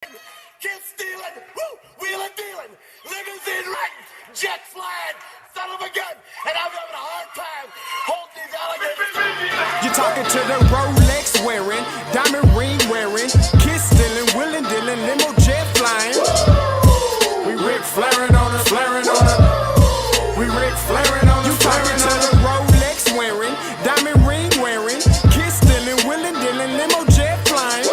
Kids stealing, wheeling, dealing, limousine riding, jet flying, son of a gun, and I'm having a hard time holding these alligators. You're talking to the Rolex wearing, diamond ring wearing, kids stealing, wheeling, dealing, limo jet flying. We Rick flaring on us, flaring on us. We Rick flaring on us. You talking to the Rolex wearing, diamond ring wearing, kids stealing, wheeling, dealing, limo jet flying.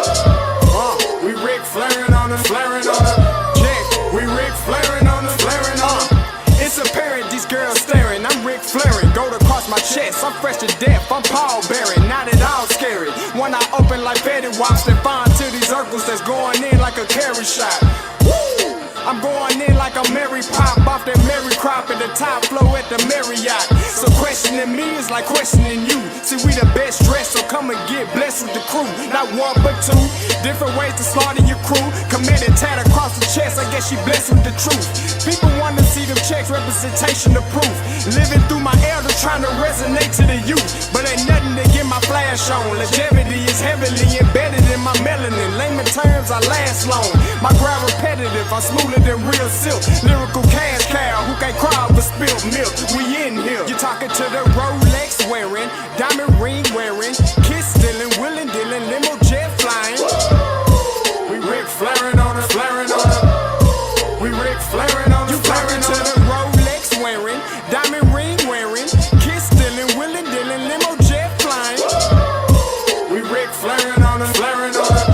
We Rick flaring on us, flaring on us. Yeah, we Rick flaring on us, flaring on us. It's apparent these girls staring. I'm Rick flaring, gold across my chest. I'm fresh to death, I'm Paul Bearing, not at all scary. One eye open like Betty Wops that find to these circles that's going in like a carry shot. Woo! I'm going in like a Mary Pop off that Mary Crop at the top flow at the Marriott. So questioning me is like questioning you. See, we the best dressed, so come and get blessed with the crew. Not one but two, different ways to slaughter your crew. Committed tat across the chest, I guess she blessed with the truth. People want to see them checks, representation of proof. Living through my elders trying to resonate to the youth. But ain't nothing to get my flash on. Longevity is heavily embedded in my melanin. Layman terms, I last long. My grind repetitive, I'm smoother than real silk. Lyrical cash cow who can't cry over spilled milk. We in here. You're talking to the Rolex wearing, diamond ring wearing, kids stealing, wheeling, dealing, limo jet flying. We Rick flaring on us, flaring on us. We Rick flaring on us. You talking to the Rolex wearing, diamond ring wearing, kids stealing, wheeling, dealing, limo jet flying. We Rick flaring on us, flaring on us.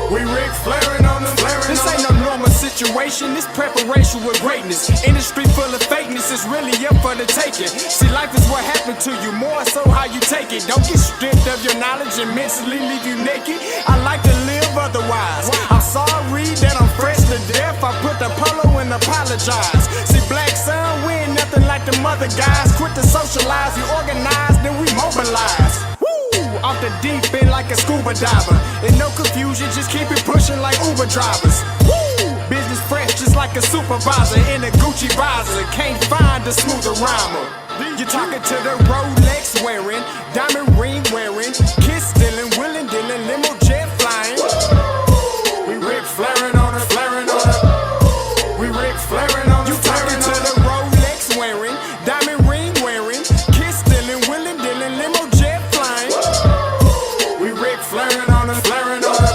We Rick flaring on us, flaring on us. This ain't no normal situation, this preparation with greatness. Industry full of fakeness is really up for the taking. See, life is what happened to you, more so how you take it. Don't get stripped of your knowledge and mentally leave you naked. I like to live otherwise. I'm sorry that I'm fresh to death. I put the polo and apologize. See, black son, we ain't nothing like the mother guys. Quit to socialize, we organize, then we mobilize. Off the deep end like a scuba diver. And no confusion, just keep it pushing like Uber drivers. Woo! Business fresh just like a supervisor in a Gucci visor. Can't find a smoother rhymer. You're talking to the Rolex wearing, diamond ring wearing, kids stealing, wheeling, dealing, limo jet flying. We Rick flaring on us, flaring on us. We Rick flaring on us. You talking to the Rolex wearing, diamond ring wearing, kids stealing, wheeling, dealing, limo jet flying. We Rick flaring on us, flaring on us.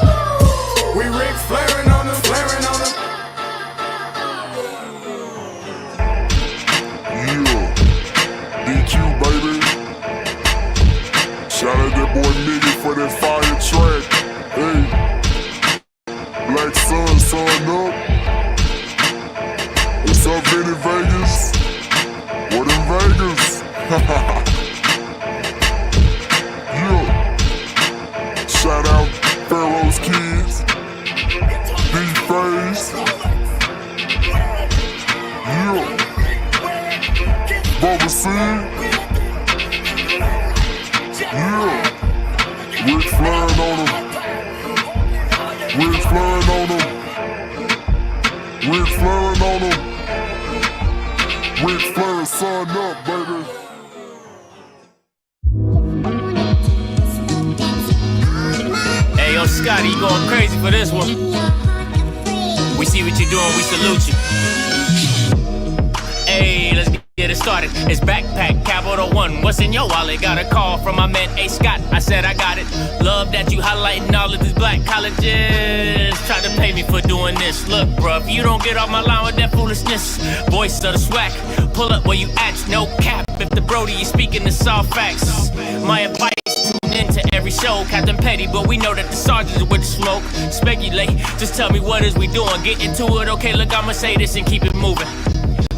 We Rick flaring on us, flaring on us. Yeah, DQ baby. Shout out that boy Nigga for that fire track. Hey, Black Sun, sun up. What's up, Vinny Vegas? What in Vegas? Yeah. Shout out Pharaoh's Kids, D-Face, yeah, Bubba C, yeah, Rick flaring on them, Rick flaring on them, Rick flaring on them, Rick flaring, sun up, baby. Hey, yo, Scotty, you going crazy for this one. We see what you're doing, we salute you. Hey, let's get it started. It's Backpack Capital One. What's in your wallet? Got a call from my man A. Scott. I said I got it. Love that you highlighting all of these black colleges. Try to pay me for doing this. Look, bruh, if you don't get off my line with that foolishness, voice of the swag, pull up where you at, no cap. If the Brody is speaking the soft facts, my advice, tune into every show, Captain Petty, but we know that the Sargent is with the smoke. Speculate, just tell me what is we doing. Get into it, okay, look, I'ma say this and keep it moving.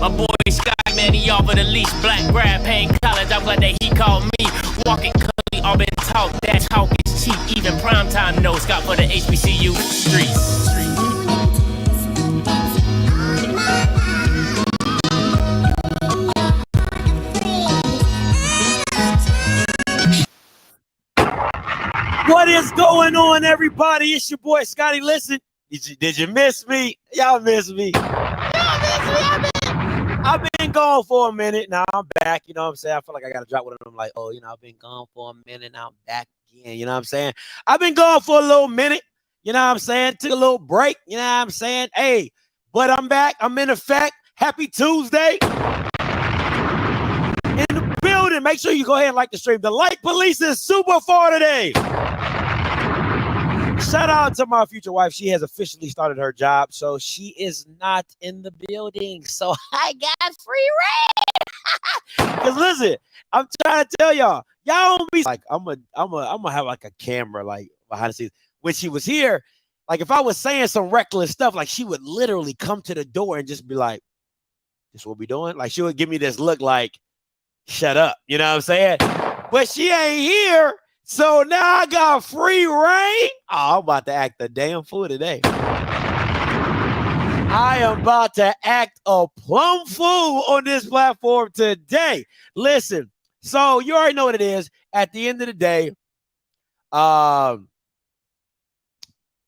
My boy Sky, man, he offered the least black grad paying college. I'm glad that he called me. Walking clean, all been taught that talk is cheap. Even primetime knows Scott for the HBCU streets. What is going on, everybody? It's your boy Scotty. Listen, did you miss me? Y'all miss me. I've been gone for a minute. Now I'm back. You know what I'm saying? I feel like I got to drop one of them. Like, oh, you know, I've been gone for a minute. Now I'm back again. You know what I'm saying? I've been gone for a little minute. You know what I'm saying? Took a little break. You know what I'm saying? Hey, but I'm back. I'm in effect. Happy Tuesday. In the building. Make sure you go ahead and like the stream. The Light Police is super far today. Shout out to my future wife. She has officially started her job, so she is not in the building. So I got free reign. Because listen, I'm trying to tell y'all don't be like, I'm gonna have like a camera like behind the scenes. When she was here, like if I was saying some reckless stuff, like she would literally come to the door and just be like, "This what we doing?" Like she would give me this look like, "Shut up," you know what I'm saying? But she ain't here. So now I got free reign. Oh, I'm about to act a damn fool today. I am about to act a plumb fool on this platform today. Listen, so you already know what it is. At the end of the day,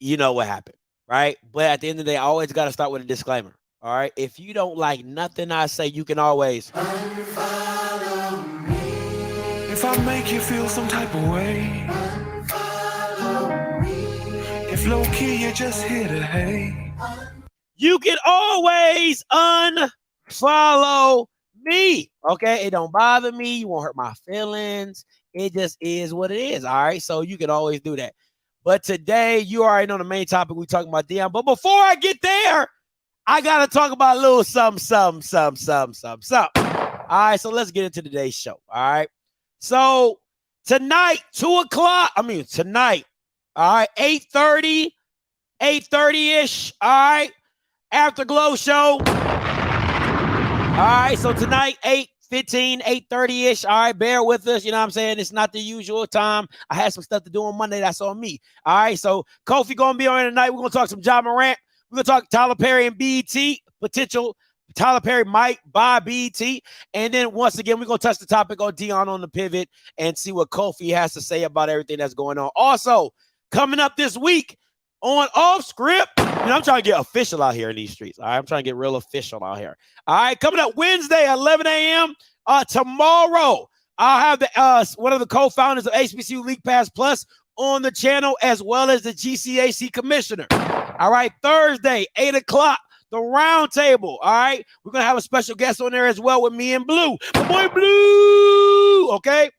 you know what happened, right? But at the end of the day, I always got to start with a disclaimer, all right? If you don't like nothing I say, you can always Unfollow me. If I make you feel some type of way, unfollow me. If low-key you're just here to hate, you can always unfollow me, okay? It don't bother me. You won't hurt my feelings. It just is what it is, all right? So you can always do that. But today, you already know the main topic. We're talking about Deion. But before I get there, I got to talk about a little something. All right, so let's get into today's show, all right? So tonight, 2 o'clock, tonight, all right, 8:30-ish, all right? Afterglow show. All right, so tonight, 8:15, 8:30-ish. All right, bear with us. You know what I'm saying? It's not the usual time. I had some stuff to do on Monday. That's on me. All right, so Kofi going to be on tonight. We're going to talk some Ja Morant. We're going to talk Tyler Perry and BET. Potential Tyler Perry might buy BET. And then once again, we're going to touch the topic on Deion on the pivot and see what Kofi has to say about everything that's going on. Also, coming up this week on Offscript, I'm trying to get official out here in these streets. All right, I'm trying to get real official out here. All right, coming up Wednesday, 11 a.m. Tomorrow, I'll have the one of the co-founders of HBCU League Pass Plus on the channel, as well as the GCAC commissioner. All right, Thursday, 8 o'clock, the round table. All right, we're gonna have a special guest on there as well with me and Blue, my boy Blue. Okay.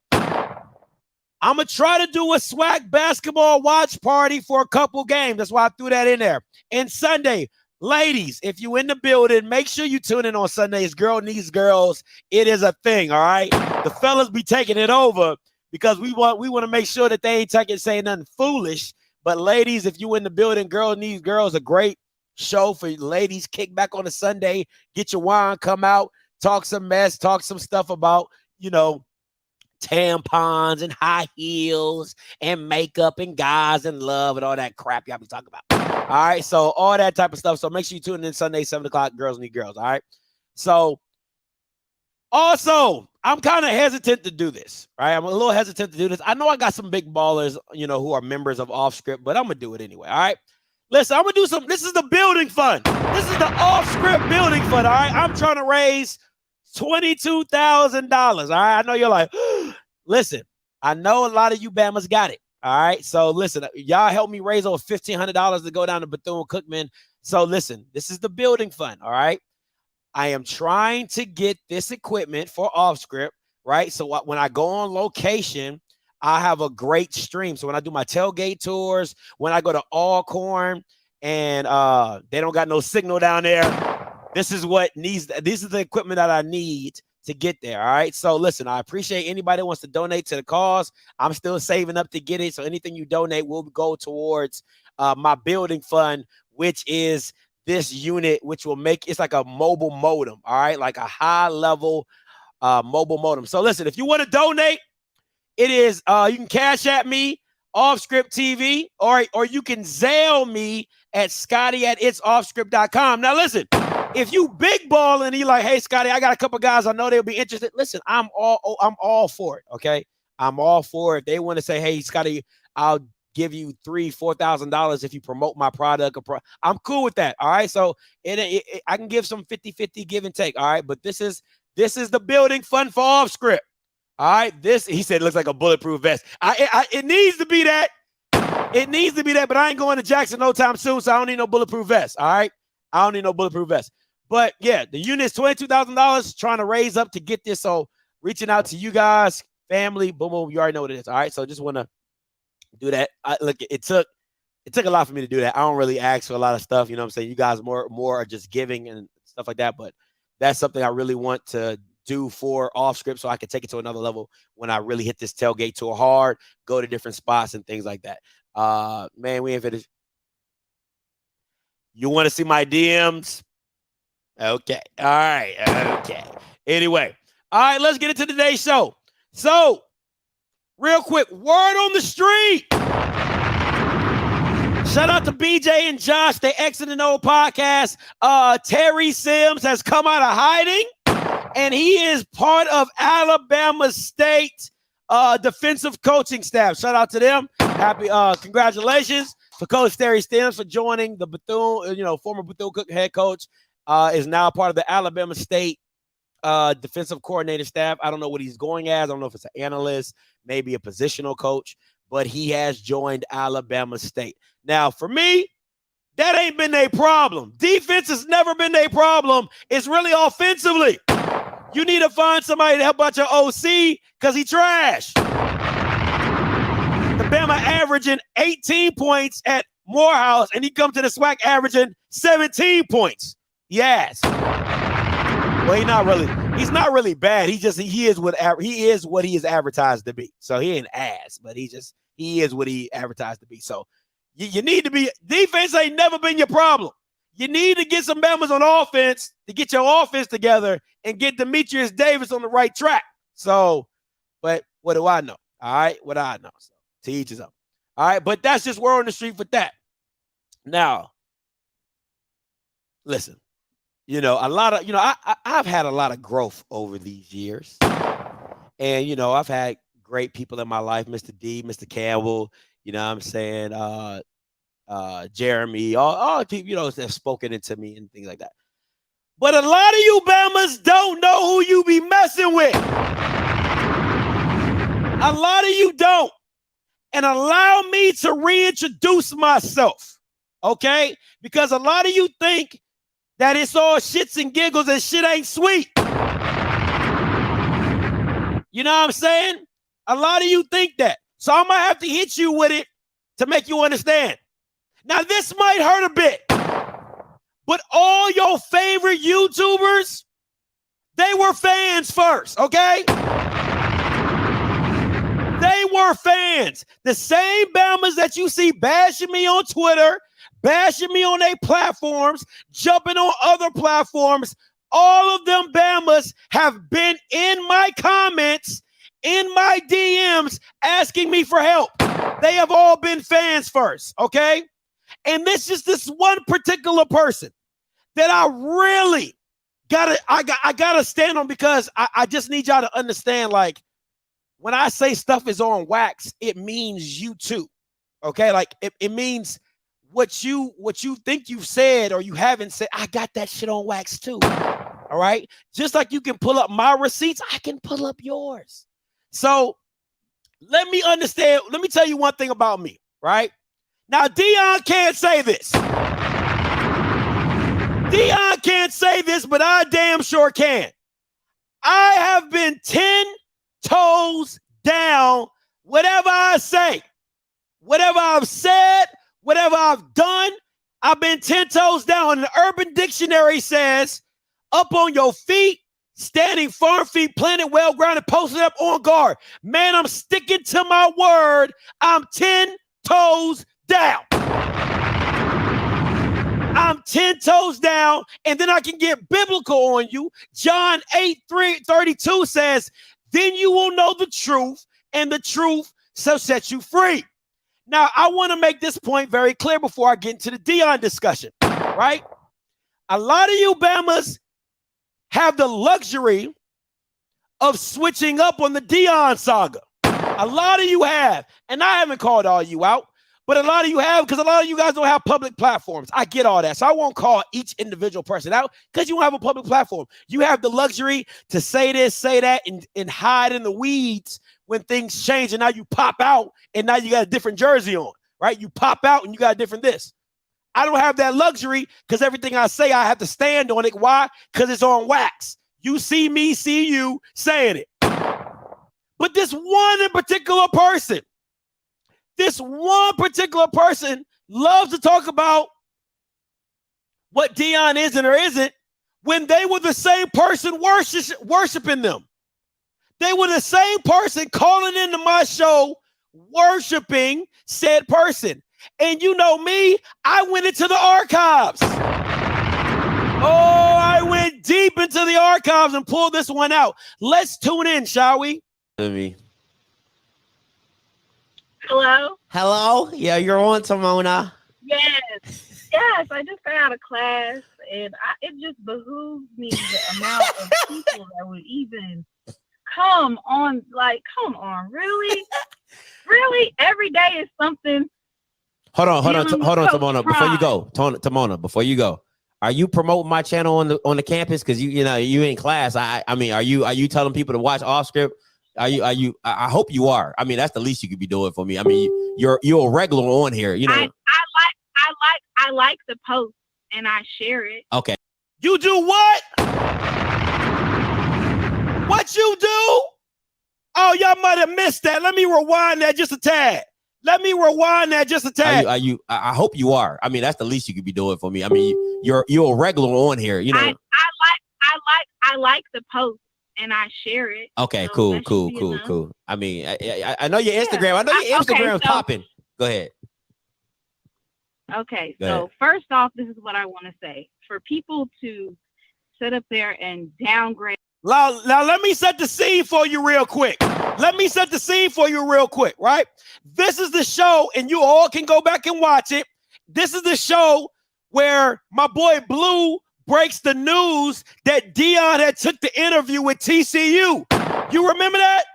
I'm going to try to do a swag basketball watch party for a couple games. That's why I threw that in there. And Sunday, ladies, if you in the building, make sure you tune in on Sundays. Girl Needs Girls. It is a thing, all right? The fellas be taking it over because we want to make sure that they ain't saying nothing foolish. But ladies, if you in the building, Girl Needs Girls, a great show for ladies. Kick back on a Sunday, get your wine, come out, talk some mess, talk some stuff about, tampons and high heels and makeup and guys and love and all that crap y'all be talking about. All right, so all that type of stuff. So make sure you tune in Sunday, 7 o'clock, Girls Need Girls. All right. So also, I'm kind of hesitant to do this, right? I'm a little hesitant to do this. I know I got some big ballers, who are members of Offscript, but I'm going to do it anyway. All right. Listen, I'm going to do some. This is the building fund. This is the Offscript building fund. All right. I'm trying to raise $22,000. All right. I know you're like, listen, I know a lot of you Bamas got it. All right. So listen, y'all help me raise over $1,500 to go down to Bethune-Cookman. So listen, this is the building fund. All right. I am trying to get this equipment for Offscript, right? So when I go on location, I have a great stream. So when I do my tailgate tours, when I go to Alcorn and they don't got no signal down there, this is the equipment that I need to get there. All right. So listen, I appreciate anybody that wants to donate to the cause. I'm still saving up to get it. So anything you donate will go towards my building fund, which is this unit, which will make it's like a mobile modem. All right. Like a high level mobile modem. So listen, if you want to donate, it is you can cash at me, Offscript TV, or you can Zelle me at Scotty@itsoffscript.com. Now listen, if you big ball and you like, hey Scotty, I got a couple guys I know they'll be interested. Listen, I'm all for it. Okay, I'm all for it. They want to say, hey Scotty, I'll give you $3,000-$4,000 if you promote my product. I'm cool with that. All right, so I can give some 50-50 give and take. All right, but this is the building fund for Offscript. All right, he said it looks like a bulletproof vest. It needs to be that. It needs to be that, but I ain't going to Jackson no time soon, so I don't need no bulletproof vest. All right, I don't need no bulletproof vest. But yeah, the unit's $22,000. Trying to raise up to get this. So reaching out to you guys, family, boom, boom. You already know what it is. All right, so just want to do that. Look, it took a lot for me to do that. I don't really ask for a lot of stuff. You know what I'm saying? You guys more are just giving and stuff like that. But that's something I really want to do for Offscript so I can take it to another level when I really hit this tailgate tour hard, go to different spots and things like that. Man, we ain't finished. You want to see my DMs? Okay. All right. Okay. Anyway. All right, let's get into today's show. So, real quick, word on the street. Shout out to BJ and Josh. They exited the old podcast. Terry Sims has come out of hiding, and he is part of Alabama State defensive coaching staff. Shout out to them. Happy congratulations for Coach Terry Sims for joining the Bethune, former Bethune head coach, is now part of the Alabama State defensive coordinator staff. I don't know what he's going as. I don't know if it's an analyst, maybe a positional coach, but he has joined Alabama State. Now, for me, that ain't been a problem. Defense has never been a problem. It's really offensively. You need to find somebody to help out your OC because he trash. The Bama averaging 18 points at Morehouse, and he comes to the SWAC averaging 17 points. Yes. Well, he's not really bad. He is what he is advertised to be. So he ain't ass, but he is what he advertised to be. So you need to be, defense ain't never been your problem. You need to get some Bamas on offense to get your offense together and get Demetrius Davis on the right track. So, but what do I know? All right, what I know. So to each his own. All right, but that's just word on the street for that. Now, listen. I've had a lot of growth over these years. And, I've had great people in my life, Mr. D, Mr. Campbell, you know what I'm saying, Jeremy, all the people, that have spoken into me and things like that. But a lot of you Bamas don't know who you be messing with. A lot of you don't. And allow me to reintroduce myself, okay? Because a lot of you think that it's all shits and giggles and shit ain't sweet. You know what I'm saying? A lot of you think that. So I'm going to have to hit you with it to make you understand. Now, this might hurt a bit, but all your favorite YouTubers, they were fans first, okay? They were fans. The same Bamas that you see bashing me on Twitter, bashing me on their platforms, jumping on other platforms, all of them Bamas have been in my comments, in my DMs, asking me for help. They have all been fans first, okay? And this is this one particular person that I really gotta stand on because I just need y'all to understand, like, when I say stuff is on wax, it means you too, okay? Like, it means what you think you've said or you haven't said, I got that shit on wax too. All right. Just like you can pull up my receipts, I can pull up yours. So let me understand. Let me tell you one thing about me, right? Now, Deion can't say this. Deion can't say this, but I damn sure can. I have been 10 toes down, whatever I say, whatever I've said, whatever I've done, I've been 10 toes down. And the Urban Dictionary says, up on your feet, standing firm, feet planted, well grounded, posted up on guard. Man, I'm sticking to my word. I'm 10 toes down. I'm 10 toes down, and then I can get biblical on you. John 8:32 says, then you will know the truth, and the truth shall set you free. Now, I want to make this point very clear before I get into the Deion discussion, right? A lot of you Bamas have the luxury of switching up on the Deion saga. A lot of you have, and I haven't called all you out, but a lot of you have because a lot of you guys don't have public platforms. I get all that. So I won't call each individual person out because you don't have a public platform. You have the luxury to say this, say that, and hide in the weeds when things change and now you pop out and now you got a different jersey on, right? You pop out and you got a different this. I don't have that luxury because everything I say, I have to stand on it. Why? Because it's on wax. You see me, see you saying it. But this one in particular person, loves to talk about what Deion is and or isn't when they were the same person worshiping them. They were the same person calling into my show, worshiping said person. And you know me, I went into the archives. Oh, I went deep into the archives and pulled this one out. Let's tune in, shall we? Hello? Hello? Yeah, you're on, Timona. Yes, I just got out of class, and it just behooves me the amount of people that would even come on, really? Really? Every day is something. Hold on, Timona. Before you go, are you promoting my channel on the campus? Because you in class. I mean, are you telling people to watch Offscript? Are you? I hope you are. I mean, that's the least you could be doing for me. I mean, you're a regular on here. You know. I like the post and I share it. Okay. You do what? What you do? Oh, y'all might have missed that. Let me rewind that just a tad. I hope you are. I mean, that's the least you could be doing for me. I mean, you're a regular on here. You know. I like the post and I share it. Okay, so cool. I mean, I know your Instagram. Yeah. I know your Instagram's popping. Go ahead. Okay, so first off, this is what I want to say. For people to sit up there and downgrade. Now, let me set the scene for you real quick. Right? This is the show, and you all can go back and watch it. This is the show where my boy Blue breaks the news that Deion had took the interview with TCU. You remember that?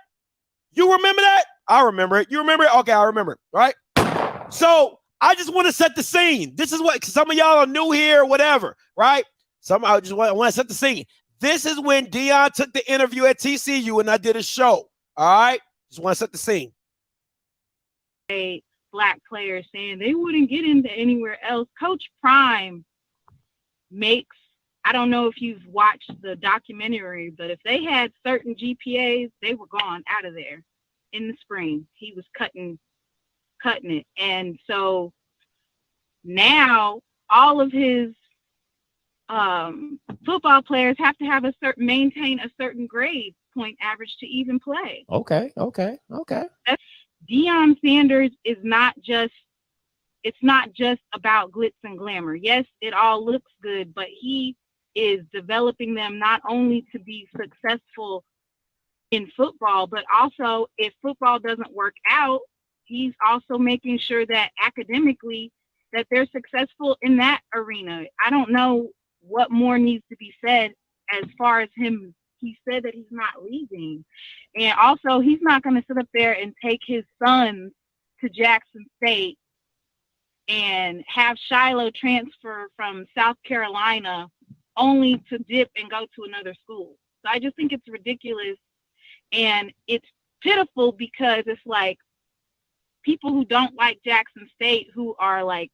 I remember it. You remember it? Okay, I remember it. Right? So I just want to set the scene. This is what some of y'all are new here or whatever, right? I just want to set the scene. This is when Deion took the interview at TCU and I did a show. All right? Just want to set the scene. Black players saying they wouldn't get into anywhere else. Coach Prime makes, I don't know if you've watched the documentary, but if they had certain GPAs, they were gone out of there in the spring. He was cutting it. And so now all of his football players have to maintain a certain grade point average to even play. Okay. Deion Sanders is not just about glitz and glamour. Yes, it all looks good, but he is developing them not only to be successful in football, but also if football doesn't work out, he's also making sure that academically that they're successful in that arena. I don't know what more needs to be said as far as him. He said that he's not leaving. And also he's not going to sit up there and take his sons to Jackson State and have Shiloh transfer from South Carolina only to dip and go to another school. So I just think it's ridiculous. And it's pitiful because it's like, people who don't like Jackson State who are like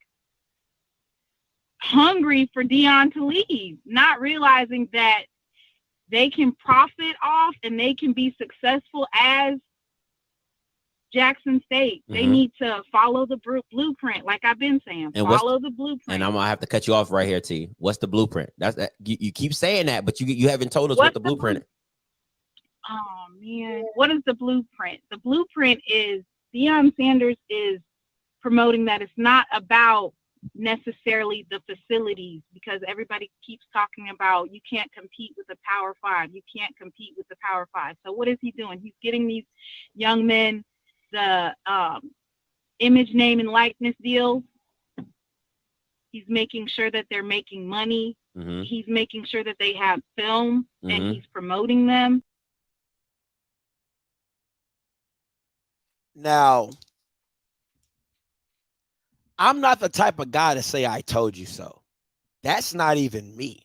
hungry for Deion to leave, not realizing that they can profit off and they can be successful as Jackson State. They need to follow the blueprint, like I've been saying. Follow the blueprint. And I'm gonna have to cut you off right here, T. What's the blueprint? You keep saying that, but you haven't told us what the blueprint is. Oh man, what is the blueprint? The blueprint is Deion Sanders is promoting that it's not about necessarily the facilities, because everybody keeps talking about you can't compete with the Power Five. So what is he doing? He's getting these young men the image, name, and likeness deals. He's making sure that they're making money. He's making sure that they have film and he's promoting them. Now, I'm not the type of guy to say I told you so. That's not even me.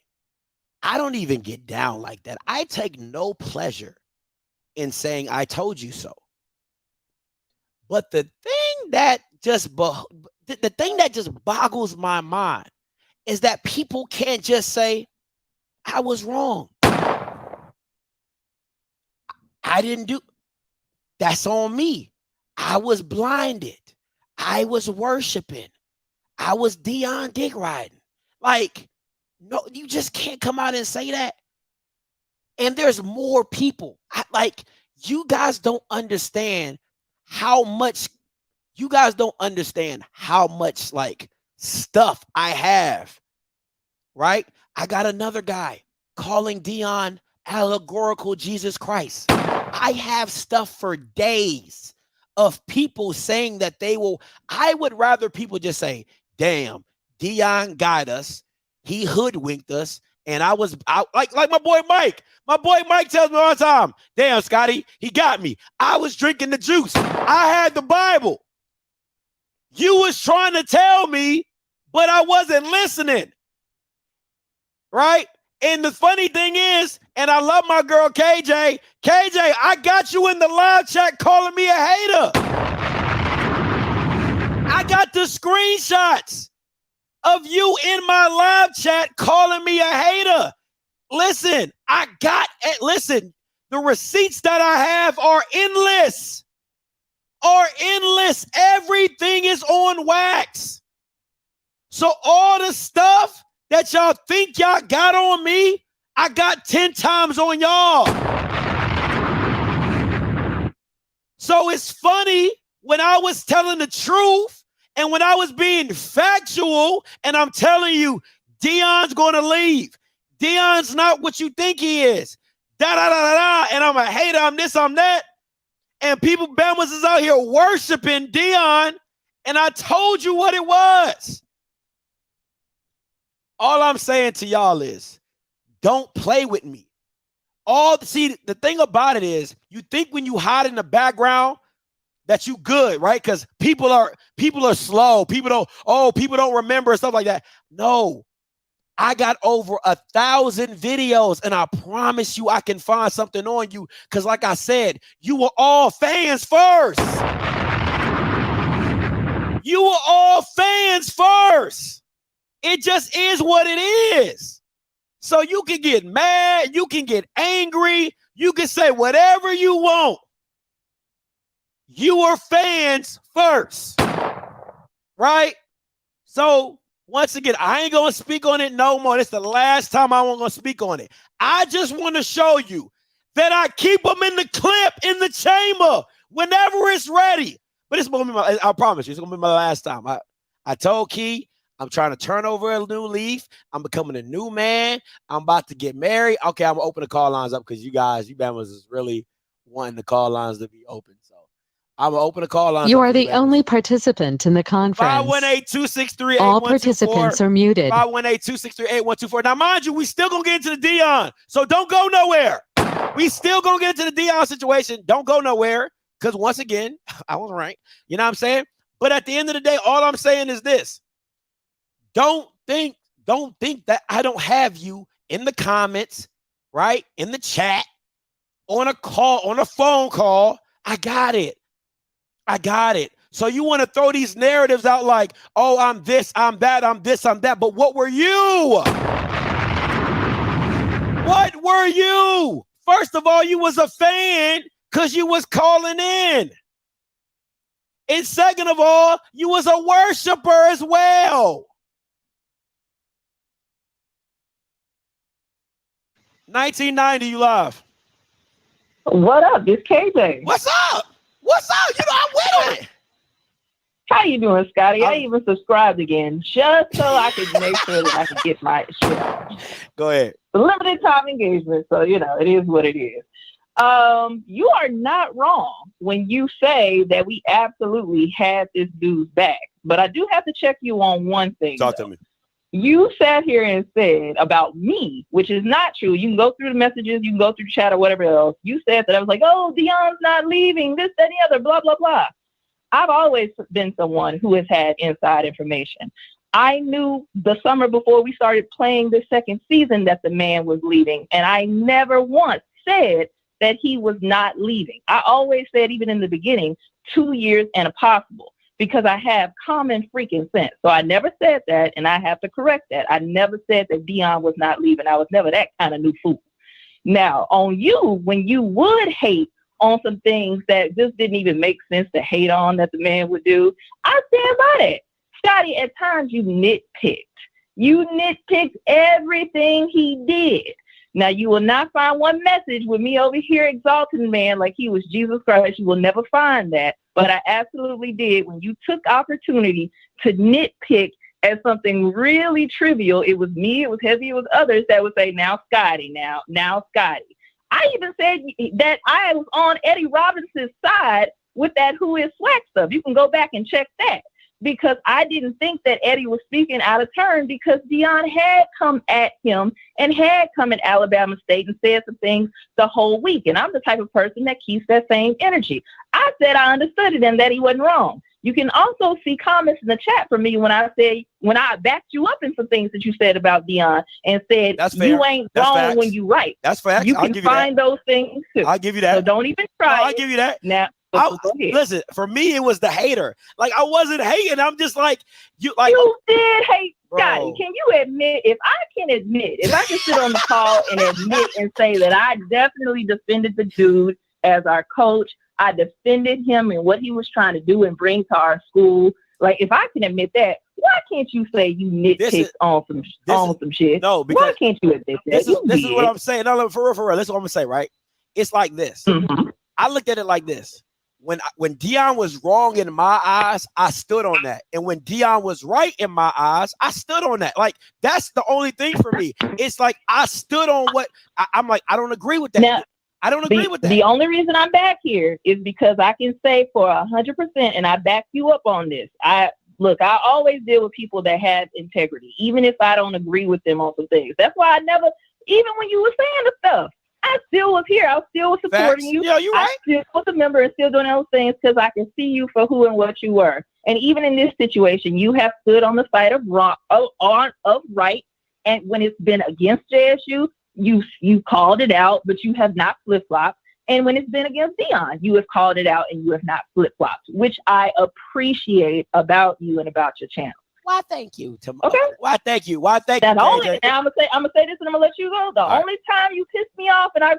I don't even get down like that. I take no pleasure in saying I told you so. But the thing that the thing that just boggles my mind is that people can't just say, I was wrong. I didn't do. That's on me. I was blinded. I was worshiping. I was Deion dick riding. Like, no, you just can't come out and say that. And there's more people. You guys don't understand how much. You guys don't understand how much like stuff I have. Right? I got another guy calling Deion allegorical Jesus Christ. I have stuff for days of people saying that they will. I would rather people just say, damn, Deion got us. He hoodwinked us. And I was out like my boy Mike. My boy Mike tells me all the time, damn, Scotty, he got me. I was drinking the juice. I had the Bible. You was trying to tell me, but I wasn't listening. Right? And the funny thing is, and I love my girl KJ. KJ, I got you in the live chat calling me a hater. I got the screenshots of you in my live chat calling me a hater. Listen, the receipts that I have are endless. Everything is on wax. So all the stuff that y'all think y'all got on me, I got 10 times on y'all. So it's funny when I was telling the truth and when I was being factual and I'm telling you, Deion's going to leave. Deion's not what you think he is. And I'm a hater, I'm this, I'm that. And people, Bama's is out here worshiping Deion. And I told you what it was. All I'm saying to y'all is, don't play with me. The thing about it is, you think when you hide in the background that you good, right? Because people are slow. People don't remember stuff like that. No, I got over 1,000 videos, and I promise you, I can find something on you. Because, like I said, you were all fans first. You were all fans first. It just is what it is. So you can get mad, you can get angry, you can say whatever you want. You were fans first, right? So once again, I ain't going to speak on it no more. It's the last time I'm going to speak on it. I just want to show you that I keep them in the clip, in the chamber, whenever it's ready. But it's going to be I promise you, it's going to be my last time. I told Key, I'm trying to turn over a new leaf. I'm becoming a new man. I'm about to get married. Okay, I'm going to open the call lines up because you Bamas is really wanting the call lines to be open. So I'm going to open the call lines. You are the only participant in the conference. 518-263-8124. All participants are muted. 518-263-8124. Now, mind you, we still going to get into the Deion. So don't go nowhere. We still going to get into the Deion situation. Don't go nowhere because, once again, I was right. You know what I'm saying? But at the end of the day, all I'm saying is this. Don't think that I don't have you in the comments, right? In the chat, on a call, on a phone call. I got it. So you want to throw these narratives out like, oh, I'm this, I'm that, I'm this, I'm that. But what were you? What were you? First of all, you was a fan because you was calling in. And second of all, you was a worshiper as well. 1990, you live. What up? It's KJ. What's up? What's up? You know, I'm with it. How you doing, Scotty? I even subscribed again just so I could make sure that I could get my shit on. Go ahead. Limited time engagement, so, you know, it is what it is. You are not wrong when you say that we absolutely had this dude's back. But I do have to check you on one thing. Talk to me. You sat here and said about me, which is not true. You can go through the messages, you can go through the chat or whatever else. You said that I was like, oh, Deion's not leaving, this, that, and the other, blah, blah, blah. I've always been someone who has had inside information. I knew the summer before we started playing the second season that the man was leaving, and I never once said that he was not leaving. I always said, even in the beginning, 2 years and a possible. because I have common freaking sense. So I never said that, and I have to correct that. I never said that Deion was not leaving. I was never that kind of new fool. Now, on you, when you would hate on some things that just didn't even make sense to hate on that the man would do, I stand by that. Scotty, at times you nitpicked. You nitpicked everything he did. Now, you will not find one message with me over here exalting the man like he was Jesus Christ. You will never find that. But I absolutely did. When you took opportunity to nitpick at something really trivial, it was me, it was Heavy, it was others that would say, now Scotty, now Scotty. I even said that I was on Eddie Robinson's side with that Who Is Swag stuff. You can go back and check that. Because I didn't think that Eddie was speaking out of turn, because Deion had come at him and had come at Alabama State and said some things the whole week. And I'm the type of person that keeps that same energy. I said I understood it and that he wasn't wrong. You can also see comments in the chat from me when I backed you up in some things that you said about Deion and said you ain't wrong when you right. That's fair. You can find those things too. I'll give you that. So don't even try. No, I'll give you that. Now, listen, for me, it was the hater. Like, I wasn't hating. I'm just like, you did hate Scotty. Can you admit, if I can sit on the call and admit and say that I definitely defended the dude as our coach, I defended him and what he was trying to do and bring to our school. Like, if I can admit that, why can't you say you nitpicked on some shit? No, because why can't you admit that? This is what I'm saying. No, for real. This is what I'm gonna say, right? It's like this. Mm-hmm. I looked at it like this. When Deion was wrong in my eyes, I stood on that. And when Deion was right in my eyes, I stood on that. Like, that's the only thing for me. It's like I stood on what I'm like, I don't agree with that. Now, I don't agree with that. The only reason I'm back here is because I can say for 100%, and I back you up on this. I always deal with people that have integrity, even if I don't agree with them on some things. That's why I never, even when you were saying the stuff, I still was here. I still was supporting you. Yeah, you're right. I still was a member and still doing those things because I can see you for who and what you were. And even in this situation, you have stood on the side of right. And when it's been against JSU, you called it out, but you have not flip-flopped. And when it's been against Deion, you have called it out and you have not flip-flopped, which I appreciate about you and about your channel. Why, thank you, Timona. Okay. Why, thank you. Why, thank you. Now I'm gonna say this and I'm gonna let you go. The only time you pissed me off and I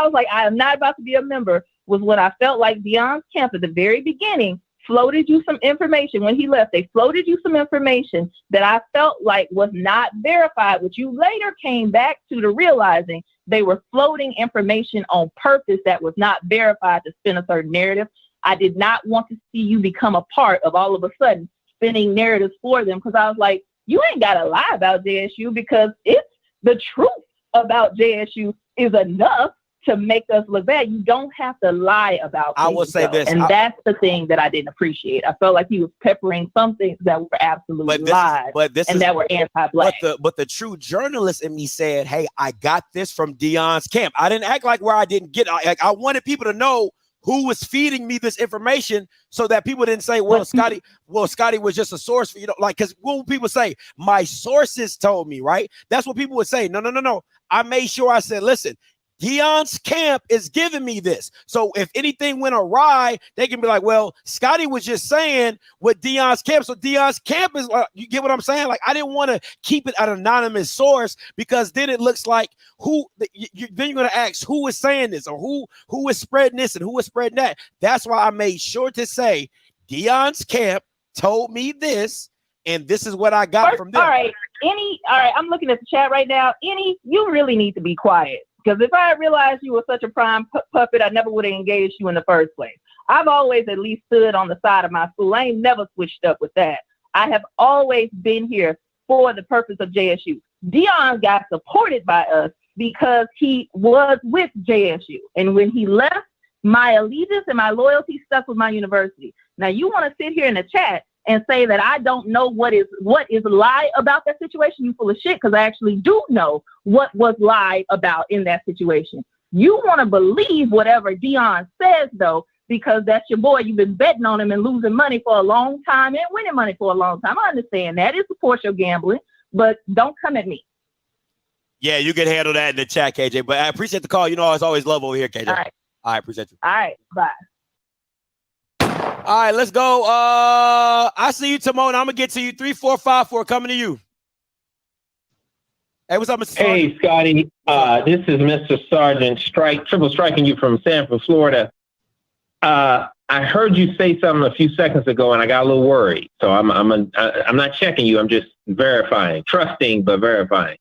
was like, I am not about to be a member, was when I felt like Deion's camp at the very beginning floated you some information when he left. They floated you some information that I felt like was not verified, which you later came back to realizing they were floating information on purpose that was not verified to spin a certain narrative. I did not want to see you become a part of all of a sudden spinning narratives for them, because I was like, you ain't got to lie about JSU, because it's the truth about JSU is enough to make us look bad. You don't have to lie about things. I will say this. And that's the thing that I didn't appreciate. I felt like he was peppering some things that were absolute lies that were anti-Black. But the true journalist in me said, hey, I got this from Deion's camp. I didn't act like where I didn't get it. I wanted people to know who was feeding me this information so that people didn't say, Scotty was just a source for, like, because what would people say? My sources told me, right? That's what people would say. No. I made sure I said, listen, Deion's camp is giving me this. So if anything went awry, they can be like, well, Scotty was just saying what Deion's camp. So Deion's camp is, you get what I'm saying? Like, I didn't want to keep it an anonymous source, because then it looks like then you're going to ask who is saying this, or who is spreading this and who is spreading that. That's why I made sure to say Deion's camp told me this, and this is what I got from them. All right. I'm looking at the chat right now. You really need to be quiet. Because if I had realized you were such a prime puppet, I never would have engaged you in the first place. I've always at least stood on the side of my school. I ain't never switched up with that. I have always been here for the purpose of JSU. Deion got supported by us because he was with JSU. And when he left, my allegiance and my loyalty stuck with my university. Now, you want to sit here in the chat and say that I don't know what is lie about that situation, you full of shit, because I actually do know what was lied about in that situation. You want to believe whatever Deion says, though, because that's your boy. You've been betting on him and losing money for a long time and winning money for a long time. I understand that. It supports your gambling, but don't come at me. Yeah, you can handle that in the chat, KJ, but I appreciate the call. I always love over here, KJ. All right. I appreciate you. All right. Bye. All right, let's go. I see you, Timona. I'm gonna get to you. 3, 4, 5, 4 coming to you. Hey, what's up, Mr. Sargent? Hey, Scotty. This is Mr. Sargent. Triple striking you from Sanford, Florida. I heard you say something a few seconds ago, and I got a little worried. So I'm not checking you. I'm just verifying, trusting but verifying.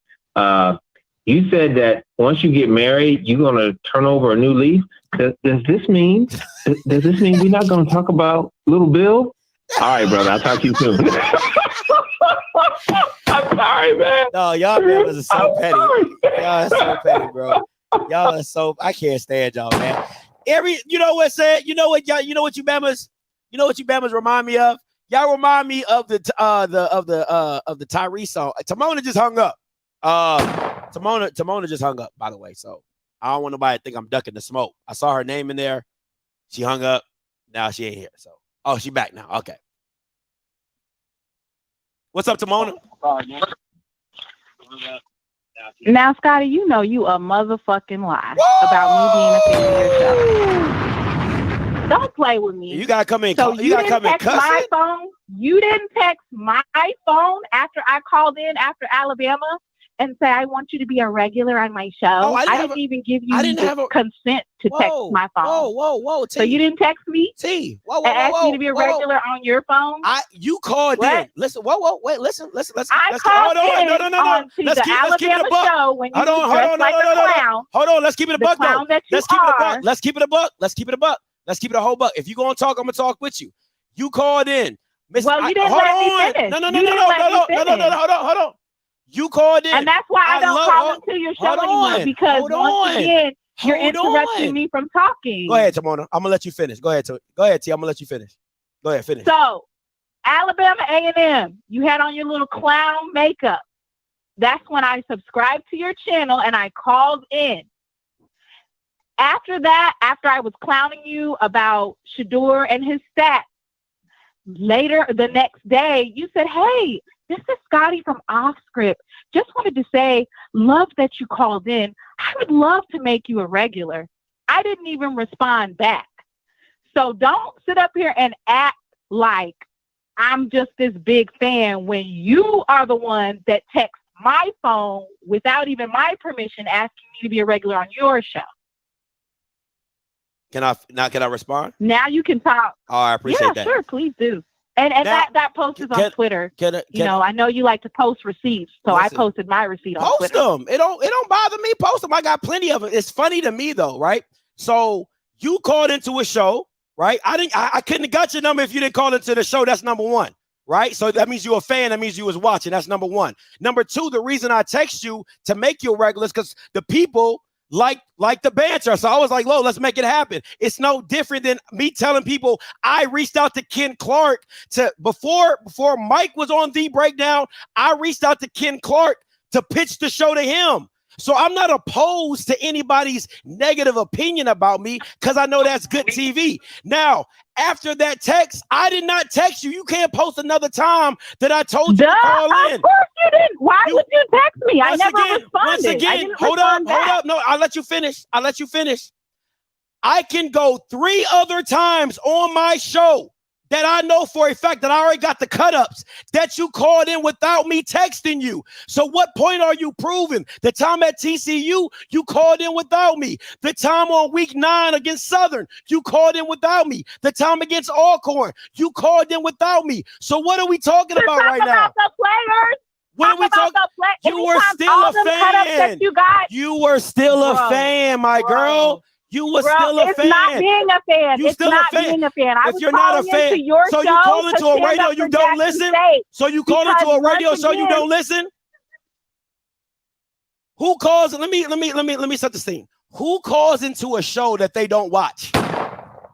You said that once you get married, you're gonna turn over a new leaf. Does this mean we're not gonna talk about little Bill? All right, brother. I'll talk to you soon. I'm sorry, man. No, y'all brothers are so petty. Y'all are so petty, bro. Y'all are so. I can't stand y'all, man. You know what said? You know what y'all? You know what you Bamas? You know what you Bamas remind me of? Y'all remind me of the Tyrese song. Timona just hung up. Timona just hung up, by the way. So I don't want nobody to think I'm ducking the smoke. I saw her name in there. She hung up. Now she ain't here. So she back now. Okay. What's up, Timona? Now, Scotty, you know you a motherfucking lie about me being a fan of your show. Don't play with me. You gotta come in. So you gotta come in text my phone. You didn't text my phone after I called in after Alabama and say I want you to be a regular on my show. I didn't even give you consent to text my phone. Whoa. So you didn't text me? Whoa. Ask me to be a regular on your phone? You called in. Listen, wait, listen. I called in onto the Alabama show when you dressed like a clown. Hold on, let's keep it a buck though. Let's keep it a buck. Let's keep it a buck. Let's keep it a buck. Let's keep it a whole buck. If you're gonna talk, I'm gonna talk with you. You called in. Well, you didn't let me finish. No. Hold on. You called in. And that's why I don't call into your show anymore, because once again, you're interrupting me from talking. Go ahead, Timona. I'm gonna let you finish. Go ahead, T. I'm gonna let you finish. Go ahead, finish. So, Alabama A&M, you had on your little clown makeup. That's when I subscribed to your channel and I called in. After that, after I was clowning you about Shador and his stats, later the next day, you said, "Hey, this is Scotty from Offscript. Just wanted to say, love that you called in. I would love to make you a regular." I didn't even respond back. So don't sit up here and act like I'm just this big fan when you are the one that texts my phone without even my permission asking me to be a regular on your show. Can I respond? Now you can talk. Oh, I appreciate that. Yeah, sure, please do. And now, that post is on Twitter. I know you like to post receipts, so I posted my receipt on Twitter. Post them. It don't bother me. Post them. I got plenty of it. It's funny to me though, right? So you called into a show, right? I couldn't have got your number if you didn't call into the show. That's number one, right? So that means you're a fan. That means you was watching. That's number one. Number two, the reason I text you to make you a regular is because the people like the banter. So I was like, let's make it happen. It's no different than me telling people I reached out to Ken Clark before Mike was on The Breakdown. I reached out to Ken Clark to pitch the show to him. So I'm not opposed to anybody's negative opinion about me because I know that's good TV. Now, after that text, I did not text you. You can't post another time that I told you to call in. Of course you didn't. Why would you text me? I never responded. Once again, hold up. No, I'll let you finish. I can go 3 other times on my show that I know for a fact that I already got the cut-ups that you called in without me texting you. So what point are you proving? The time at TCU, you called in without me. The time on week 9 against Southern, you called in without me. The time against Alcorn, you called in without me. So what are we talking about right now? The players. What are we talking about? You were still a fan. You were still a fan, my girl. You were still a fan. It's not being a fan. It's not being a fan. If you're not a fan, so you call into a radio, you don't listen? So you call into a radio show, you don't listen? Who calls? Let me set the scene. Who calls into a show that they don't watch?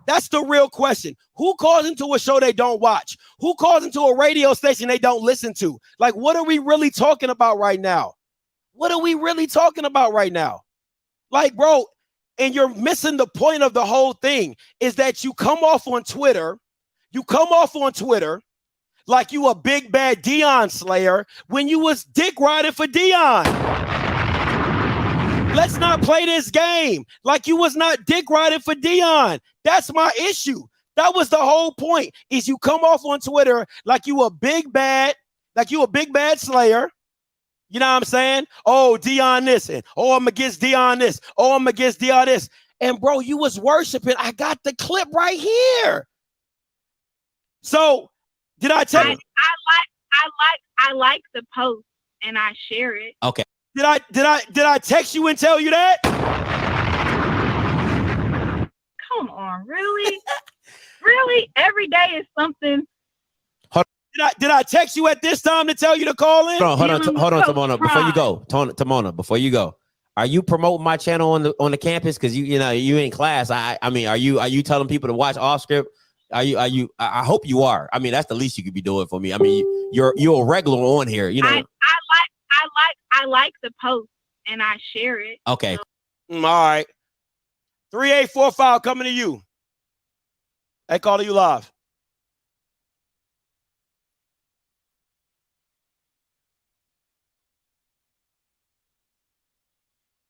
That's the real question. Who calls into a show they don't watch? Who calls into a radio station they don't listen to? Like, what are we really talking about right now? Like, bro, and you're missing the point of the whole thing is that you come off on Twitter like you a big bad Deion slayer when you was dick riding for Deion. Let's not play this game like you was not dick riding for Deion. That's my issue. That was the whole point. Is you come off on Twitter like you a big bad slayer. You know what I'm saying? Oh, Deion this, and oh, I'm against Deion this. Oh, I'm against Deion this. And bro, you was worshiping. I got the clip right here. So did I tell you? I like the post and I share it. Okay. Did I text you and tell you that? Come on, really? Really? Every day is something. Did I text you at this time to tell you to call in? Hold on, Timona. Before you go, Timona, before you go, are you promoting my channel on the campus? Because you in class. I mean, are you telling people to watch Offscript? Are you? I hope you are. I mean, that's the least you could be doing for me. I mean, you're a regular on here. You know. I like the post and I share it. Okay. All right. 3845 coming to you. Hey, call to you live.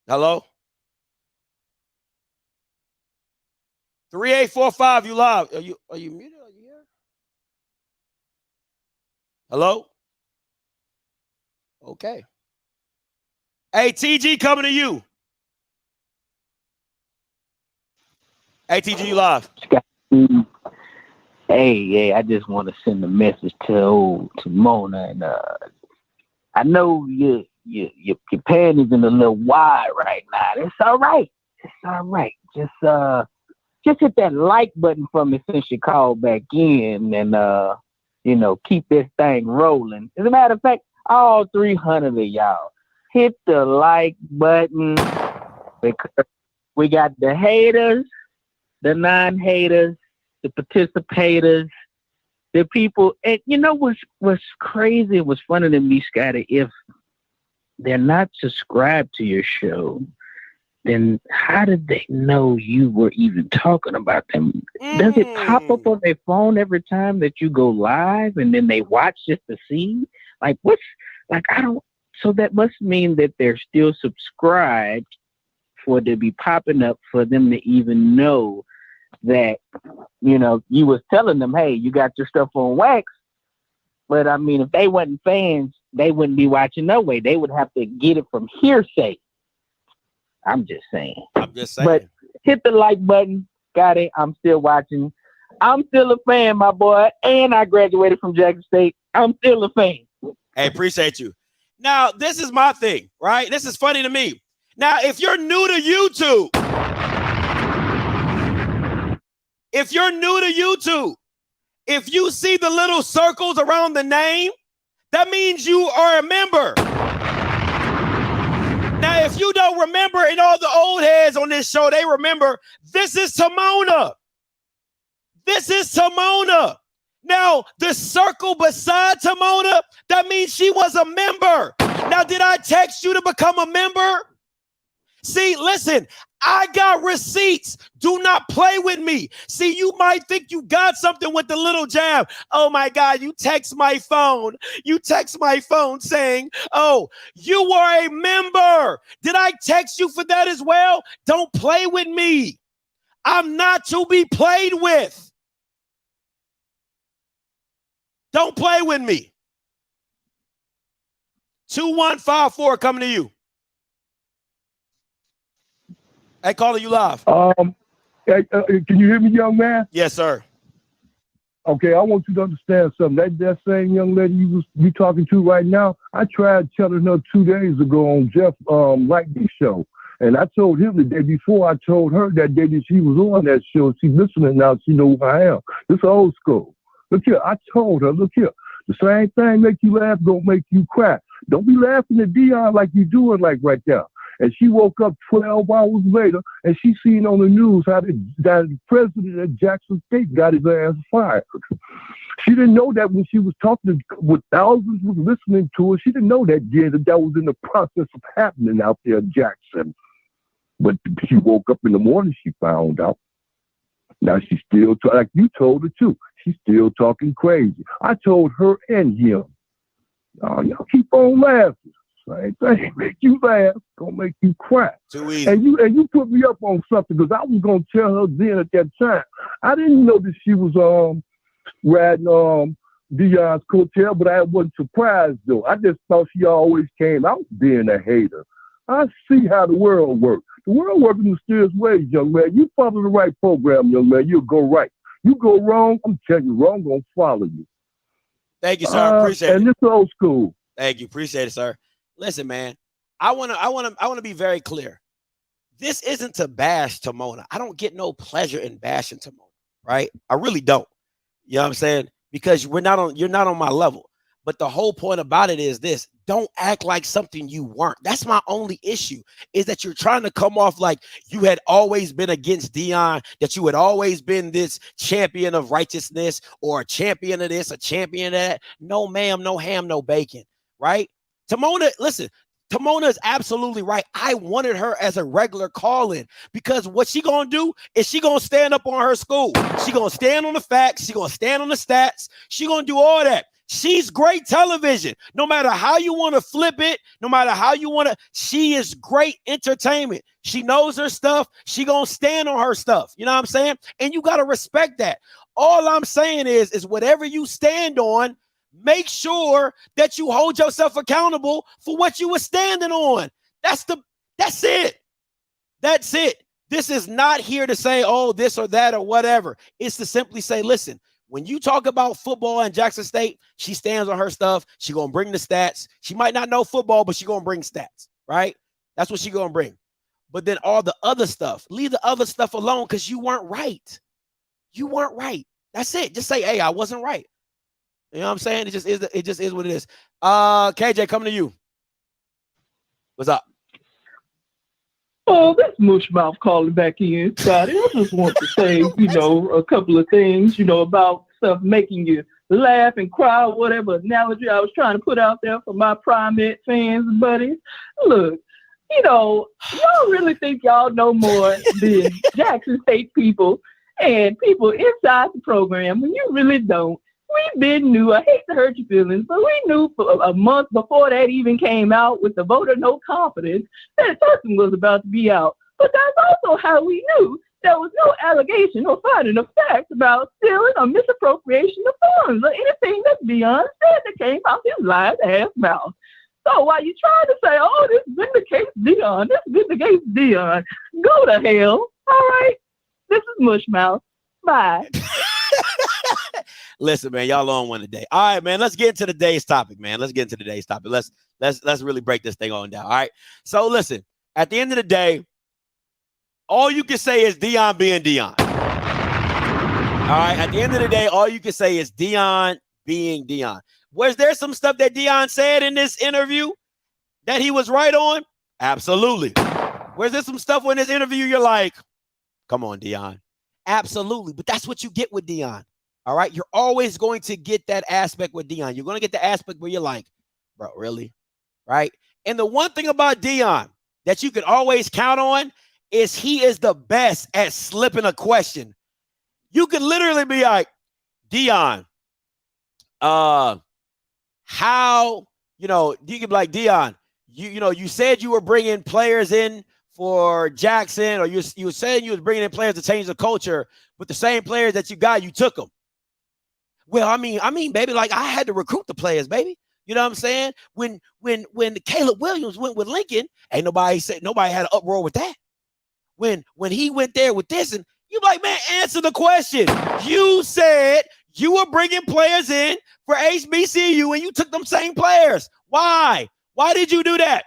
Hello? 3845, you live. Are you muted? Are you here? Hello? Okay. Hey, TG, coming to you. Hey, TG, you live. Hey, I just want to send a message to Timona, and I know your panties in a little wide right now. It's all right. It's all right. Just hit that like button for me since you called back in, and keep this thing rolling. As a matter of fact, all 300 of y'all, hit the like button, because we got the haters, the non-haters, the participators, the people. And you know what's crazy, what's funny to me, Scotty, if they're not subscribed to your show, then how did they know you were even talking about them? Does it pop up on their phone every time that you go live, and then they watch just to see? So that must mean that they're still subscribed for it to be popping up for them to even know that, you was telling them, hey, you got your stuff on wax. But I mean, if they wasn't fans, they wouldn't be watching no way. They would have to get it from hearsay. I'm just saying. But hit the like button. Got it. I'm still watching. I'm still a fan, my boy. And I graduated from Jackson State. I'm still a fan. Hey, appreciate you. Now, this is my thing, right? This is funny to me. Now, if you're new to YouTube, if you see the little circles around the name, that means you are a member. Now, if you don't remember, and all the old heads on this show, they remember, this is Timona. This is Timona. Now, the circle beside Timona, that means she was a member. Now, did I text you to become a member? See, listen, I got receipts. Do not play with me. See, you might think you got something with the little jab. Oh, my God, you text my phone. You text my phone saying, oh, you were a member. Did I text you for that as well? Don't play with me. I'm not to be played with. Don't play with me. 2154 coming to you. Hey, caller, you live. Can you hear me, young man? Yes, sir. Okay, I want you to understand something. That same young lady you talking to right now, I tried telling her 2 days ago on Jeff Lightning show. And I told him the day before, I told her that day that she was on that show. She's listening now. She knows who I am. This is old school. Look here, I told her, look here, the same thing make you laugh, don't make you cry. Don't be laughing at Deion like you doing like right now. And she woke up 12 hours later and she seen on the news how the president of Jackson State got his ass fired. She didn't know that when she was talking with thousands was listening to her. She didn't know that was in the process of happening out there in Jackson. But she woke up in the morning, she found out. Now she's still, like you told her too, she's still talking crazy. I told her and him, y'all keep on laughing. Same thing. Make you laugh, gonna make you cry. Too easy. And you put me up on something because I was gonna tell her then at that time. I didn't know that she was riding Deion's coattail, but I wasn't surprised though. I just thought she always came out being a hater. I see how the world works. The world works in mysterious ways, young man. You follow the right program, young man, you'll go right. You go wrong, I'm telling you, wrong gonna follow you. Thank you, sir. Appreciate it. And this old school. Thank you. Appreciate it, sir. Listen, man, I wanna be very clear. This isn't to bash Timona. I don't get no pleasure in bashing Timona, right? I really don't. You know what I'm saying? Because you're not on my level. But the whole point about it is this: don't act like something you weren't. That's my only issue, is that you're trying to come off like you had always been against Deion, that you had always been this champion of righteousness or a champion of this, a champion of that. No, ma'am, no ham, no bacon, right? Timona, listen, Timona is absolutely right. I wanted her as a regular call-in because what she gonna do is she gonna stand up on her school. She gonna stand on the facts. She gonna stand on the stats. She gonna do all that. She's great television. No matter how you want to flip it, no matter how you want to, she is great entertainment. She knows her stuff. She gonna stand on her stuff. You know what I'm saying? And you got to respect that. All I'm saying is whatever you stand on, make sure that you hold yourself accountable for what you were standing on. That's it. That's it. This is not here to say, oh, this or that or whatever. It's to simply say, listen, when you talk about football in Jackson State, she stands on her stuff. She going to bring the stats. She might not know football, but she going to bring stats, right? That's what she going to bring. But then all the other stuff, leave the other stuff alone because you weren't right. You weren't right. That's it. Just say, hey, I wasn't right. You know what I'm saying? It just is what it is. KJ, coming to you. What's up? Oh, that's Mushmouth calling back in, Scotty. I just want to say, a couple of things, about stuff making you laugh and cry, whatever analogy I was trying to put out there for my Primate fans and buddies. Look, y'all really think y'all know more than Jackson State people and people inside the program when you really don't. We been new. I hate to hurt your feelings, but we knew for a month before that even came out with the vote of no confidence that person was about to be out. But that's also how we knew there was no allegation or finding of facts about stealing or misappropriation of funds or anything that Deion said that came out his lying ass mouth. So while you try to say, oh, this vindicates Deion, this vindicates Deion, go to hell. All right. This is Mushmouth. Bye. Listen, man, y'all on one today. All right, man, let's get into today's topic, man. Let's get into today's topic. Let's really break this thing on down. All right. So listen, at the end of the day, all you can say is Deion being Deion. All right. At the end of the day, all you can say is Deion being Deion. Was there some stuff that Deion said in this interview that he was right on? Absolutely. Was there some stuff in this interview you're like, come on, Deion? Absolutely. But that's what you get with Deion. All right. You're always going to get that aspect with Deion. You're going to get the aspect where you're like, bro, really? Right. And the one thing about Deion that you can always count on is he is the best at slipping a question. You can literally be like, Deion, how, you can be like, Deion, you said you were bringing players in for Jackson, or you were saying you was bringing in players to change the culture, but the same players that you got, you took them. Well, I mean, baby, like I had to recruit the players, baby. You know what I'm saying? When Caleb Williams went with Lincoln, ain't nobody had an uproar with that. When he went there with this, and you like, man, answer the question. You said you were bringing players in for HBCU, and you took them same players. Why? Why did you do that?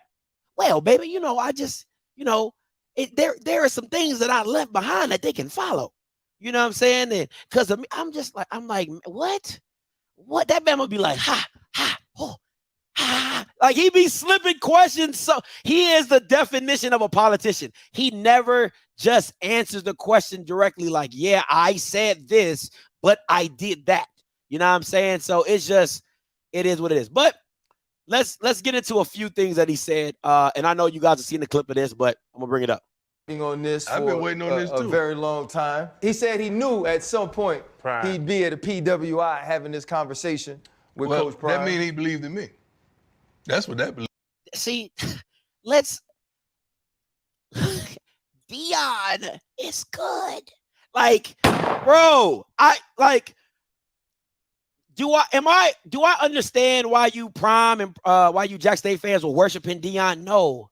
Well, baby, I just, there are some things that I left behind that they can follow. You know what I'm saying? And because I'm like, what? What? That man would be like, like he be slipping questions. So he is the definition of a politician. He never just answers the question directly like, yeah, I said this, but I did that. You know what I'm saying? So it is what it is. But let's get into a few things that he said. And I know you guys have seen the clip of this, but I'm gonna bring it up. On this I've been waiting on this too. A very long time. He said he knew at some point he'd be at a PWI having this conversation with Coach Prime. That means he believed in me. That's what that believes. see, let's. Deion is good. Like, bro, do I understand why you Prime and why you Jack State fans were worshiping Deion? No,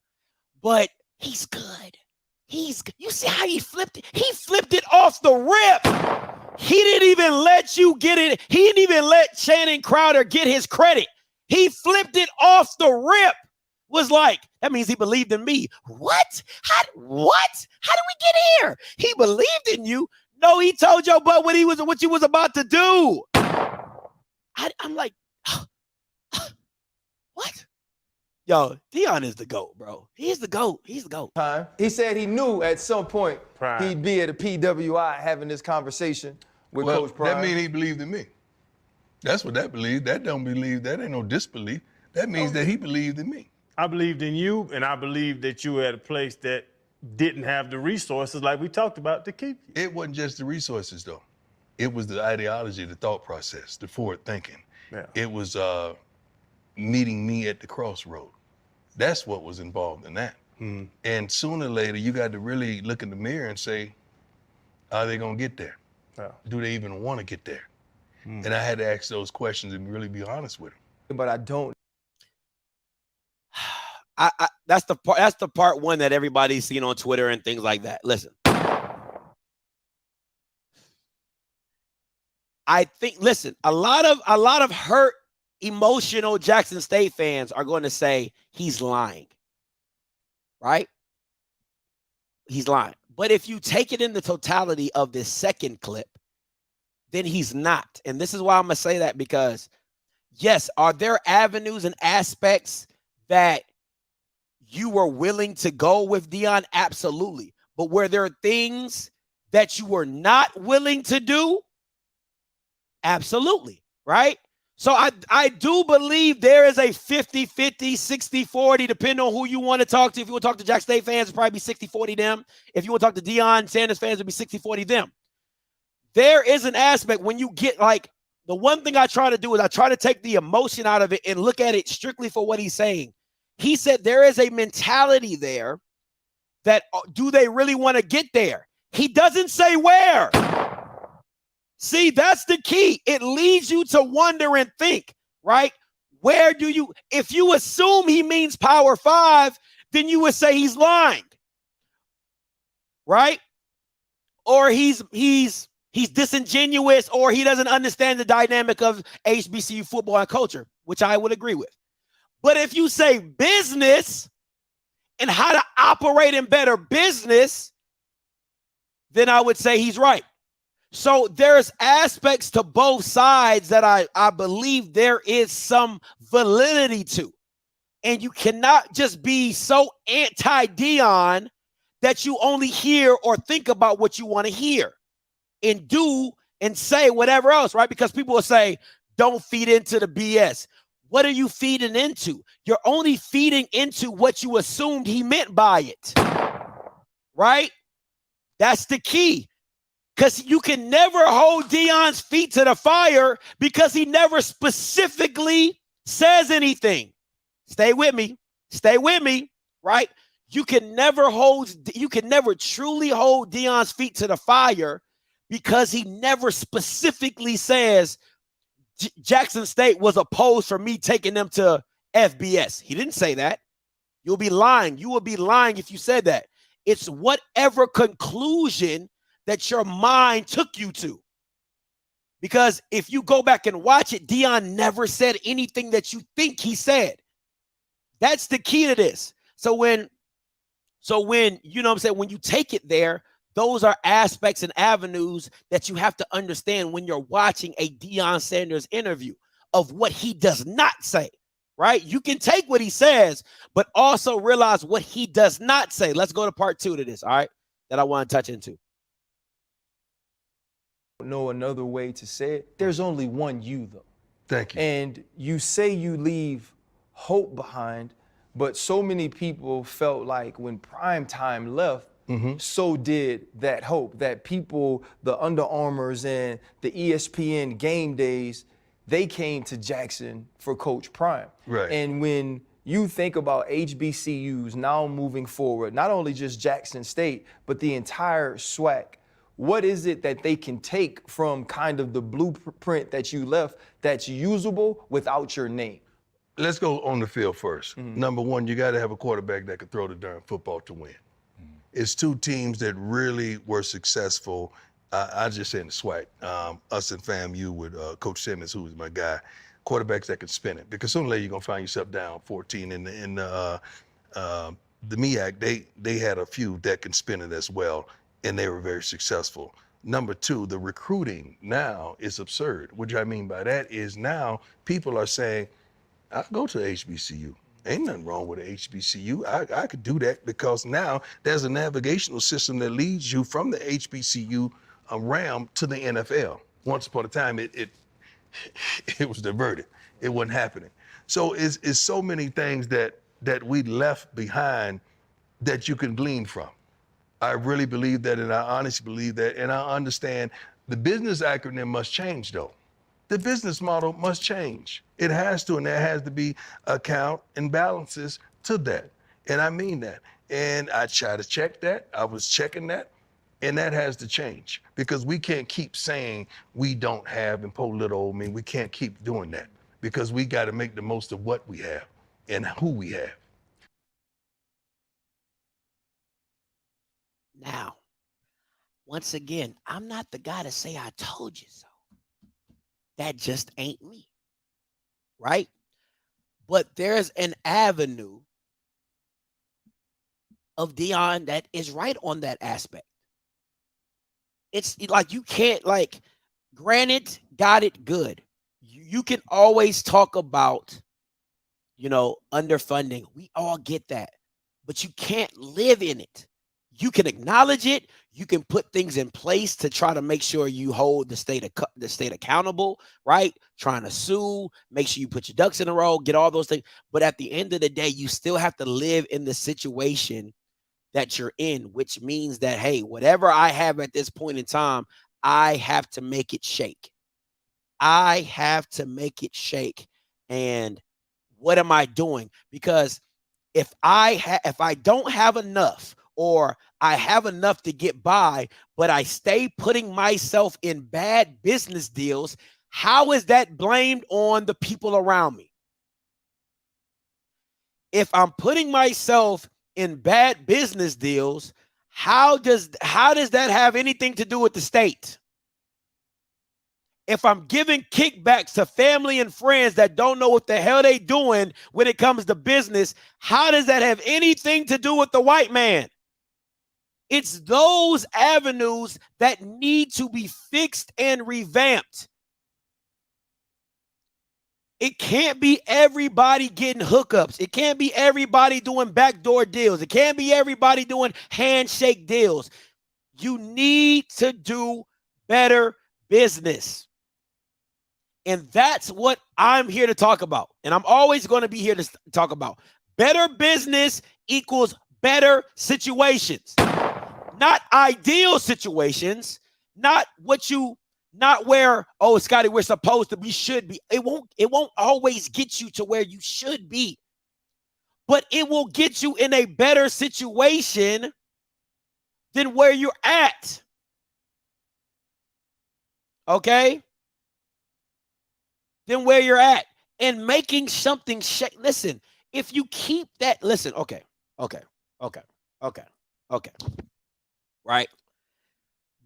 but he's good. You see how he flipped it? He flipped it off the rip. He didn't even let you get it. He didn't even let Shannon Crowder get his credit. He flipped it off the rip. Was like, that means he believed in me. What? How did we get here? He believed in you. No, he told your butt what you was about to do. I'm like, what? Yo, Deion is the GOAT, bro. He's the GOAT. He's the GOAT. He said he knew at some point he'd be at a PWI having this conversation with Coach Prime. That means he believed in me. That's what that believed. That don't believe. That ain't no disbelief. That means that he believed in me. I believed in you, and I believed that you were at a place that didn't have the resources like we talked about to keep you. It wasn't just the resources, though. It was the ideology, the thought process, the forward thinking. Yeah. It was meeting me at the crossroad. That's what was involved in that. Mm-hmm. And sooner or later, you got to really look in the mirror and say, are they going to get there? Yeah. Do they even want to get there? And I had to ask those questions and really be honest with them. But I don't. That's the part one that everybody's seen on Twitter and things like that. Listen, I think, a lot of hurt, emotional Jackson State fans are going to say he's lying, right? He's lying. But if you take it in the totality of this second clip, then he's not. And this is why I'm going to say that, because yes, are there avenues and aspects that you were willing to go with Deion? Absolutely. But were there things that you were not willing to do? Absolutely. Right? So I do believe there is a 50-50, 60-40, depending on who you want to talk to. If you want to talk to Jack State fans, it'd probably be 60-40 them. If you want to talk to Deion Sanders fans, it'd be 60-40 them. There is an aspect when you get, like, the one thing I try to do is I try to take the emotion out of it and look at it strictly for what he's saying. He said there is a mentality there that, do they really want to get there? He doesn't say where. See, that's the key. It leads you to wonder and think, right? Where do you, if you assume he means Power 5, then you would say he's lying, right? Or he's disingenuous, or he doesn't understand the dynamic of HBCU football and culture, which I would agree with. But if you say business and how to operate in better business, then I would say he's right. So there's aspects to both sides that I believe there is some validity to. And you cannot just be so anti-Deion that you only hear or think about what you want to hear and do and say whatever else, right? Because people will say, don't feed into the BS. What are you feeding into? You're only feeding into what you assumed he meant by it, right? That's the key. Because you can never hold Deion's feet to the fire because he never specifically says anything. Stay with me. Stay with me, right? You can never truly hold Deion's feet to the fire because he never specifically says Jackson State was opposed for me taking them to FBS. He didn't say that. You'll be lying. You will be lying if you said that. It's whatever conclusion that your mind took you to. Because if you go back and watch it, Deion never said anything that you think he said. That's the key to this. So when, you know what I'm saying, when you take it there, those are aspects and avenues that you have to understand when you're watching a Deion Sanders interview of what he does not say, right? You can take what he says, but also realize what he does not say. Let's go to part 2 to this, all right, that I want to touch into. Know another way to say it. There's only one you, though. Thank you. And you say you leave hope behind, but so many people felt like when Prime Time left, so did that hope. That people, the Under Armours and the ESPN game days, they came to Jackson for Coach Prime. Right. And when you think about HBCUs now moving forward, not only just Jackson State, but the entire SWAC. What is it that they can take from kind of the blueprint that you left that's usable without your name? Let's go on the field first. Number one, you got to have a quarterback that can throw the darn football to win. It's two teams that really were successful. I just said in the SWAC, us and FAMU with Coach Simmons, who was my guy, quarterbacks that can spin it. Because sooner or later you're gonna find yourself down 14 in the MEAC. They had a few that can spin it as well, and they were very successful. Number two, the recruiting now is absurd. What I mean by that is now people are saying, I'll go to HBCU. Ain't nothing wrong with an HBCU. I could do that because now there's a navigational system that leads you from the HBCU realm to the NFL. Once upon a time, it was diverted. It wasn't happening. So it's so many things that we left behind that you can glean from. I really believe that, and I honestly believe that, and I understand the business acronym must change though. The business model must change. It has to, and there has to be account and balances to that. And I mean that. And I try to check that. I was checking that. And that has to change because we can't keep saying we don't have and poor little old me. We can't keep doing that because we got to make the most of what we have and who we have. Now, once again, I'm not the guy to say I told you so. That just ain't me, right? But there's an avenue of Deion that is right on that aspect. It's like you can't, like, granted, got it, good. You can always talk about, underfunding. We all get that. But you can't live in it. You can acknowledge it. You can put things in place to try to make sure you hold the state accountable, right? Trying to sue, make sure you put your ducks in a row, get all those things. But at the end of the day, you still have to live in the situation that you're in, which means that, hey, whatever I have at this point in time, I have to make it shake. I have to make it shake. And what am I doing? Because if I don't have enough, or I have enough to get by, but I stay putting myself in bad business deals, how is that blamed on the people around me? If I'm putting myself in bad business deals, how does that have anything to do with the state? If I'm giving kickbacks to family and friends that don't know what the hell they doing when it comes to business, how does that have anything to do with the white man? It's those avenues that need to be fixed and revamped. It can't be everybody getting hookups. It can't be everybody doing backdoor deals. It can't be everybody doing handshake deals. You need to do better business. And that's what I'm here to talk about. And I'm always going to be here to talk about. Better business equals better situations. Not ideal situations, not where, oh, Scotty, we're supposed to be, should be. It won't always get you to where you should be, but it will get you in a better situation than where you're at. Okay? Than where you're at. And making something shake. Listen, if you keep that, listen, okay. Right?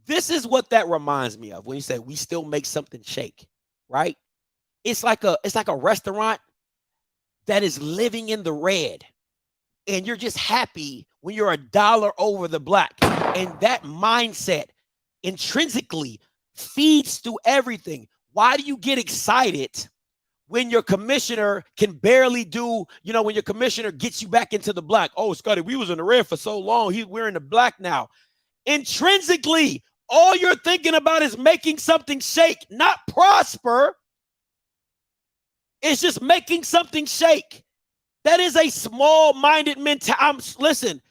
This is what that reminds me of when you say we still make something shake, right? It's like a restaurant that is living in the red, and you're just happy when you're $1 over the black. And that mindset intrinsically feeds through everything. Why do you get excited when your commissioner can barely do, when your commissioner gets you back into the black? Oh, Scotty, we was in the red for so long. We're in the black now. Intrinsically, all you're thinking about is making something shake, not prosper. It's just making something shake. That is a small-minded mentality. Listen,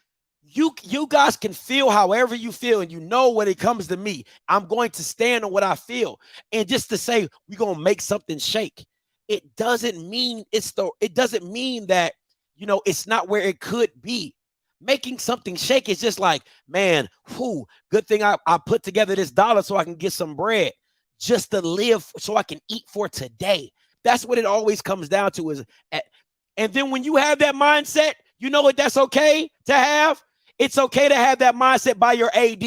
you guys can feel however you feel, and when it comes to me, I'm going to stand on what I feel. And just to say we're gonna make something shake, it doesn't mean that you know, it's not where it could be. Making something shake is just like, man, whew, good thing I put together this dollar so I can get some bread just to live, so I can eat for today. That's what it always comes down to. And then when you have that mindset, you know what that's okay to have? It's okay to have that mindset by your AD.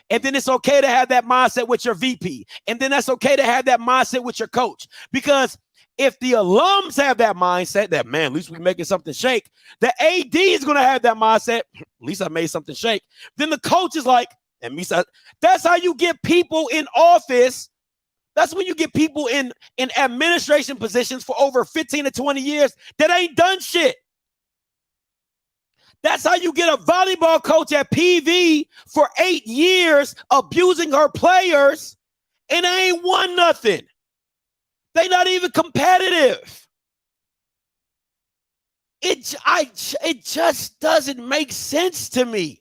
And then it's okay to have that mindset with your VP. And then that's okay to have that mindset with your coach. Because if the alums have that mindset that, man, at least we're making something shake, the AD is going to have that mindset, at least I made something shake. Then the coach is like, and Misa, that's how you get people in office. That's when you get people in administration positions for over 15 to 20 years that ain't done shit. That's how you get a volleyball coach at PV for 8 years abusing her players and they ain't won nothing. They not even competitive. It just doesn't make sense to me.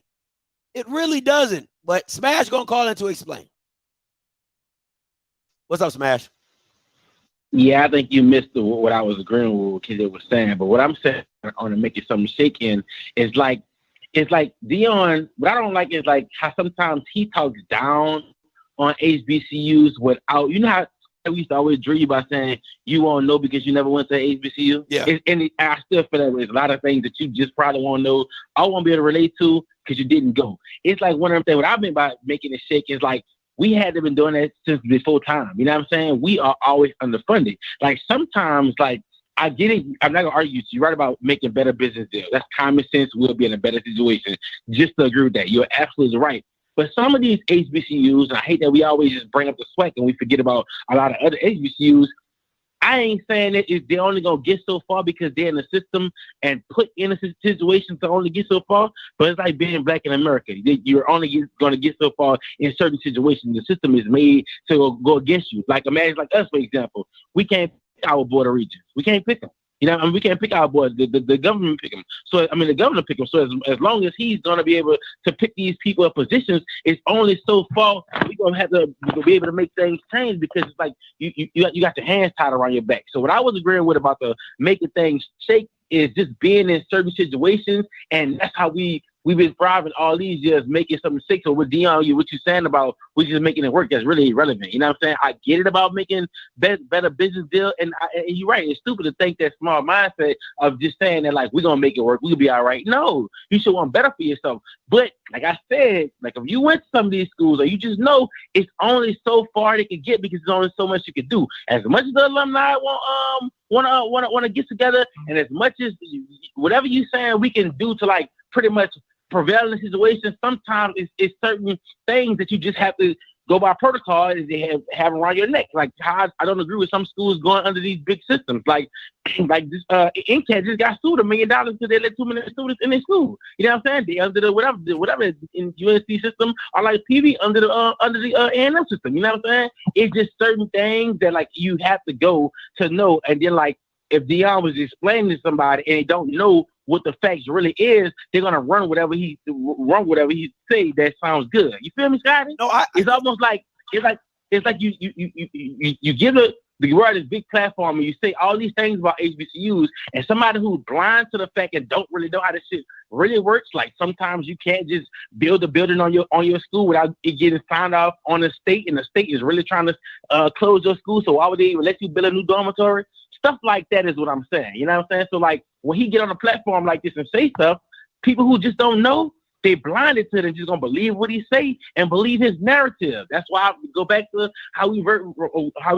It really doesn't. But Smash gonna call in to explain. What's up, Smash? Yeah, I think you missed what I was agreeing with what Kid was saying. But what I'm saying on to make it something shaking is like, it's like Deion. What I don't like is like how sometimes he talks down on HBCUs without, you know how we used to always drill you by saying you won't know because you never went to HBCU. Yeah. And I still feel that there's a lot of things that you just probably won't know. I won't be able to relate to because you didn't go. It's like one of them things. What I mean by making it shake is like, we had been doing that since before time. You know what I'm saying? We are always underfunded. Like sometimes, like I get it. I'm not gonna argue with you. You're right about making better business deals. That's common sense. We'll be in a better situation. Just to agree with that. You're absolutely right. But some of these HBCUs, and I hate that we always just bring up the SWAC and we forget about a lot of other HBCUs. I ain't saying that they're only going to get so far because they're in the system and put in a situation to only get so far, but it's like being black in America. You're only going to get so far in certain situations. The system is made to go against you. Like imagine like us, for example, we can't pick our board of regents. We can't pick them. You know, I mean, we can't pick our board. The government pick them. So, I mean, the governor pick them. So as long as he's going to be able to pick these people up positions, it's only so far we're going to have to be able to make things change because it's like you got your hands tied around your back. So what I was agreeing with about the making things shake is just being in certain situations, and that's how we've been thriving all these years, making something sick. So with Deion, what you're saying about we just making it work, that's really irrelevant. You know what I'm saying? I get it about making better business deal, and you're right. It's stupid to think that small mindset of just saying that like we're gonna make it work, we'll be all right. No, you should want better for yourself. But like I said, like if you went to some of these schools, or you just know it's only so far they can get because there's only so much you can do. As much as the alumni want to get together, and as much as whatever you saying we can do to like pretty much prevail in situations, sometimes it's certain things that you just have to go by protocol is they have around your neck. Like how I don't agree with some schools going under these big systems. Like this NCAT just got sued $1 million because they let too many students in their school. You know what I'm saying? They under the whatever in UNC system or like PV under the A&M system. You know what I'm saying? It's just certain things that like you have to go to know. And then like if Deion was explaining to somebody and they don't know what the facts really is, they're gonna run whatever he say that sounds good. You feel me, Scotty? No, it's almost like it's like you give the world this big platform and you say all these things about HBCUs, and somebody who's blind to the fact and don't really know how this shit really works. Like sometimes you can't just build a building on your school without it getting signed off on the state, and the state is really trying to close your school. So why would they even let you build a new dormitory? Stuff like that is what I'm saying. You know what I'm saying? So like when he get on a platform like this and say stuff, people who just don't know, they blinded to it and just gonna believe what he say and believe his narrative. That's why I go back to how we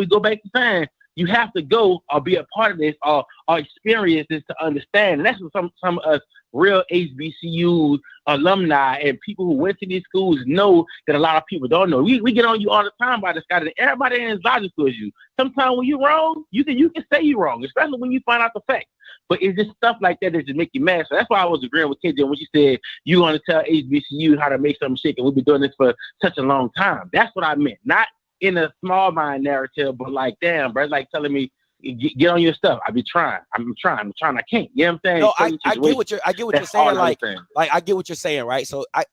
go back to saying you have to go or be a part of this or experience this to understand. And that's what some of us real HBCU alumni and people who went to these schools know that a lot of people don't know. We get on you all the time by this guy, and everybody in his logical as you. Sometimes when you're wrong, you can say you're wrong, especially when you find out the facts. But it's just stuff like that just make you mad. So that's why I was agreeing with KJ when she said you want to tell HBCU how to make something shake, and we've been doing this for such a long time. That's what I meant. Not in a small mind narrative, but like, damn, bro, it's like telling me, get on your stuff. I'm trying. I can't. You know what I'm saying? No, I get what you're saying. Like I get what you're saying, right? So I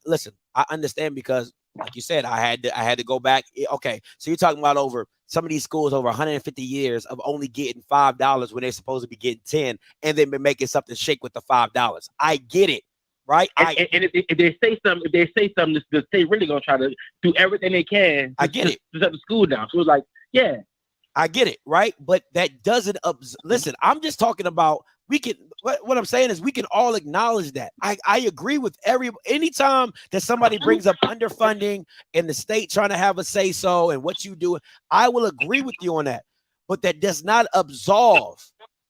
understand because like you said, I had to go back. Okay, so you're talking about over some of these schools over 150 years of only getting $5 when they're supposed to be getting 10, and then been making something shake with the $5. I get it, right? And if they say something, the state really gonna try to do everything they can. I get it. To shut the school down. So it's like, yeah, I get it, right? But that doesn't listen. I'm just talking about what I'm saying is we can all acknowledge that. I agree with anytime that somebody brings up underfunding and the state trying to have a say so and what you do, I will agree with you on that. But that does not absolve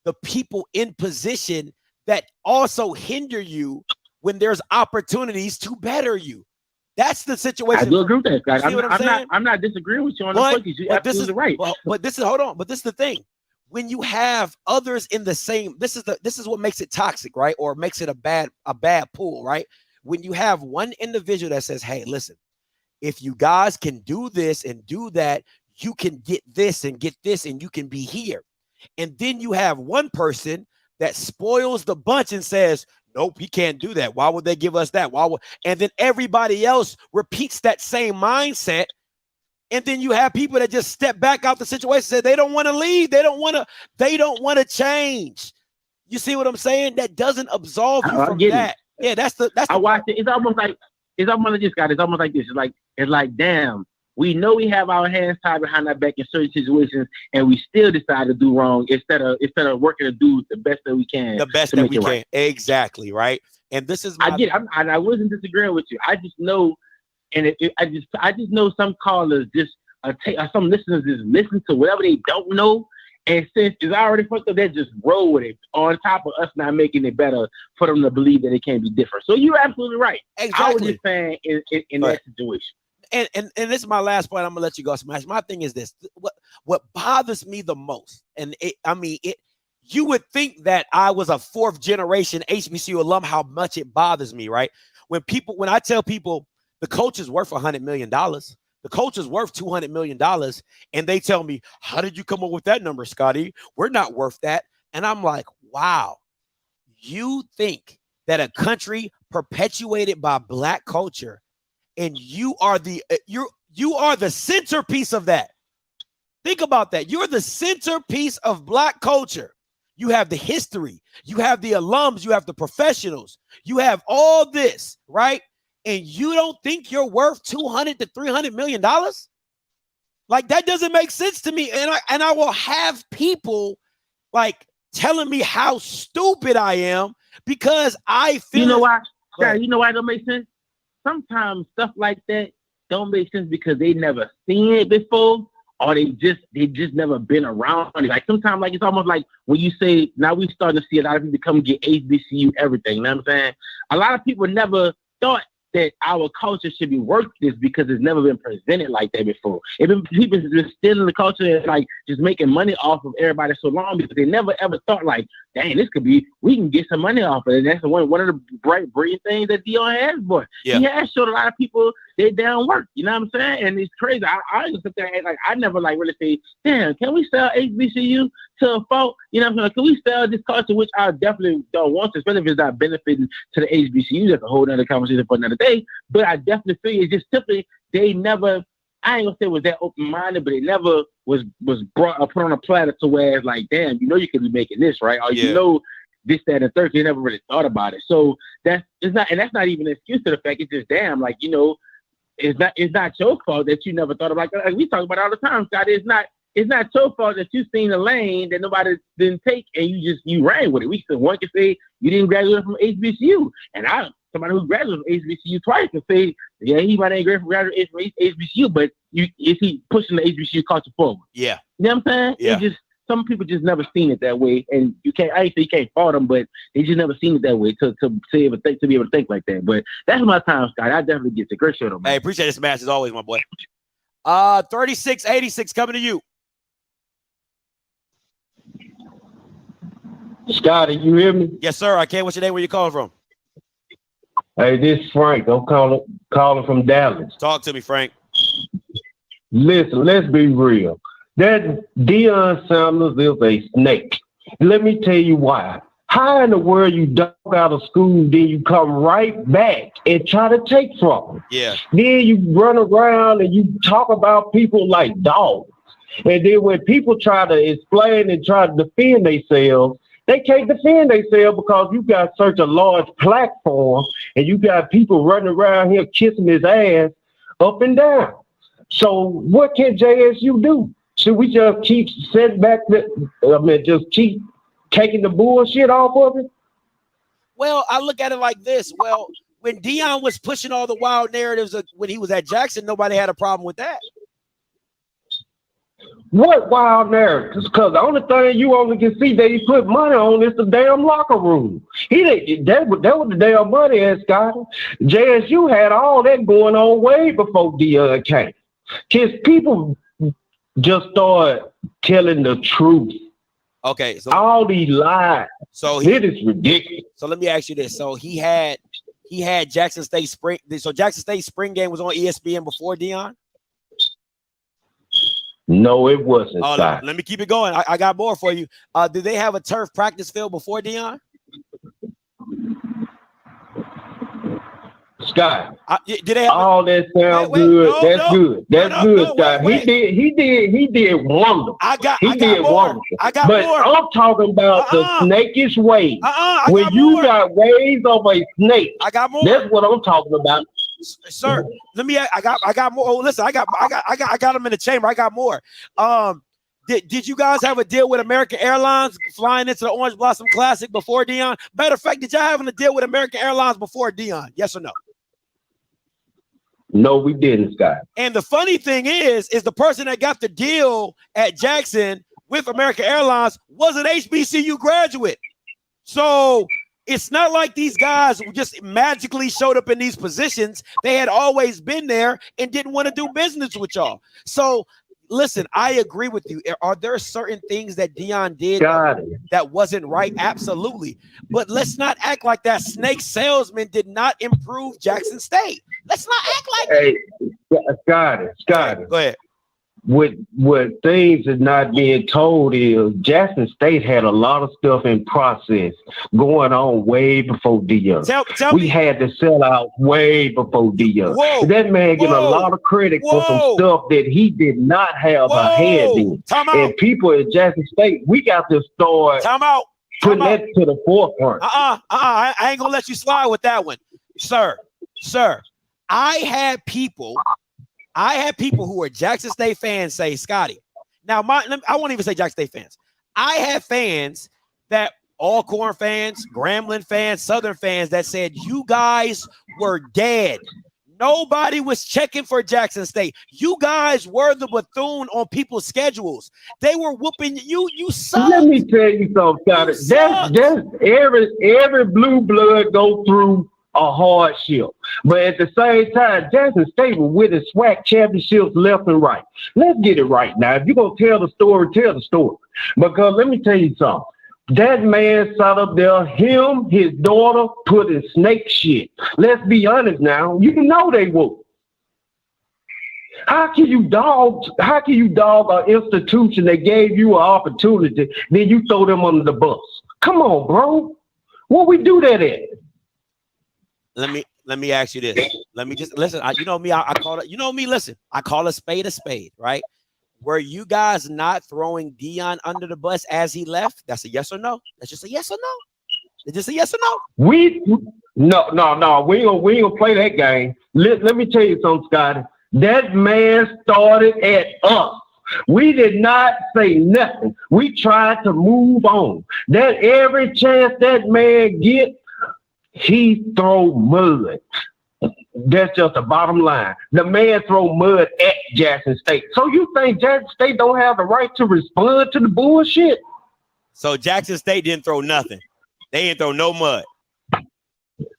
the people in position that also hinder you when there's opportunities to better you. That's the situation. I do agree with that, guys. I'm not disagreeing with you on the point. You're absolutely right. But this is the thing. When you have others in the same, this is what makes it toxic, right? Or makes it a bad pool, right? When you have one individual that says, hey, listen, if you guys can do this and do that, you can get this and you can be here. And then you have one person that spoils the bunch and says, nope, he can't do that. Why would they give us that? And then everybody else repeats that same mindset. And then you have people that just step back out the situation and say they don't want to leave. They don't want to change. You see what I'm saying? That doesn't absolve you from that. Yeah, that's I watched it. It's almost like this, guy. It's almost like this. It's like, damn, we know we have our hands tied behind our back in certain situations, and we still decide to do wrong instead of working to do the best that we can. The best that we can. Right. Exactly, right? And this is I get it. I wasn't disagreeing with you. I just know. And I just know some callers some listeners just listen to whatever they don't know, and since it's already fucked up, they just roll with it on top of us not making it better for them to believe that it can be different. So you're absolutely right. Exactly. I was just saying in that situation. And this is my last point. I'm gonna let you go, Smash. My thing is this: what bothers me the most, and you would think that I was a 4th generation HBCU alum, how much it bothers me, right? When I tell people the coach is worth $100 million. The coach is worth $200 million. And they tell me, how did you come up with that number, Scotty? We're not worth that. And I'm like, wow, you think that a country perpetuated by Black culture and you are the centerpiece of that. Think about that. You're the centerpiece of Black culture. You have the history. You have the alums. You have the professionals. You have all this, right? And you don't think you're worth $200 to $300 million? Like, that doesn't make sense to me. And I will have people like telling me how stupid I am because I feel. You know why? Yeah, you know why it don't make sense? Sometimes stuff like that don't make sense because they never seen it before, or they just never been around it. Like sometimes, like it's almost like when you say now we starting to see a lot of people come get HBCU everything. You know what I'm saying? A lot of people never thought that our culture should be worth this because it's never been presented like that before. People just stealing the culture and like just making money off of everybody so long because they never ever thought like, dang, we can get some money off of it. And that's one of the brilliant things that Deion has, boy. Yeah. He has showed a lot of people they down work. You know what I'm saying? And it's crazy. I just sit there and like I never like really say, damn, can we sell HBCU to a fault? You know what I'm saying? Like, can we sell this culture, which I definitely don't want to, especially if it's not benefiting to the HBCU. That's a whole other conversation for another day. But I definitely feel it's just simply they never. I ain't gonna say it was that open-minded, but it never was brought put on a platter to where it's like, damn, you know you could be making this, right? Or you know this, that, and third. They never really thought about it. So that's not even an excuse to the fact. It's just damn, like, you know, it's not your fault that you never thought of, like we talk about all the time, Scott. It's not your fault that you seen a lane that nobody didn't take and you ran with it. One can say you didn't graduate from HBCU, and somebody who graduated from HBCU twice can say, yeah, he might ain't graduated from HBCU, but is he pushing the HBCU culture forward? Yeah. You know what I'm saying? Yeah. Some people just never seen it that way, and I ain't say you can't fault them, but they just never seen it that way to be able to think like that. But that's my time, Scott. I definitely get the great show, man. Hey, appreciate this match as always, my boy. 3686 coming to you. Scotty, you hear me? Yes, sir. I can. What's your name? Where you calling from? Hey, this is Frank. I'm calling from Dallas. Talk to me, Frank. Listen, let's be real. That Deion Sanders is a snake. Let me tell you why. How in the world you dog out of school, then you come right back and try to take from them? Yeah. Then you run around and you talk about people like dogs. And then when people try to explain and try to defend themselves, they can't defend themselves because you got such a large platform and you got people running around here kissing his ass up and down. So what can JSU do? Should we just keep sitting back, just keep taking the bullshit off of it? Well, I look at it like this. Well, when Deion was pushing all the wild narratives when he was at Jackson, nobody had a problem with that. What wild narratives? Because the only thing you only can see that he put money on is the damn locker room. That was the damn money at Scotty. JSU had all that going on way before Deion came. Because people just started telling the truth. Okay, so all these lies. So it is ridiculous. So let me ask you this. So he had Jackson State spring. So Jackson State spring game was on ESPN before Deion? No, it wasn't. Oh, let me keep it going. I got more for you. Did they have a turf practice field before Deion? Scott, did they have all that sound good? That's good. That's good, Scott. He did wonderful. He did wonderful. But more. I'm talking about the snakish ways. When you got ways of a snake, I got more. That's what I'm talking about. Sir, let me. I got more. Oh, listen, I got them in the chamber. I got more. Did you guys have a deal with American Airlines flying into the Orange Blossom Classic before Deion? Matter of fact, did y'all have a deal with American Airlines before Deion? Yes or no? No, we didn't, Scott. And the funny thing is the person that got the deal at Jackson with American Airlines was an HBCU graduate. So it's not like these guys just magically showed up in these positions. They had always been there and didn't want to do business with y'all. So listen, I agree with you. Are there certain things that Deion did that wasn't right? Absolutely. But let's not act like that snake salesman did not improve Jackson State. Let's not act like Scotty. Go ahead. What things is not being told is Jackson State had a lot of stuff in process going on way before Deion. We had to sell out way before Deion. That man getting a lot of credit for some stuff that he did not have a hand in. And people at Jackson State, we got to start putting that to the forefront. I ain't gonna let you slide with that one, sir. I had people who are Jackson State fans say, Scotty. Now, I won't even say Jackson State fans. I had fans that Alcorn fans, Grambling fans, Southern fans that said you guys were dead. Nobody was checking for Jackson State. You guys were the buffoon on people's schedules. They were whooping you. You suck. Let me tell you something, Scotty. That's every blue blood go through a hardship. But at the same time, Jackson State was winning SWAC championships left and right. Let's get it right now. If you're going to tell the story, tell the story. Because let me tell you something. That man sat up there, his daughter, put in snake shit. Let's be honest now. You know they would. How can you dog an institution that gave you an opportunity, then you throw them under the bus? Come on, bro. What we do that at? Let me ask you this. Let me just listen. You know me. I call it. You know me. Listen. I call a spade, right? Were you guys not throwing Deion under the bus as he left? That's a yes or no. That's just a yes or no. It's just a yes or no. No. We ain't gonna play that game. Let me tell you something, Scotty. That man started at us. We did not say nothing. We tried to move on. That every chance that man get, he throw mud. That's just the bottom line. The man throw mud at Jackson State. So you think Jackson State don't have the right to respond to the bullshit? So Jackson State didn't throw nothing. They didn't throw no mud.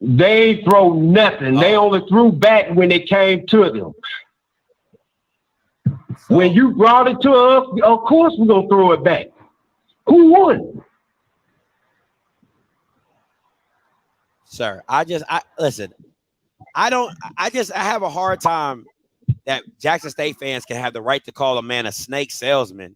They ain't throw nothing. They only threw back when it came to them. When you brought it to us, of course we're gonna throw it back. Who won? Sir, I have a hard time that Jackson State fans can have the right to call a man a snake salesman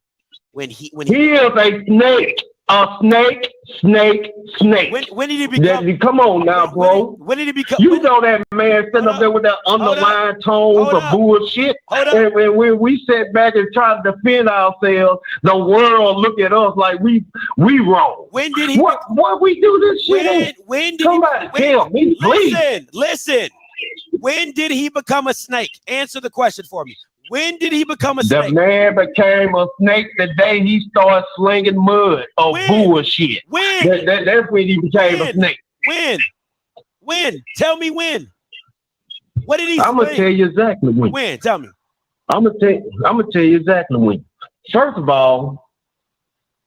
when he is a snake. A snake. When did he become? Come on now, bro. When did he become? You know that man sitting up there with that underlying tones of bullshit. And when we sat back and tried to defend ourselves, the world look at us like we wrong. When did he? What we do this shit? When did somebody tell me, please? Listen. When did he become a snake? Answer the question for me. When did he become a snake? The man became a snake the day he started slinging mud of bullshit. When? That's when he became a snake. When? Tell me when. What did he I'm gonna tell you exactly when. When? Tell me. I'm gonna tell you exactly when. First of all,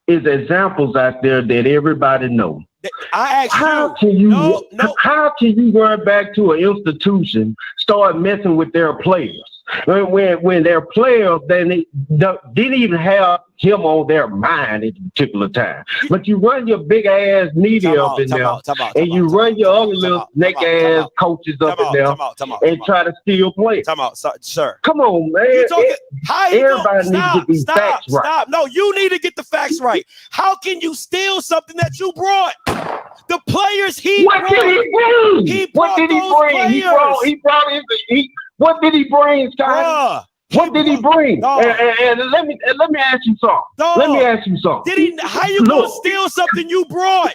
is examples out there that everybody knows. I asked how can you run back to an institution, start messing with their players? When their players, they didn't even have him on their mind at a particular time. But you run your big ass media up in there, and you run your other little snake ass coaches up in there and try to steal players. Sir. Come on, man. Everybody needs to get these facts right. Stop. No, you need to get the facts right. How can you steal something that you brought? The players he brought. What did he bring? What did he bring? What did he bring, Scott? What did he bring? And let me ask you something. Did he? How you gonna steal something you brought?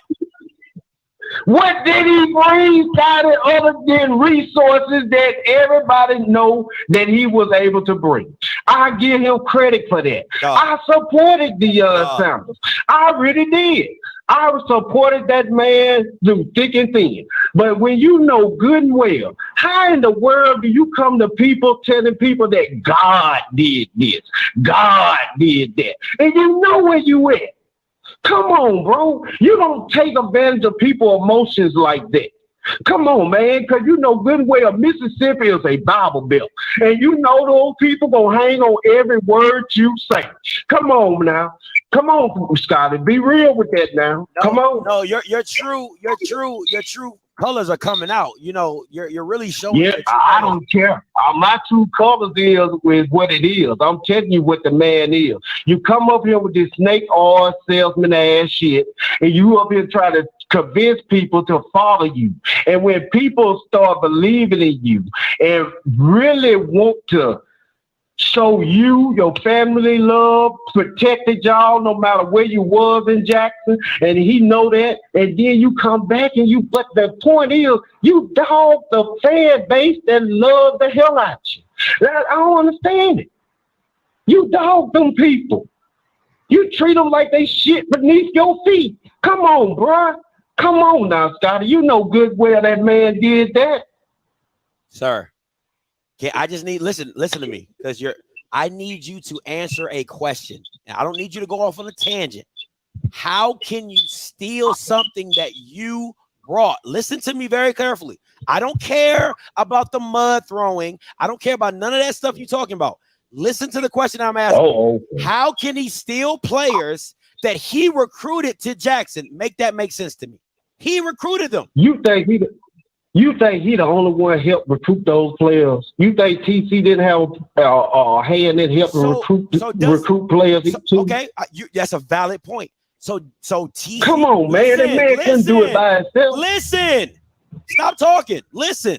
What did he bring, Scott, other than resources that everybody know that he was able to bring? I give him credit for that. I supported Deion Sanders. I really did. I supported that man through thick and thin. But when you know good and well, how in the world do you come to people telling people that God did this, God did that, and you know where you at? Come on, bro. You don't take advantage of people's emotions like that. Come on, man, because you know good and well Mississippi is a Bible Belt. And you know those people gonna hang on every word you say. Come on now. Come on, Scotty. Be real with that now. Come on. No, your true colors are coming out. You know, you're really showing. Yeah, I don't care. My true colors is what it is. I'm telling you what the man is. You come up here with this snake oil salesman ass shit, and you up here try to convince people to follow you. And when people start believing in you and really want to show you, your family love, protected y'all no matter where you was in Jackson, and he know that, and then you come back and but the point is, you dog the fan base that love the hell out you. I don't understand it. You dog them people. You treat them like they shit beneath your feet. Come on, bruh. Come on now, Scotty. You know good well that man did that. Sir. Okay, I just need listen to me, because I need you to answer a question. And I don't need you to go off on a tangent. How can you steal something that you brought? Listen to me very carefully. I don't care about the mud throwing. I don't care about none of that stuff you're talking about. Listen to the question I'm asking. How can he steal players that he recruited to Jackson? Make that make sense to me. He recruited them. You think he the only one helped recruit those players? You think TC didn't have a hand in helping recruit players too? Okay, that's a valid point. So TC. Come on, man. That man couldn't do it by himself. Listen. Stop talking. Listen.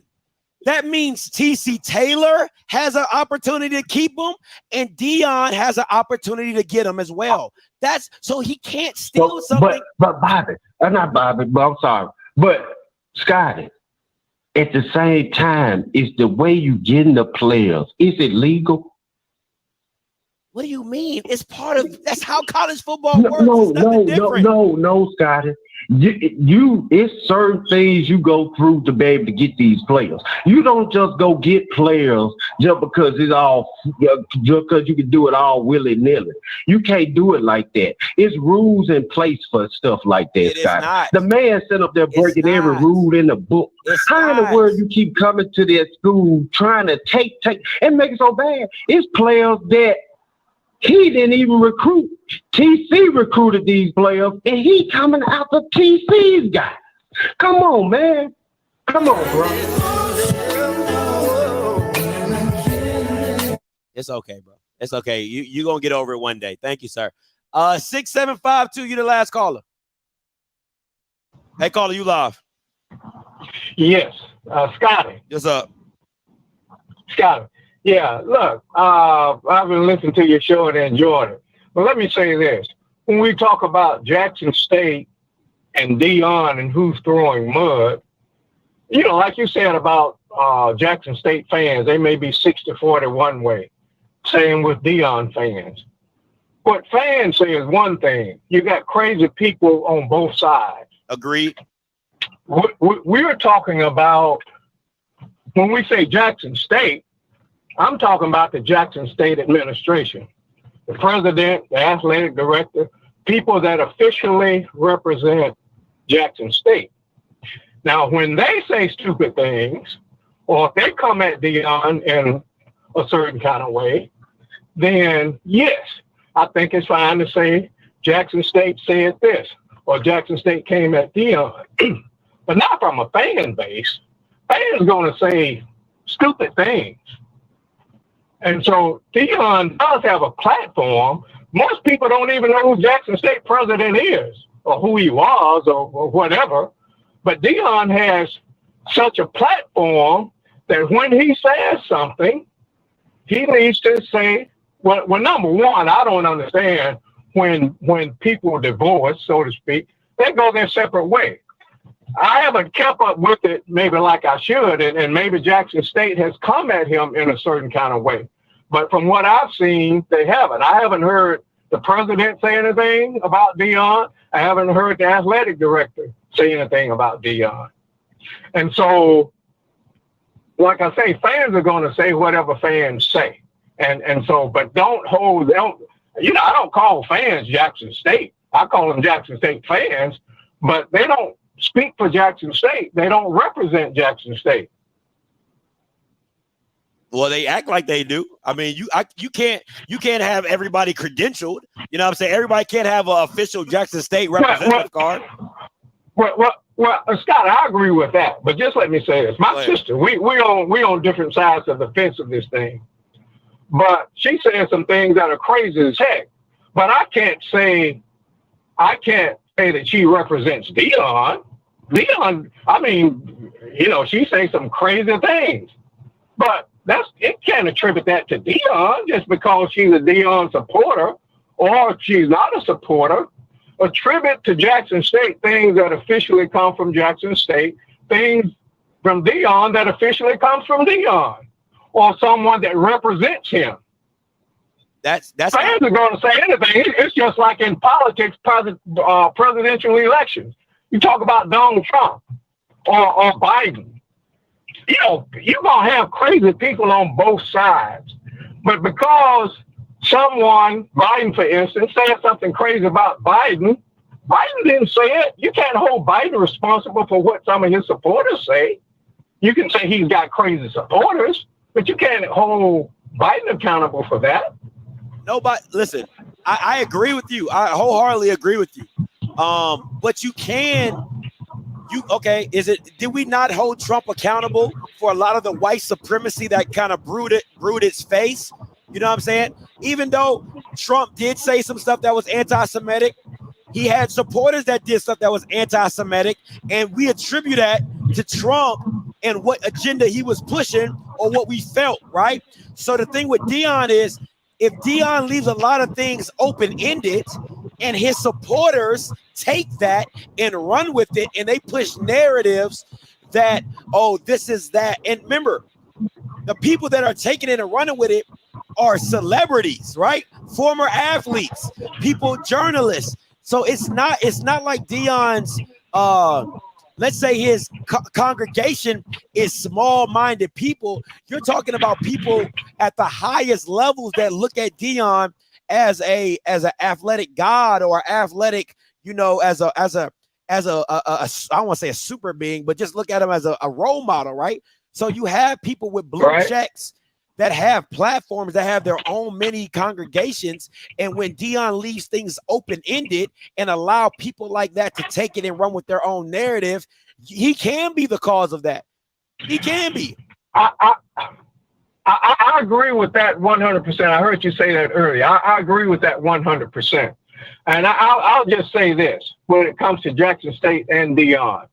That means TC Taylor has an opportunity to keep him, and Deion has an opportunity to get him as well. That's so he can't steal something. But Bobby, not Bobby, but I'm sorry. But Scotty, at the same time, it's the way you getting the players. Is it legal? What do you mean? It's part of that's how college football works. No, Scotty. It's certain things you go through to be able to get these players. You don't just go get players just because just because you can do it all willy-nilly. You can't do it like that. It's rules in place for stuff like that, Scotty. The man set up there breaking every rule in the book. How in the world you keep coming to that school trying to take and make it so bad? It's players that he didn't even recruit. TC recruited these players, and he coming out the TC's guy. Come on, man. Come on, bro. It's okay, bro. It's okay. You're going to get over it one day. Thank you, sir. 6752, you the last caller. Hey, caller, you live. Yes, Scotty. What's up? Scotty. Yeah, look, I've been listening to your show and enjoyed it. But let me say this. When we talk about Jackson State and Deion and who's throwing mud, you know, like you said about Jackson State fans, they may be 60-40 one way. Same with Deion fans. What fans say is one thing. You got crazy people on both sides. Agreed. We're talking about, when we say Jackson State, I'm talking about the Jackson State administration, the president, the athletic director, people that officially represent Jackson State. Now, when they say stupid things, or if they come at Deion in a certain kind of way, then yes, I think it's fine to say Jackson State said this, or Jackson State came at Deion. But not from a fan base. Fans are going to say stupid things. And so Deion does have a platform. Most people don't even know who Jackson State president is, or who he was, or whatever. But Deion has such a platform that when he says something, he needs to say, well, number one, I don't understand when people divorce, so to speak, they go their separate way. I haven't kept up with it maybe like I should, and maybe Jackson State has come at him in a certain kind of way. But from what I've seen, they haven't. I haven't heard the president say anything about Deion. I haven't heard the athletic director say anything about Deion. And so, like I say, fans are going to say whatever fans say. And so, but I don't call fans Jackson State. I call them Jackson State fans, but they don't speak for Jackson State. They don't represent Jackson State. Well, they act like they do. I mean, you can't have everybody credentialed. You know what I'm saying? Everybody can't have an official Jackson State representative card. Well, Scott, I agree with that. But just let me say this. My sister, we on different sides of the fence of this thing. But she said some things that are crazy as heck. But I can't say that she represents Deion. Deion, I mean, you know, she say some crazy things. But it can't attribute that to Deion just because she's a Deion supporter, or she's not a supporter. Attribute to Jackson State things that officially come from Jackson State, things from Deion that officially comes from Deion, or someone that represents him. That's fans are going to say anything. It's just like in politics, presidential elections. You talk about Donald Trump or Biden. You know, you're going to have crazy people on both sides. But because someone, Biden, for instance, said something crazy about Biden didn't say it. You can't hold Biden responsible for what some of his supporters say. You can say he's got crazy supporters, but you can't hold Biden accountable for that. Nobody, listen, I agree with you. I wholeheartedly agree with you. But you can, did we not hold Trump accountable for a lot of the white supremacy that kind of brewed its face? You know what I'm saying? Even though Trump did say some stuff that was anti-Semitic, he had supporters that did stuff that was anti-Semitic, and we attribute that to Trump and what agenda he was pushing or what we felt, right? So the thing with Deion is, if Deion leaves a lot of things open-ended and his supporters take that and run with it and they push narratives that, oh, this is that. And remember, the people that are taking it and running with it are celebrities, right? Former athletes, people, journalists. So it's not like Deion's, let's say his congregation is small-minded people. You're talking about people at the highest levels that look at Deion as an athletic god or athletic, you know, as a I don't want to say a super being, but just look at him as a role model, right? So you have people with blue checks that have platforms that have their own many congregations. And when Deion leaves things open-ended and allow people like that to take it and run with their own narrative, he can be the cause of that. He can be. I agree with that 100%. I heard you say that earlier. I agree with that 100%. And I'll just say this. When it comes to Jackson State and Deion,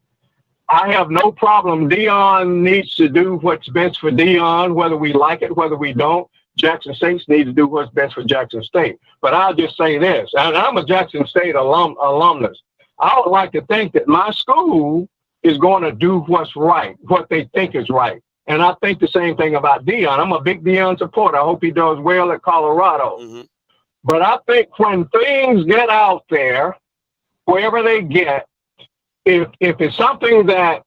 I have no problem. Deion needs to do what's best for Deion, whether we like it, whether we don't. Jackson State needs to do what's best for Jackson State. But I'll just say this, and I'm a Jackson State alumnus. I would like to think that my school is going to do what's right, what they think is right. And I think the same thing about Deion. I'm a big Deion supporter. I hope he does well at Colorado. Mm-hmm. But I think when things get out there, wherever they get, if it's something that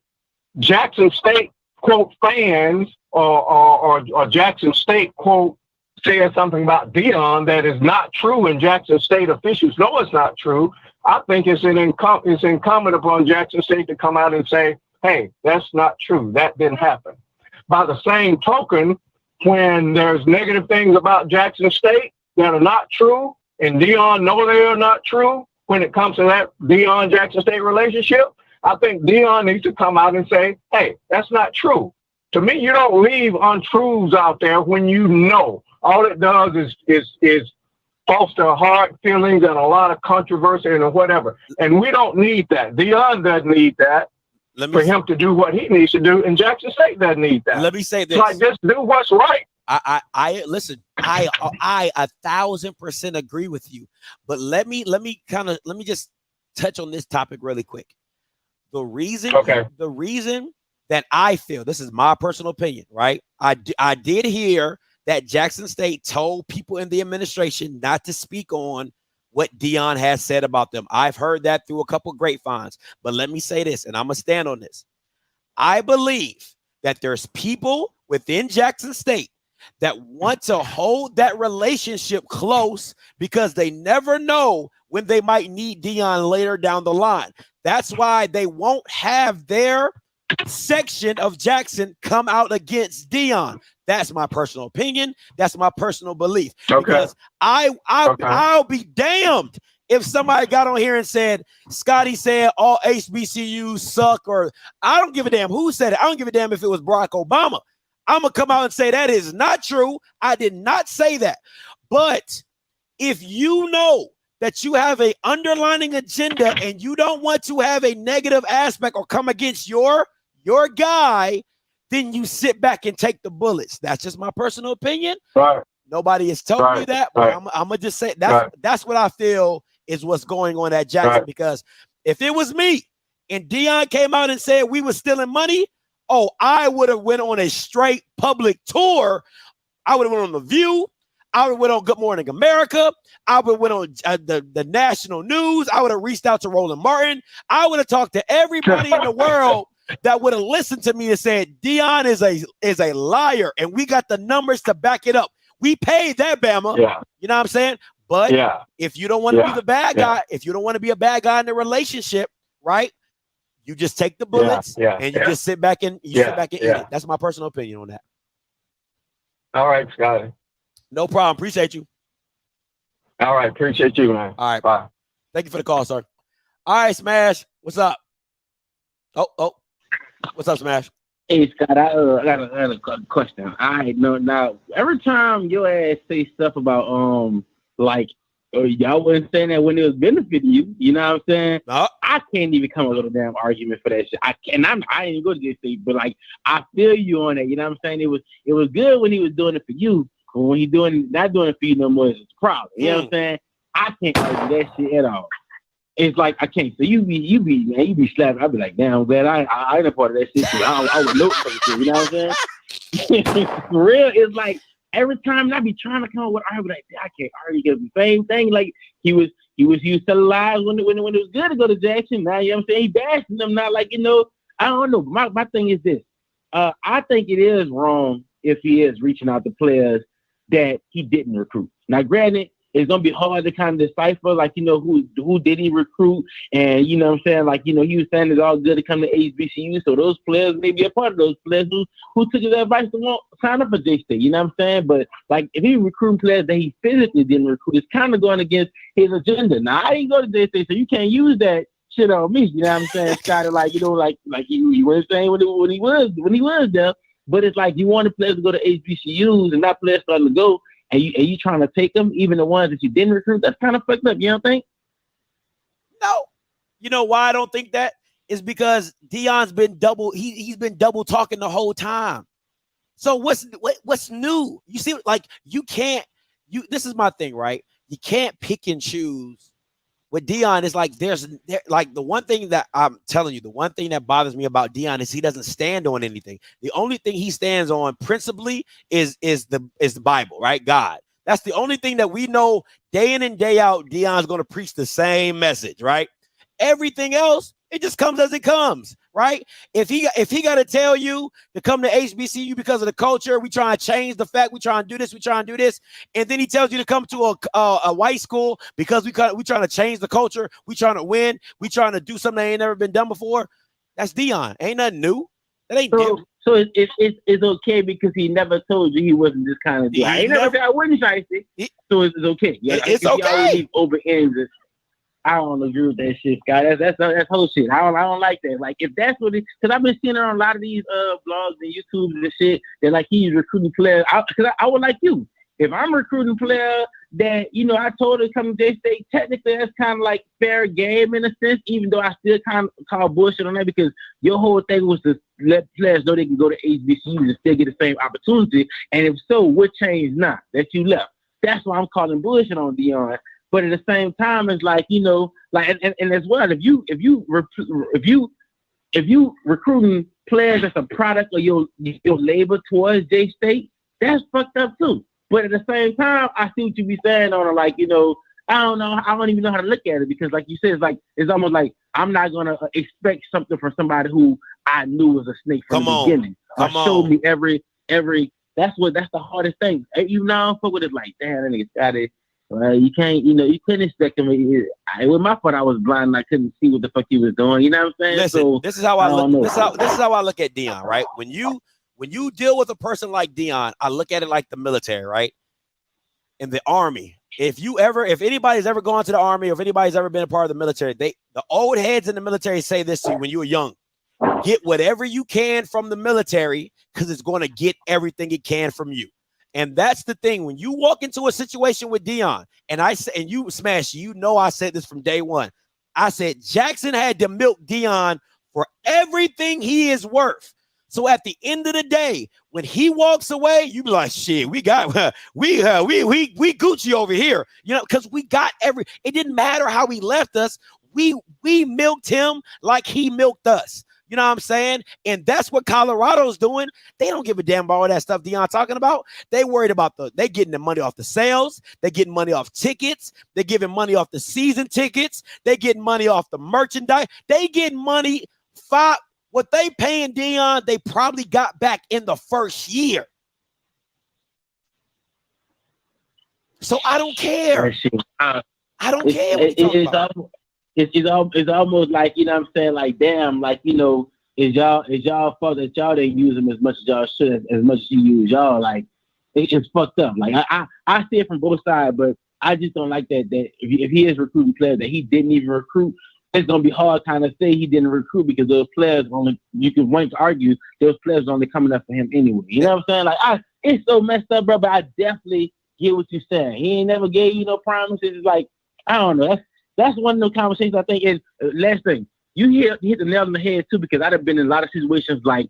Jackson State, quote, fans or Jackson State, quote, says something about Deion that is not true and Jackson State officials know it's not true, I think it's incumbent upon Jackson State to come out and say, hey, that's not true. That didn't happen. By the same token, when there's negative things about Jackson State that are not true and Deion know they are not true, when it comes to that Deion-Jackson State relationship, I think Deion needs to come out and say, hey, that's not true. To me, you don't leave untruths out there when you know. All it does is foster hard feelings and a lot of controversy and whatever. And we don't need that. Deion doesn't need that for him to do what he needs to do, and Jackson State doesn't need that. Let me say this. Like, just do what's right. I listen. I 1,000% agree with you, but let me just touch on this topic really quick. The reason that I feel, this is my personal opinion, right? I did hear that Jackson State told people in the administration not to speak on what Deion has said about them. I've heard that through a couple grapevines, but let me say this, and I'm gonna stand on this. I believe that there's people within Jackson State that want to hold that relationship close because they never know when they might need Deion later down the line. That's why they won't have their section of Jackson come out against Deion. That's my personal opinion. That's my personal belief. Okay. Because I'll be damned if somebody got on here and said, Scotty said all HBCUs suck, or I don't give a damn who said it. I don't give a damn if it was Barack Obama. I'm going to come out and say that is not true. I did not say that. But if you know that you have an underlining agenda and you don't want to have a negative aspect or come against your guy, then you sit back and take the bullets. That's just my personal opinion. Right. Nobody has told me that, but I'm going to just say that's what I feel is what's going on at Jackson. Because if it was me and Deion came out and said we were stealing money, I would have went on a straight public tour. I would have went on The View. I would have went on Good Morning America. I would have went on the national news. I would have reached out to Roland Martin. I would have talked to everybody in the world that would have listened to me and said, Deion is a liar, and we got the numbers to back it up. We paid that, Bama. Yeah. You know what I'm saying? But if you don't want to be the bad guy, if you don't want to be a bad guy in the relationship, right? You just take the bullets and you just sit back and eat it. That's my personal opinion on that. All right, Scotty. No problem. Appreciate you. All right. Appreciate you, man. All right. Bye. Thank you for the call, sir. All right, Smash. What's up? Oh. What's up, Smash? Hey, Scott, I got a question. I know now, every time your ass say stuff about, y'all wasn't saying that when it was benefiting you, you know what I'm saying? No. I can't even come up with a damn argument for that shit. I didn't go to this thing, but I feel you on that. You know what I'm saying? It was good when he was doing it for you, but when he not doing it for you no more, it's a problem. You know what I'm saying? I can't argue that shit at all. It's like I can't. So you be slapping. I'll be like, damn, I'm glad I ain't a part of that shit. I would know for the shit. You know what I'm saying? For real, it's like every time I be trying to come up with argument, like I can't argue because the same thing. Like he was telling lies when it was good to go to Jackson. Now you know what I'm saying? He bashing them now. Like, I don't know. My thing is this. I think it is wrong if he is reaching out to players that he didn't recruit. Now, granted, it's gonna be hard to kind of decipher, who did he recruit, and you know what I'm saying, he was saying it's all good to come to HBCU, so those players may be a part of those players who took his advice to sign up for J-State, you know what I'm saying? But if he recruiting players that he physically didn't recruit, it's kind of going against his agenda. Now I didn't go to J-State, so you can't use that shit on me, you know what I'm saying? It's kind of he was saying when he was there, but it's like you want the players to go to HBCUs and not players starting to go. And you trying to take them, even the ones that you didn't recruit, that's kind of fucked up, you don't think? No. You know why I don't think that? Is because Deion's been he's been double talking the whole time. So what's new? You see, like this is my thing, right? You can't pick and choose. With Deion, it's like like the one thing that I'm telling you, the one thing that bothers me about Deion is he doesn't stand on anything. The only thing he stands on principally is the Bible, right? God. That's the only thing that we know day in and day out. Deion's going to preach the same message, right? Everything else, it just comes as it comes, right? If he got to tell you to come to HBCU because of the culture, we try to change the fact, we try and do this, and then he tells you to come to a white school because we trying to change the culture, we trying to win, we trying to do something that ain't never been done before. That's Deion. Ain't nothing new. That ain't new. So it's okay because he never told you he wasn't this kind of guy. He never said I wasn't shiesty. So it's okay. Yeah, it's okay. Open ends. I don't agree with that shit, Scott. That's whole shit. I don't like that. Like if that's what it, because I've been seeing it on a lot of these blogs and YouTubes and shit. They're like he's recruiting players. Because I would like you. If I'm recruiting a player that I told her to come to J-State, technically that's kind of like fair game in a sense. Even though I still kind of call bullshit on that because your whole thing was to let players know they can go to HBCUs and still get the same opportunity. And if so, what changed now that you left? That's why I'm calling bullshit on Deion. But at the same time, it's like like and as well, if you recruiting players that's a product of your labor towards J-State, that's fucked up too. But at the same time, I see what you be saying on it, like I don't know, I don't even know how to look at it because, like you said, it's almost like I'm not gonna expect something from somebody who I knew was a snake from the beginning. Showed me every. That's the hardest thing. Even now, I'm fuck with it like, damn, that nigga got it. You can't, you couldn't expect him. With my fault, I was blind and I couldn't see what the fuck he was doing. You know what I'm saying? Listen, so this is how I look. This is how I look at Deion, right? When you deal with a person like Deion, I look at it like the military, right? In the Army, if anybody's ever gone to the Army, or if anybody's ever been a part of the military, the old heads in the military say this to you when you were young: get whatever you can from the military because it's going to get everything it can from you. And that's the thing. When you walk into a situation with Deion, and you smash, I said this from day one. I said Jackson had to milk Deion for everything he is worth. So at the end of the day, when he walks away, you be like, shit, we got we Gucci over here, because we got it didn't matter how he left us. We milked him like he milked us. You know what I'm saying? And that's what Colorado's doing. They don't give a damn about all that stuff Deion talking about. They worried about they getting the money off the sales. They getting money off tickets. They giving money off the season tickets. They getting money off the merchandise. They getting money. What they paying Deion, they probably got back in the first year. So I don't care. I don't care what you're talking about. It's almost like, what I'm saying, like, damn, like, is y'all fault that y'all didn't use him as much as y'all should, as much as you use y'all. Like, it's fucked up. Like, I see it from both sides, but I just don't like that if he is recruiting players that he didn't even recruit, it's gonna be hard kind of say he didn't recruit because those players you can want to argue those players are only coming up for him anyway. You know what I'm saying? Like, it's so messed up, bro, but I definitely get what you're saying. He ain't never gave you no promises. It's like, I don't know. That's one of those conversations I think is last thing. You hit the nail on the head too, because I'd have been in a lot of situations like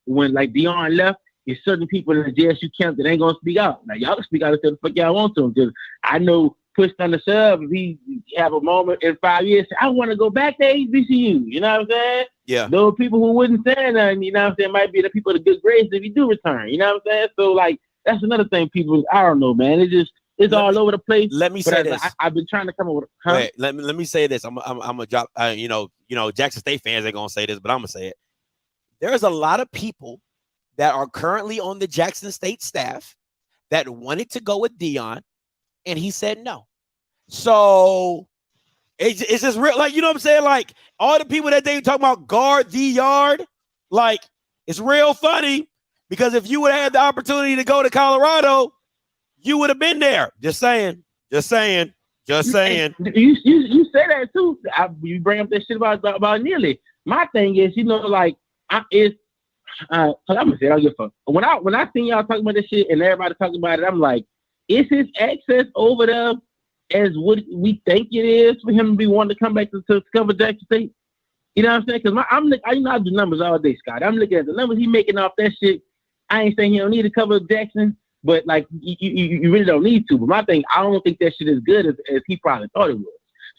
when Deion left, there's certain people in the JSU camp that ain't gonna speak out. Now y'all can speak out if the fuck y'all want to, because I know push on the shove, if he have a moment in 5 years, I want to go back to HBCU. You know what I'm saying? Yeah. Those people who wouldn't say nothing, you know what I'm saying, might be the people of good grades if you do return. You know what I'm saying? So like that's another thing. People, I don't know, man. It's all over the place. Let me say this. I've been trying to come up with. Wait, let me say this. I'm gonna drop. Jackson State fans ain't gonna say this, but I'm gonna say it. There's a lot of people that are currently on the Jackson State staff that wanted to go with Deion, and he said no. So it's just real, like, you know what I'm saying? Like all the people that they talk about guard the yard, like it's real funny because if you would have had the opportunity to go to Colorado, you would have been there. Just saying. You say that too. You bring up that shit about Neely. My thing is, like, I'm gonna say, I don't give a fuck. When I seen y'all talking about this shit and everybody talking about it, I'm like, is his access over there as what we think it is for him to be wanting to come back to cover Jackson State? You know what I'm saying? Because I do numbers all day, Scott. I'm looking at the numbers he making off that shit. I ain't saying he don't need to cover Jackson, but like you really don't need to. But my thing, I don't think that shit is good as he probably thought it was.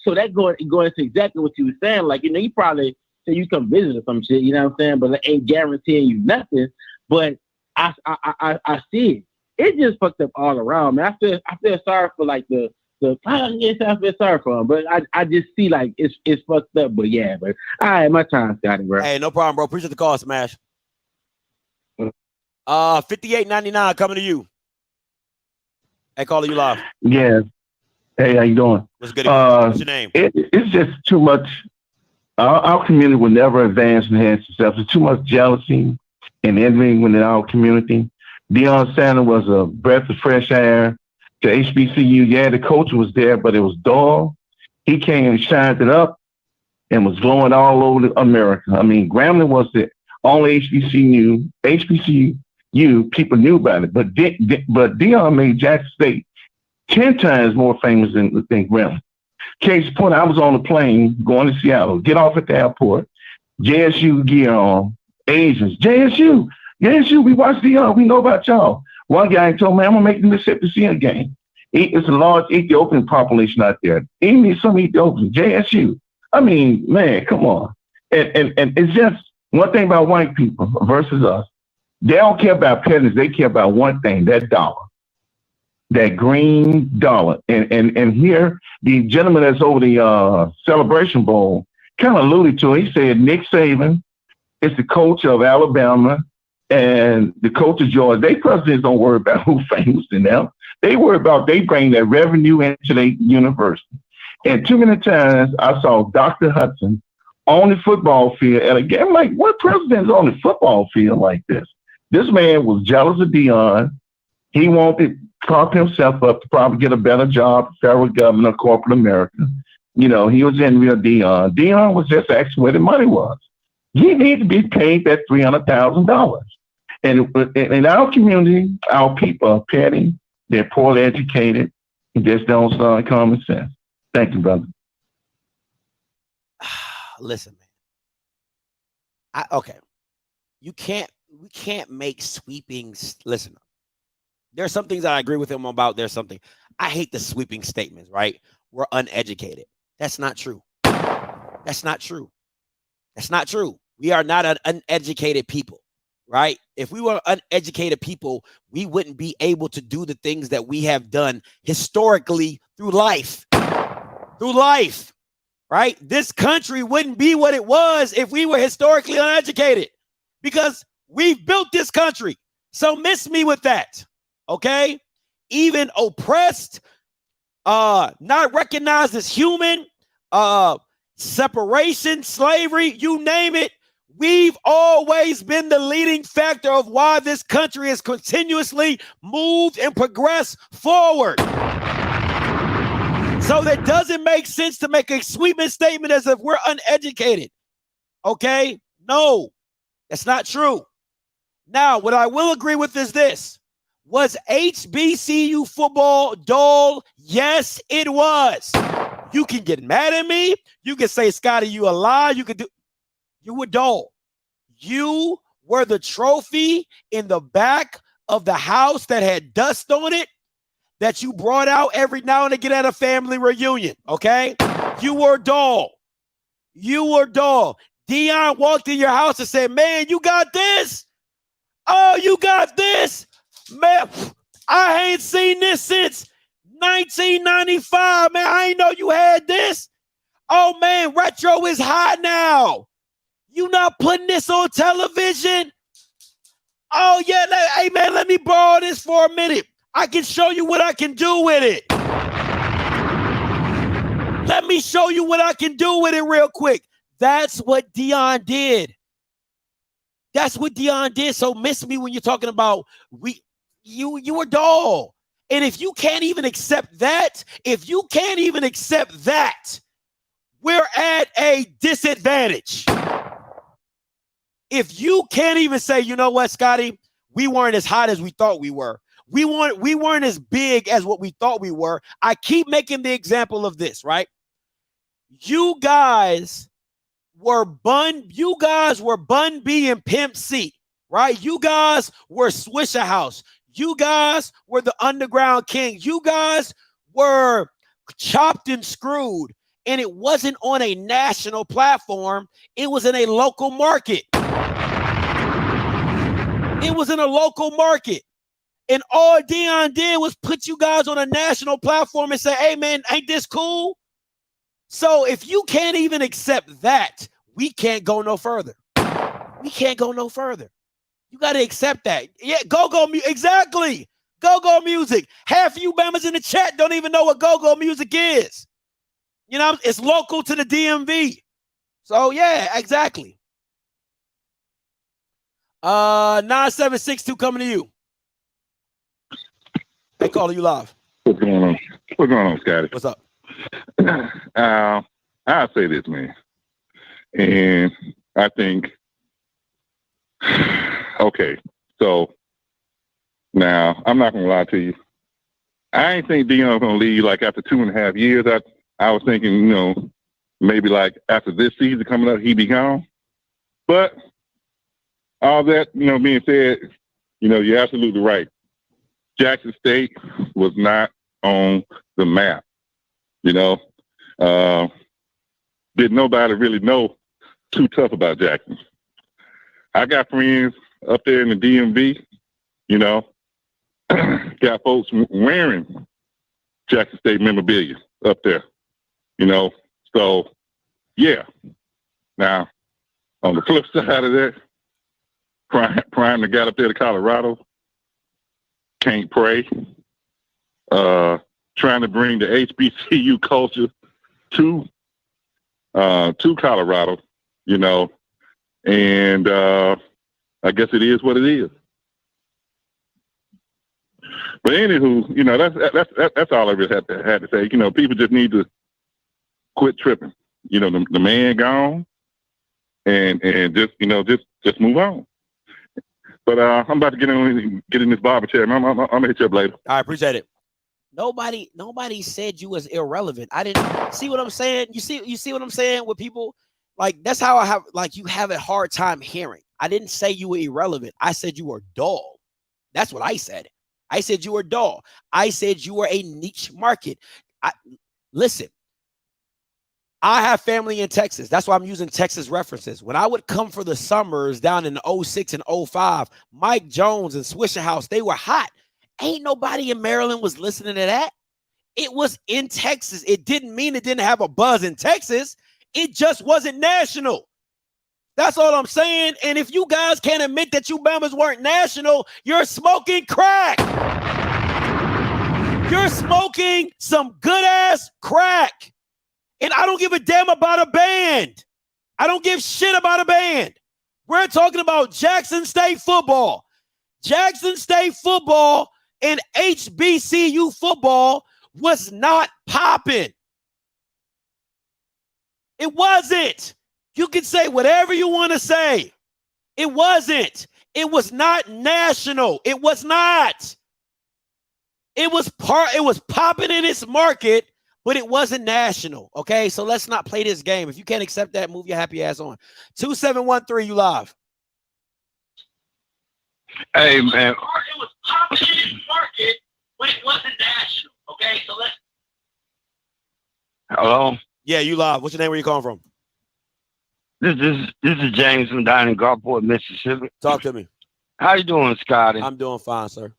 So that going into exactly what you were saying. Like, he probably say you come visit or some shit, you know what I'm saying? But it ain't guaranteeing you nothing. But I see it. It's just fucked up all around, man. I feel sorry for like I feel sorry for him, but I just see like it's fucked up. But yeah, but all right, my time's got it, bro. Hey, no problem, bro. Appreciate the call, Smash. 58.99 coming to you. Hey, caller, you live. Yeah. Hey, how you doing? What's good? What's your name? It's just too much. Our community will never advance and enhance itself. There's too much jealousy and envy within our community. Deion Sanders was a breath of fresh air to HBCU. Yeah, the coach was there, but it was dull. He came and shined it up and was glowing all over America. I mean, Grambling was the only HBCU people knew about it, but Deion made Jackson State 10 times more famous than Grambling. Case in point, I was on the plane going to Seattle, get off at the airport, JSU gear on, Asians, JSU, we watch Deion, we know about y'all. One guy told me, I'm going to make the Mississippi game. It's a large Ethiopian population out there. Even some Ethiopians, JSU. I mean, man, come on. And it's just one thing about white people versus us. They don't care about pennies. They care about one thing, that dollar. That green dollar. And here, the gentleman that's over the Celebration Bowl kind of alluded to it. He said Nick Saban is the coach of Alabama and the coach of Georgia. They presidents don't worry about who's famous in them. They worry about they bring that revenue into the university. And too many times I saw Dr. Hudson on the football field at a game. I'm like, what president is on the football field like this? This man was jealous of Deion. He wanted to prop himself up to probably get a better job, federal government, corporate America. You know, he was envy of Deion. Deion was just asking where the money was. He needed to be paid that $300,000. And in our community, our people are petty. They're poorly educated. And just don't start common sense. Thank you, brother. Listen, man. Okay. We can't make sweeping. Listen, there are some things that I agree with him about. There's something I hate the sweeping statements, right? We're uneducated. That's not true. That's not true. That's not true. We are not an uneducated people, right? If we were uneducated people, we wouldn't be able to do the things that we have done historically through life. Through life, right? This country wouldn't be what it was if we were historically uneducated, because we've built this country. So miss me with that, okay? Even oppressed, not recognized as human, separation, slavery, you name it. We've always been the leading factor of why this country has continuously moved and progressed forward. So that doesn't make sense to make a sweeping statement as if we're uneducated. Okay? No, that's not true. Now, what I will agree with is this. Was HBCU football dull? Yes, it was. You can get mad at me. You can say, Scotty, you a lie. You were dull. You were the trophy in the back of the house that had dust on it that you brought out every now and again at a family reunion, okay? You were dull. You were dull. Deion walked in your house and said, man, you got this? Oh, you got this? Man, I ain't seen this since 1995, man. I ain't know you had this. Oh, man, retro is hot now. You not putting this on television? Oh, yeah. Hey, man, let me borrow this for a minute. I can show you what I can do with it. Let me show you what I can do with it real quick. That's what Deion did. That's what Deion did. So miss me when you're talking about you were dull. And if you can't even accept that, we're at a disadvantage. If you can't even say, you know what, Scotty, we weren't as hot as we thought we were. We weren't as big as what we thought we were. I keep making the example of this, right? You guys were Bun B and Pimp C, right? You guys were Swisher House. You guys were the Underground King. You guys were Chopped and Screwed. And it wasn't on a national platform. It was in a local market. It was in a local market. And all Deion did was put you guys on a national platform and say, hey, man, ain't this cool? So if you can't even accept that, we can't go no further. We can't go no further. You got to accept that. Yeah, go-go music. Exactly. Go-go music. Half of you Bammers in the chat don't even know what go-go music is. You know, it's local to the DMV. So, yeah, exactly. 9762 coming to you. Hey, caller, you live. What's going on? What's going on, Scotty? What's up? I'll say this, man. And I think, okay, so now I'm not going to lie to you. I ain't think Deion's going to leave like after 2.5 years. I was thinking, you know, maybe like after this season coming up, he'd be gone. But all that, you know, being said, you know, you're absolutely right. Jackson State was not on the map, you know. Didn't nobody really know too tough about Jackson. I got friends up there in the DMV, you know, got folks wearing Jackson State memorabilia up there, you know. So, yeah. Now, on the flip side of that, Prime that got up there to Colorado, can't pray, trying to bring the HBCU culture to Colorado, you know, and I guess it is what it is. But anywho, you know, that's all I really had to say. You know, people just need to quit tripping. You know, the man gone, and just, you know, just move on. But I'm about to get in this barber chair. I'm gonna hit you up later. I appreciate it. Nobody said you was irrelevant. I didn't see what I'm saying. You see what I'm saying with people? Like, that's how I have, like, you have a hard time hearing. I didn't say you were irrelevant. I said you were dull. That's what I said. I said you were dull. I said you were a niche market. Listen, I have family in Texas. That's why I'm using Texas references. When I would come for the summers down in 06 and 05, Mike Jones and Swisher House, they were hot. Ain't nobody in Maryland was listening to that. It was in Texas. It didn't mean it didn't have a buzz in Texas. It just wasn't national. That's all I'm saying. And if you guys can't admit that you Bammers weren't national, you're smoking crack. You're smoking some good-ass crack. And I don't give a damn about a band. I don't give shit about a band. We're talking about Jackson State football. Jackson State football and HBCU football was not popping. It wasn't. You can say whatever you want to say. It wasn't. It was not national. It was not. It was popping in its market, but it wasn't national. Okay, so let's not play this game. If you can't accept that, move your happy ass on. 2713, you live. Hey, man. It was popping in its market, but it wasn't national. Okay, so let's. Hello? Yeah, you live. What's your name? Where you calling from? This is James from down in Gulfport, Mississippi. Talk to me. How you doing, Scotty? I'm doing fine, sir.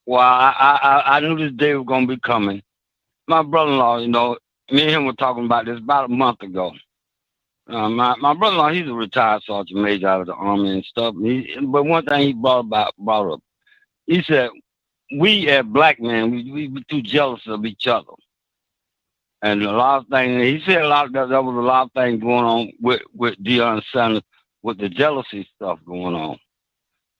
Well, I knew this day was going to be coming. My brother-in-law, you know, me and him were talking about this about a month ago. My brother-in-law, he's a retired sergeant major out of the Army and stuff. But one thing he brought up, he said, we as black men, we too jealous of each other. And a lot of things, he said there was a lot of things going on with Deion Sanders, with the jealousy stuff going on.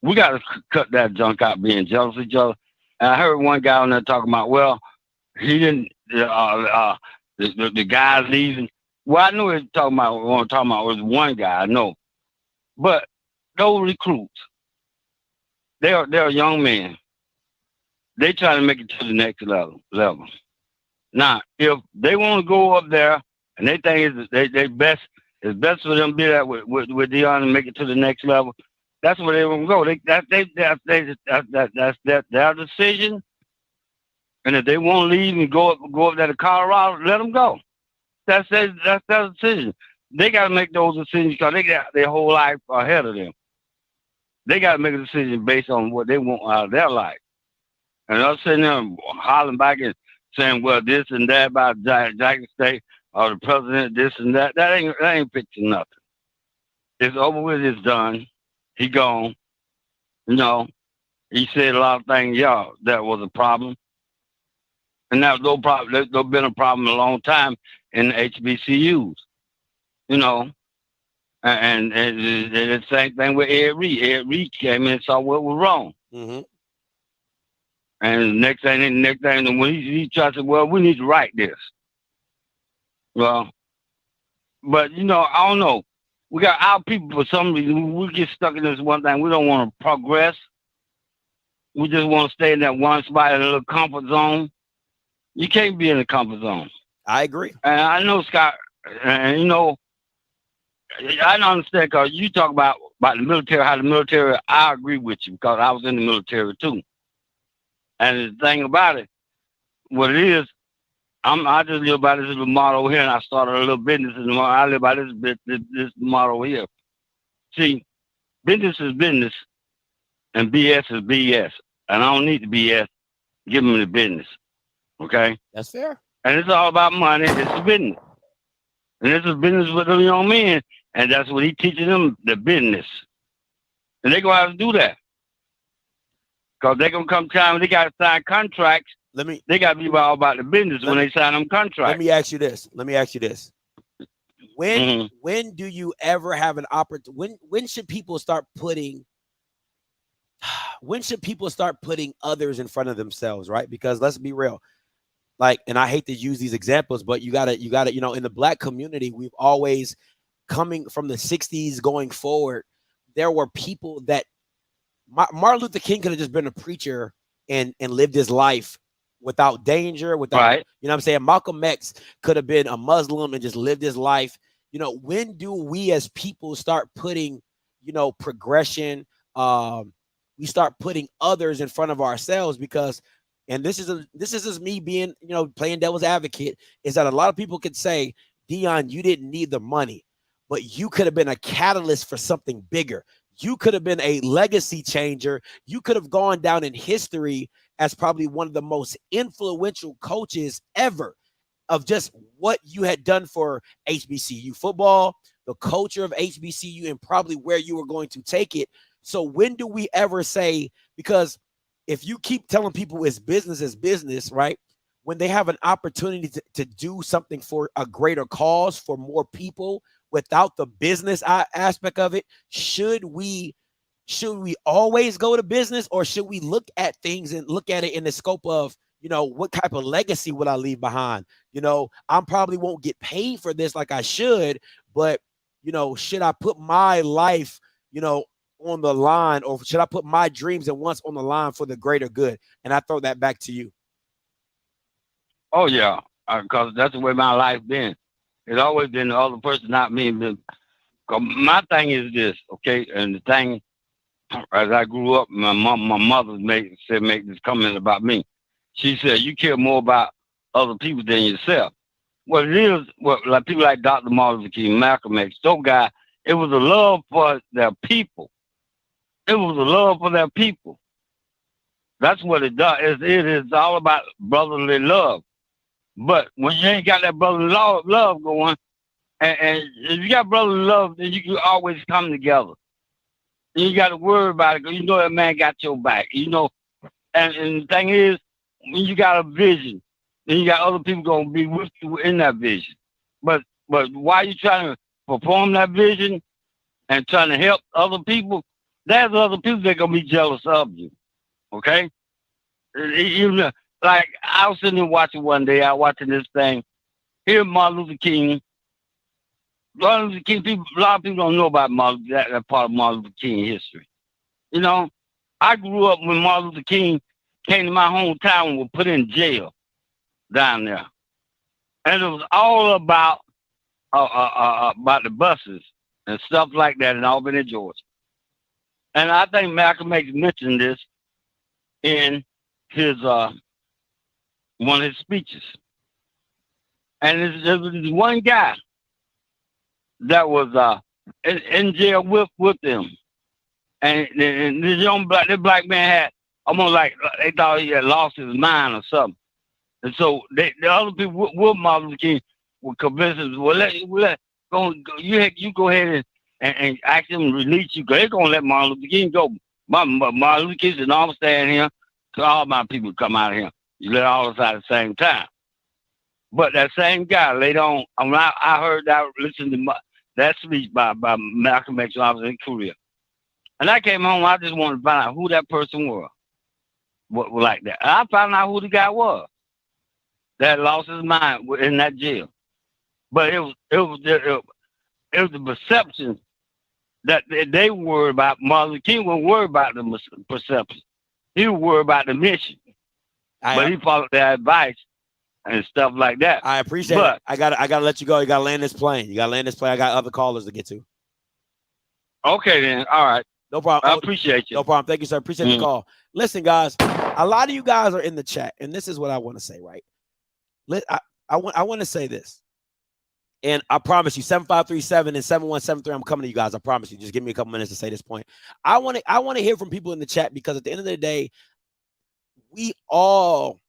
We got to cut that junk out, being jealous of each other. And I heard one guy on there talking about, well, he didn't, the guys leaving. Well, I knew he was talking about, was one guy, I know. But those recruits, they're young men. they try to make it to the next level. Now, if they want to go up there and they think it's best for them to be there with Deion and make it to the next level, that's where they want to go. That's their decision. And if they want to leave and go up there to Colorado, let them go. That's their decision. They got to make those decisions because they got their whole life ahead of them. They got to make a decision based on what they want out of their life. And us sitting there hollering back and saying, well, this and that about Jackson State or the president, this and that, that ain't fixing nothing. It's over with. It's done. He gone. You know, he said a lot of things, that was a problem. And that was no problem. There's been a problem a long time in the HBCUs, you know. And the same thing with Ed Reed. Ed Reed came in and saw what was wrong. Mm-hmm. And next thing, when he tried to say, well, we need to write this. Well, but, you know, I don't know. We got our people, for some reason, we get stuck in this one thing. We don't want to progress. We just want to stay in that one spot, in a little comfort zone. You can't be in the comfort zone. I agree. And I know, Scott, and, you know, I don't understand because you talk about the military, how the military, I agree with you because I was in the military too. And the thing about it, what it is, I just live by this little motto here, and I started a little business. And I live by this motto here. See, business is business, and BS is BS. And I don't need the BS. Give them the business. Okay? That's fair. And it's all about money. It's a business. And it's a business with the young men. And that's what he teaches them, the business. And they're going to have to do that. Because they're going to come time, they got to sign contracts. They got to be all about the business when they sign them contracts. Let me ask you this. When do you ever have an opportunity? When should people start putting others in front of themselves, right? Because let's be real. Like, and I hate to use these examples, but you gotta, you know, in the Black community, we've always, coming from the 60s going forward, there were people that Martin Luther King could have just been a preacher and lived his life without danger, without, right. You know what I'm saying? Malcolm X could have been a Muslim and just lived his life. You know, when do we as people start putting, you know, progression, we start putting others in front of ourselves? Because, and this is just me being, you know, playing devil's advocate, is that a lot of people could say, Deion, you didn't need the money, but you could have been a catalyst for something bigger. You could have been a legacy changer. You could have gone down in history as probably one of the most influential coaches ever, of just what you had done for HBCU football, the culture of HBCU, and probably where you were going to take it. So when do we ever say, because if you keep telling people it's business, right? When they have an opportunity to do something for a greater cause, for more people, without the business aspect of it, should we always go to business, or should we look at things and look at it in the scope of, you know, what type of legacy would I leave behind? You know, I probably won't get paid for this like I should, but, you know, should I put my life, you know, on the line, or should I put my dreams and wants on the line for the greater good? And I throw that back to you. Oh, yeah, because that's the way my life been. It's always been the other person, not me. My thing is this, okay? And the thing, as I grew up, my mother made this comment about me. She said, you care more about other people than yourself. What it is, like people like Dr. Martin Luther King, Malcolm X, those guys, it was a love for their people. It was a love for their people. That's what it does. It is all about brotherly love. But when you ain't got that brotherly love going, and if you got brotherly love, then you can always come together. And you got to worry about it, because you know that man got your back. You know, and the thing is, when you got a vision, then you got other people going to be with you in that vision. But while you trying to perform that vision and trying to help other people, there's other people that are going to be jealous of you. Okay? Like, I was sitting there watching one day, I was watching this thing. Here, Martin Luther King. Martin Luther King, a lot of people don't know about that part of Martin Luther King history. You know, I grew up with Martin Luther King came to my hometown and were put in jail down there. And it was all about the buses and stuff like that in Albany, Georgia. And I think Malcolm X mentioned this in his one of his speeches. And there was one guy that was in jail with them. And this black man had almost like they thought he had lost his mind or something. And so the other people with Martin Luther King were convinced, you go ahead and ask them to release you, because they're going to let Martin Luther King go. Martin Luther King said, no, I'm staying here till all my people come out of here. You let all of us out at the same time. But that same guy later on, I heard that, listened to that speech by Malcolm X when I was in Korea. And I came home, I just wanted to find out who that person was. What like that. And I found out who the guy was that lost his mind in that jail. But it was the perception that they were worried about. Martin Luther King wasn't worried about the perception. He was worried about the mission. But he followed their advice and stuff like that. I appreciate it. I gotta let you go. You gotta land this plane. I got other callers to get to. Okay then. All right. No problem. I appreciate you. No problem. Thank you, sir. Appreciate the call. Listen, guys, a lot of you guys are in the chat, and this is what I want to say, right? I want to say this. And I promise you, 7537 and 7173, I'm coming to you guys. I promise you. Just give me a couple minutes to say this point. I want to hear from people in the chat, because at the end of the day, we all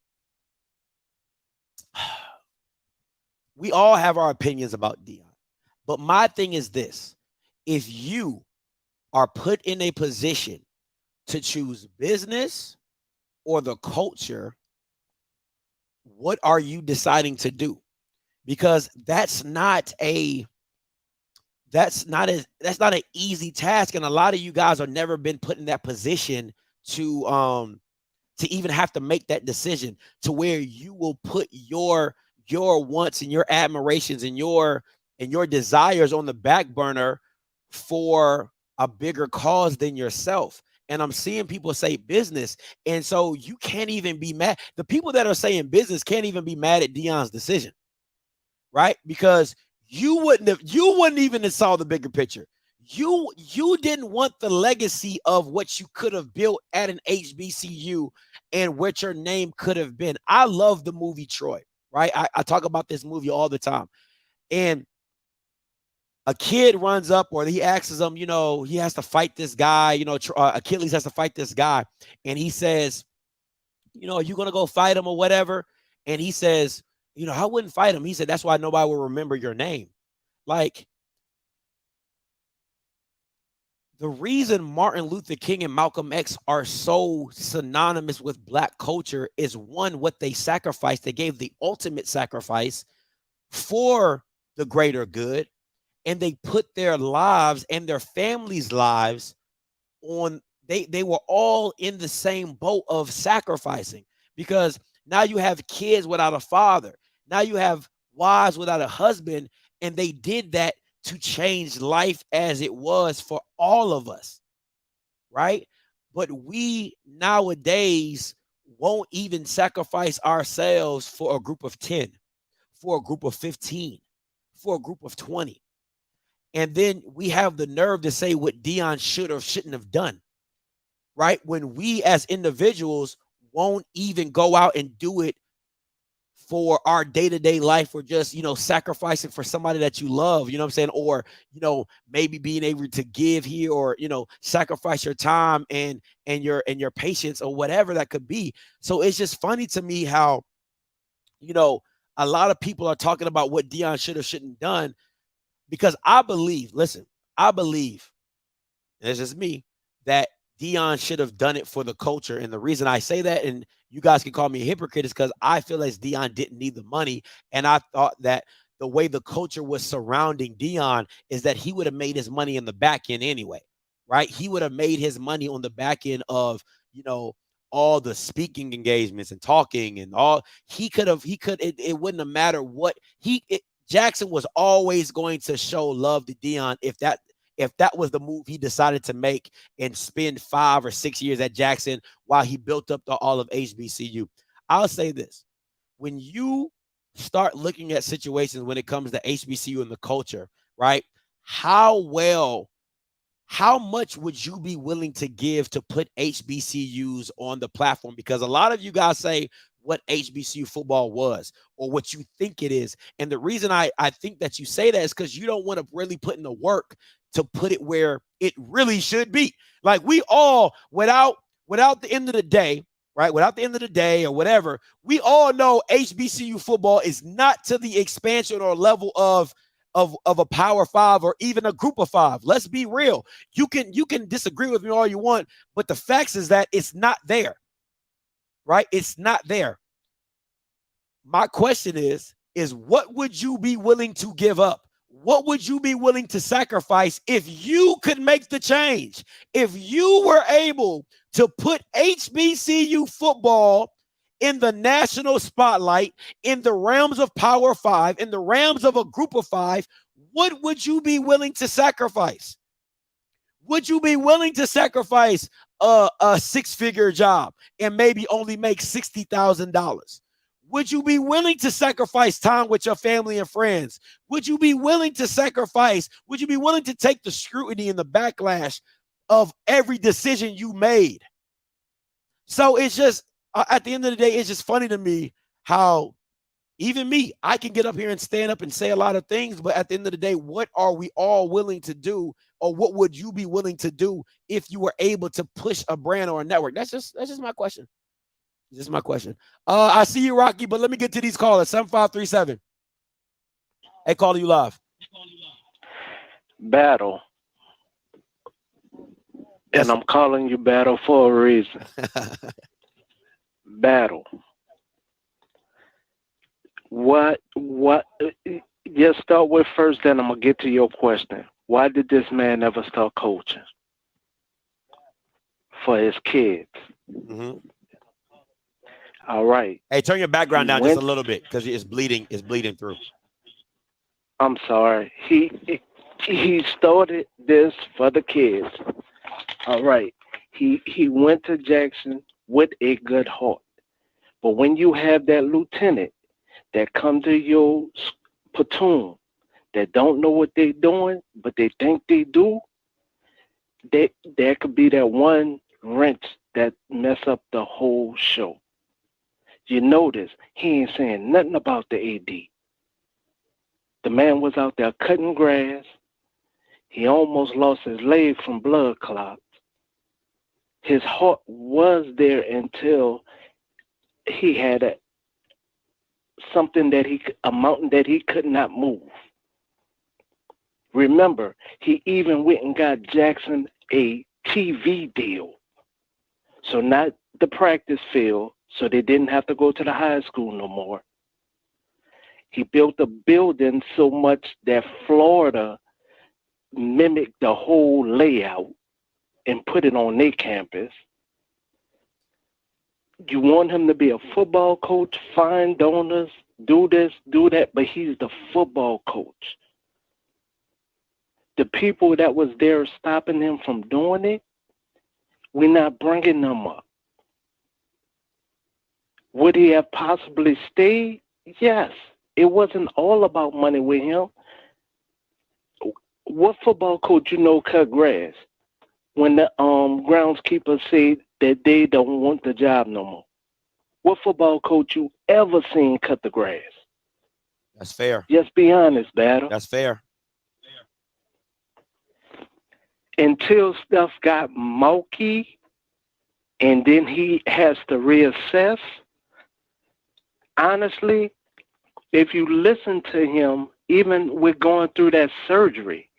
have our opinions about Deion. But my thing is this: if you are put in a position to choose business or the culture, what are you deciding to do? Because that's not an easy task, and a lot of you guys have never been put in that position to even have to make that decision, to where you will put your wants and your admirations and your desires on the back burner for a bigger cause than yourself. And I'm seeing people say business, and so you can't even be mad. The people that are saying business can't even be mad at Deion's decision, right? Because you wouldn't even have saw the bigger picture. You didn't want the legacy of what you could have built at an HBCU and what your name could have been. I love the movie Troy, right? I talk about this movie all the time. And a kid runs up, or he asks him, he has to fight this guy, Achilles has to fight this guy. And he says, are you going to go fight him or whatever? And he says, I wouldn't fight him. He said, that's why nobody will remember your name. Like, the reason Martin Luther King and Malcolm X are so synonymous with Black culture is, one, what they sacrificed. They gave the ultimate sacrifice for the greater good. And they put their lives and their families' lives on, they were all in the same boat of sacrificing, because now you have kids without a father. Now you have wives without a husband. And they did that to change life as it was for all of us, right? But we nowadays won't even sacrifice ourselves for a group of 10, for a group of 15, for a group of 20. And then we have the nerve to say what Deion should or shouldn't have done, right? When we as individuals won't even go out and do it for our day-to-day life, or just, sacrificing for somebody that you love, you know what I'm saying? Or, maybe being able to give here, or, sacrifice your time and your patience, or whatever that could be. So it's just funny to me how, a lot of people are talking about what Deion should or shouldn't done. Because I believe, and it's just me, that Deion should have done it for the culture. And the reason I say that, and you guys can call me a hypocrite, is because I feel as Deion didn't need the money. And I thought that the way the culture was surrounding Deion is that he would have made his money in the back end anyway, right? He would have made his money on the back end of, all the speaking engagements and talking and all. It wouldn't have mattered what Jackson was always going to show love to Deion if if that was the move he decided to make and spend 5 or 6 years at Jackson while he built up all of HBCU. I'll say this. When you start looking at situations when it comes to HBCU and the culture, right? How much would you be willing to give to put HBCUs on the platform? Because a lot of you guys say what HBCU football was or what you think it is. And the reason I think that you say that is because you don't want to really put in the work to put it where it really should be. Like we all, without the end of the day, right? Without the end of the day or whatever, we all know HBCU football is not to the expansion or level of a Power 5 or even a Group of 5. Let's be real. You can disagree with me all you want, but the facts is that it's not there. Right? It's not there. My question is what would you be willing to give up? What would you be willing to sacrifice if you could make the change? If you were able to put HBCU football in the national spotlight, in the realms of Power 5, in the realms of a Group of 5, what would you be willing to sacrifice? Would you be willing to sacrifice a six-figure job and maybe only make $60,000? Would you be willing to sacrifice time with your family and friends? Would you be willing to take the scrutiny and the backlash of every decision you made? So it's just, at the end of the day, it's just funny to me how even me, I can get up here and stand up and say a lot of things, but at the end of the day, what are we all willing to do, or what would you be willing to do if you were able to push a brand or a network? That's just my question. This is my question. I see you, Rocky, but let me get to these callers. 7537. Hey, caller, you live. Battle. And I'm calling you Battle for a reason. Battle. What, just start with first, then I'm going to get to your question. Why did this man never start coaching for his kids? Mm-hmm. All right. Hey, turn your background down just a little bit because it's bleeding through. I'm sorry. He started this for the kids. All right. He went to Jackson with a good heart. But when you have that lieutenant that come to your platoon that don't know what they're doing, but they think they do, there could be that one wrench that mess up the whole show. You notice he ain't saying nothing about the AD. The man was out there cutting grass. He almost lost his leg from blood clots. His heart was there until he had a mountain that he could not move. Remember, he even went and got Jackson a TV deal. So not the practice field, so they didn't have to go to the high school no more. He built a building so much that Florida mimicked the whole layout and put it on their campus. You want him to be a football coach, find donors, do this, do that, but he's the football coach. The people that was there stopping him from doing it, we're not bringing them up. Would he have possibly stayed? Yes. It wasn't all about money with him. What football coach cut grass when the groundskeeper said that they don't want the job no more? What football coach you ever seen cut the grass? That's fair. Just be honest, Battle. That's fair. Until stuff got murky and then he has to reassess. Honestly, if you listen to him, even with going through that surgery,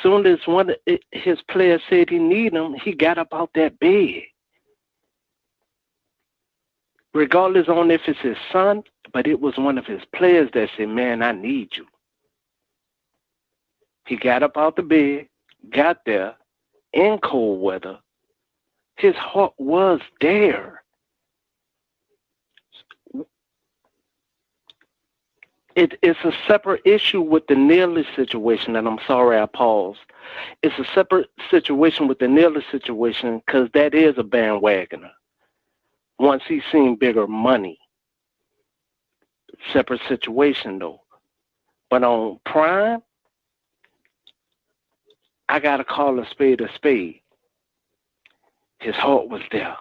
soon as one of his players said he need him, he got up out that bed. Regardless on if it's his son, but it was one of his players that said, man, I need you. He got up out the bed, got there in cold weather. His heart was there. It's a separate issue with the Neely situation, and I'm sorry I paused. It's a separate situation with the Neely situation because that is a bandwagoner. Once he's seen bigger money, separate situation though. But on Prime, I gotta call a spade a spade. His heart was there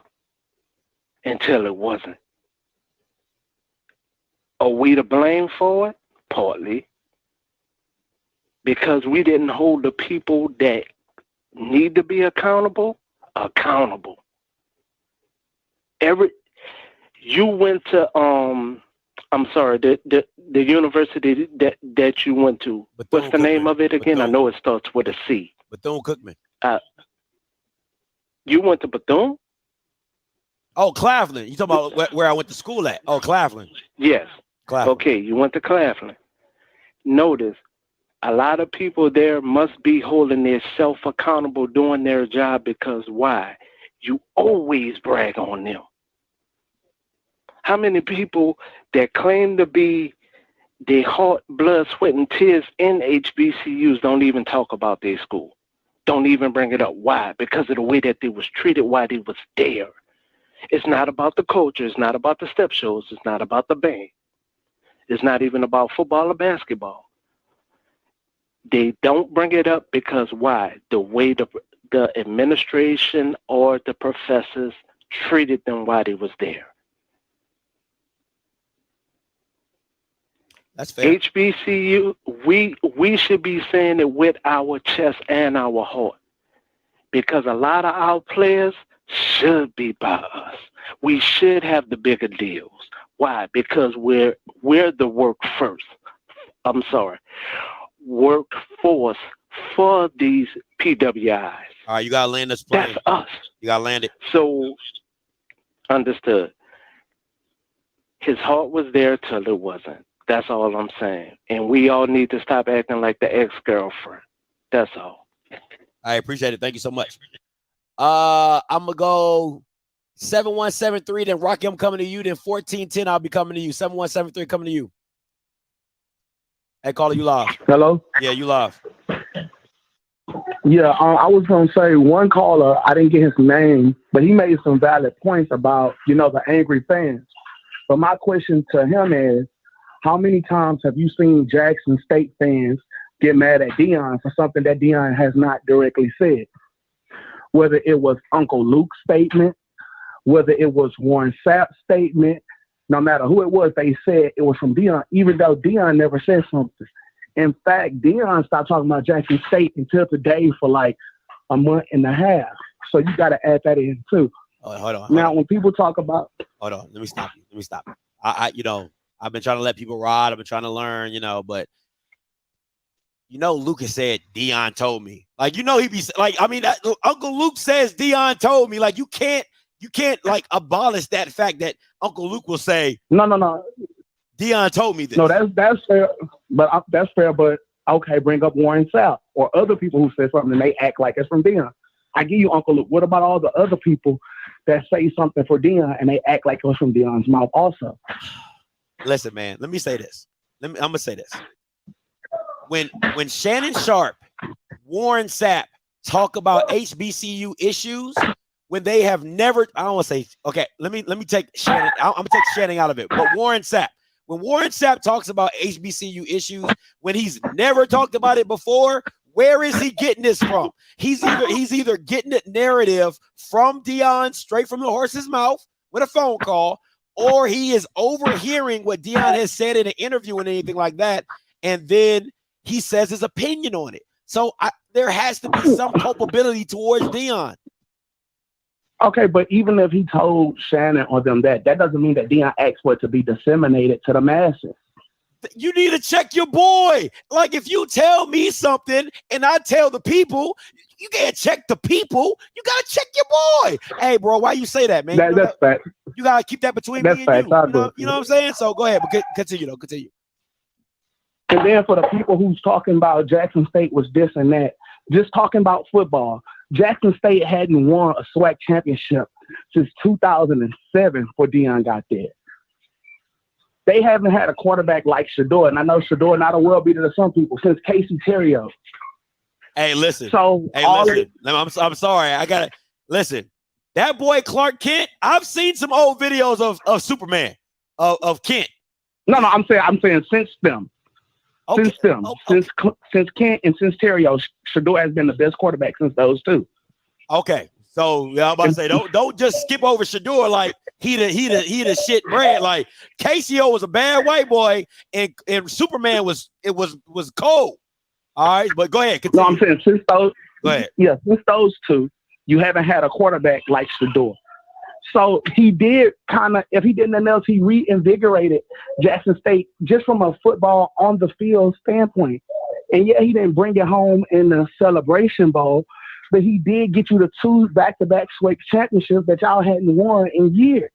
until it wasn't. Are we to blame for it? Partly. Because we didn't hold the people that need to be accountable. You went to I'm sorry, the university that you went to. What's the name of it again? I know it starts with a C. Bethune-Cookman. You went to Bethune? Oh, Claflin. You talking about where I went to school at? Oh, Claflin. Yes. Claflin. Okay, you went to Claflin. Notice, a lot of people there must be holding themselves accountable doing their job because why? You always brag on them. How many people that claim to be their heart, blood, sweat, and tears in HBCUs don't even talk about their school? Don't even bring it up. Why? Because of the way that they was treated while they was there. It's not about the culture. It's not about the step shows. It's not about the band. It's not even about football or basketball. They don't bring it up because why? The way the administration or the professors treated them while they was there. That's fair. HBCU, we should be saying it with our chest and our heart because a lot of our players should be by us. We should have the bigger deals. Why? Because we're the workforce for these PWIs. All right, you gotta land this plane. That's us. You gotta land it. So, understood. His heart was there till it wasn't. That's all I'm saying. And we all need to stop acting like the ex-girlfriend. That's all. I appreciate it. Thank you so much. I'm gonna go 7173. Then Rocky, I'm coming to you. Then 1410, I'll be coming to you. 7173 coming to you. Hey, caller, you live. Hello? Yeah, you live. Yeah, I was going to say one caller, I didn't get his name, but he made some valid points about, the angry fans. But my question to him is, how many times have you seen Jackson State fans get mad at Deion for something that Deion has not directly said? Whether it was Uncle Luke's statement, whether it was Warren Sapp's statement, no matter who it was, they said it was from Deion, even though Deion never said something. In fact, Deion stopped talking about Jackson State until today for like a month and a half. So you got to add that in too. Hold on. Now, when people talk about... Hold on. Let me stop you. I've been trying to let people ride. I've been trying to learn, but Lucas said, Deion told me. Like, he be like, Uncle Luke says Deion told me. Like, you can't like abolish that fact that Uncle Luke will say, No. Deion told me this. No, that's fair. But that's fair. But okay, bring up Warren Sapp or other people who said something and they act like it's from Deion. I give you Uncle Luke. What about all the other people that say something for Deion and they act like it was from Deion's mouth also? Listen, man, let me say this. I'm gonna say this. When Shannon Sharp, Warren Sapp talk about HBCU issues, when they have never, I don't want to say, okay, let me take Shannon. I'm gonna take Shannon out of it. But Warren Sapp, when Warren Sapp talks about HBCU issues, when he's never talked about it before, where is he getting this from? He's either getting the narrative from Deion straight from the horse's mouth with a phone call, or he is overhearing what Deion has said in an interview and anything like that, and then he says his opinion on it. So there has to be some culpability towards Deion. Okay, but even if he told Shannon or them that doesn't mean that Deion asked for it to be disseminated to the masses. You need to check your boy. Like, if you tell me something and I tell the people, you can't check the people. You got to check your boy. Hey, bro, why you say that, man? That's fact. You got to keep that between me and you. You know what I'm saying? So go ahead. But continue. And then for the people who's talking about Jackson State was this and that, just talking about football, Jackson State hadn't won a SWAC championship since 2007 before Deion got there. They haven't had a quarterback like Shador, and I know Shador not a world beater to some people since Casey Terrio. Hey, listen. So I'm sorry. I gotta listen. That boy Clark Kent. I've seen some old videos of Superman of Kent. No, I'm saying since them. Okay. Since Kent and since Terrio, Shador has been the best quarterback since those two. Okay, so yeah, I'm about to say don't just skip over Shador like he the shit bread. Like KCO was a bad white boy, and Superman was cold. All right, but go ahead. Continue. No, I'm saying since those. Go ahead. Yeah, since those two, you haven't had a quarterback like Shador. So he did kind of, if he did nothing else, he reinvigorated Jackson State just from a football on the field standpoint. And yeah, he didn't bring it home in the Celebration Bowl, but he did get you the 2 back-to-back SWAC championships that y'all hadn't won in years.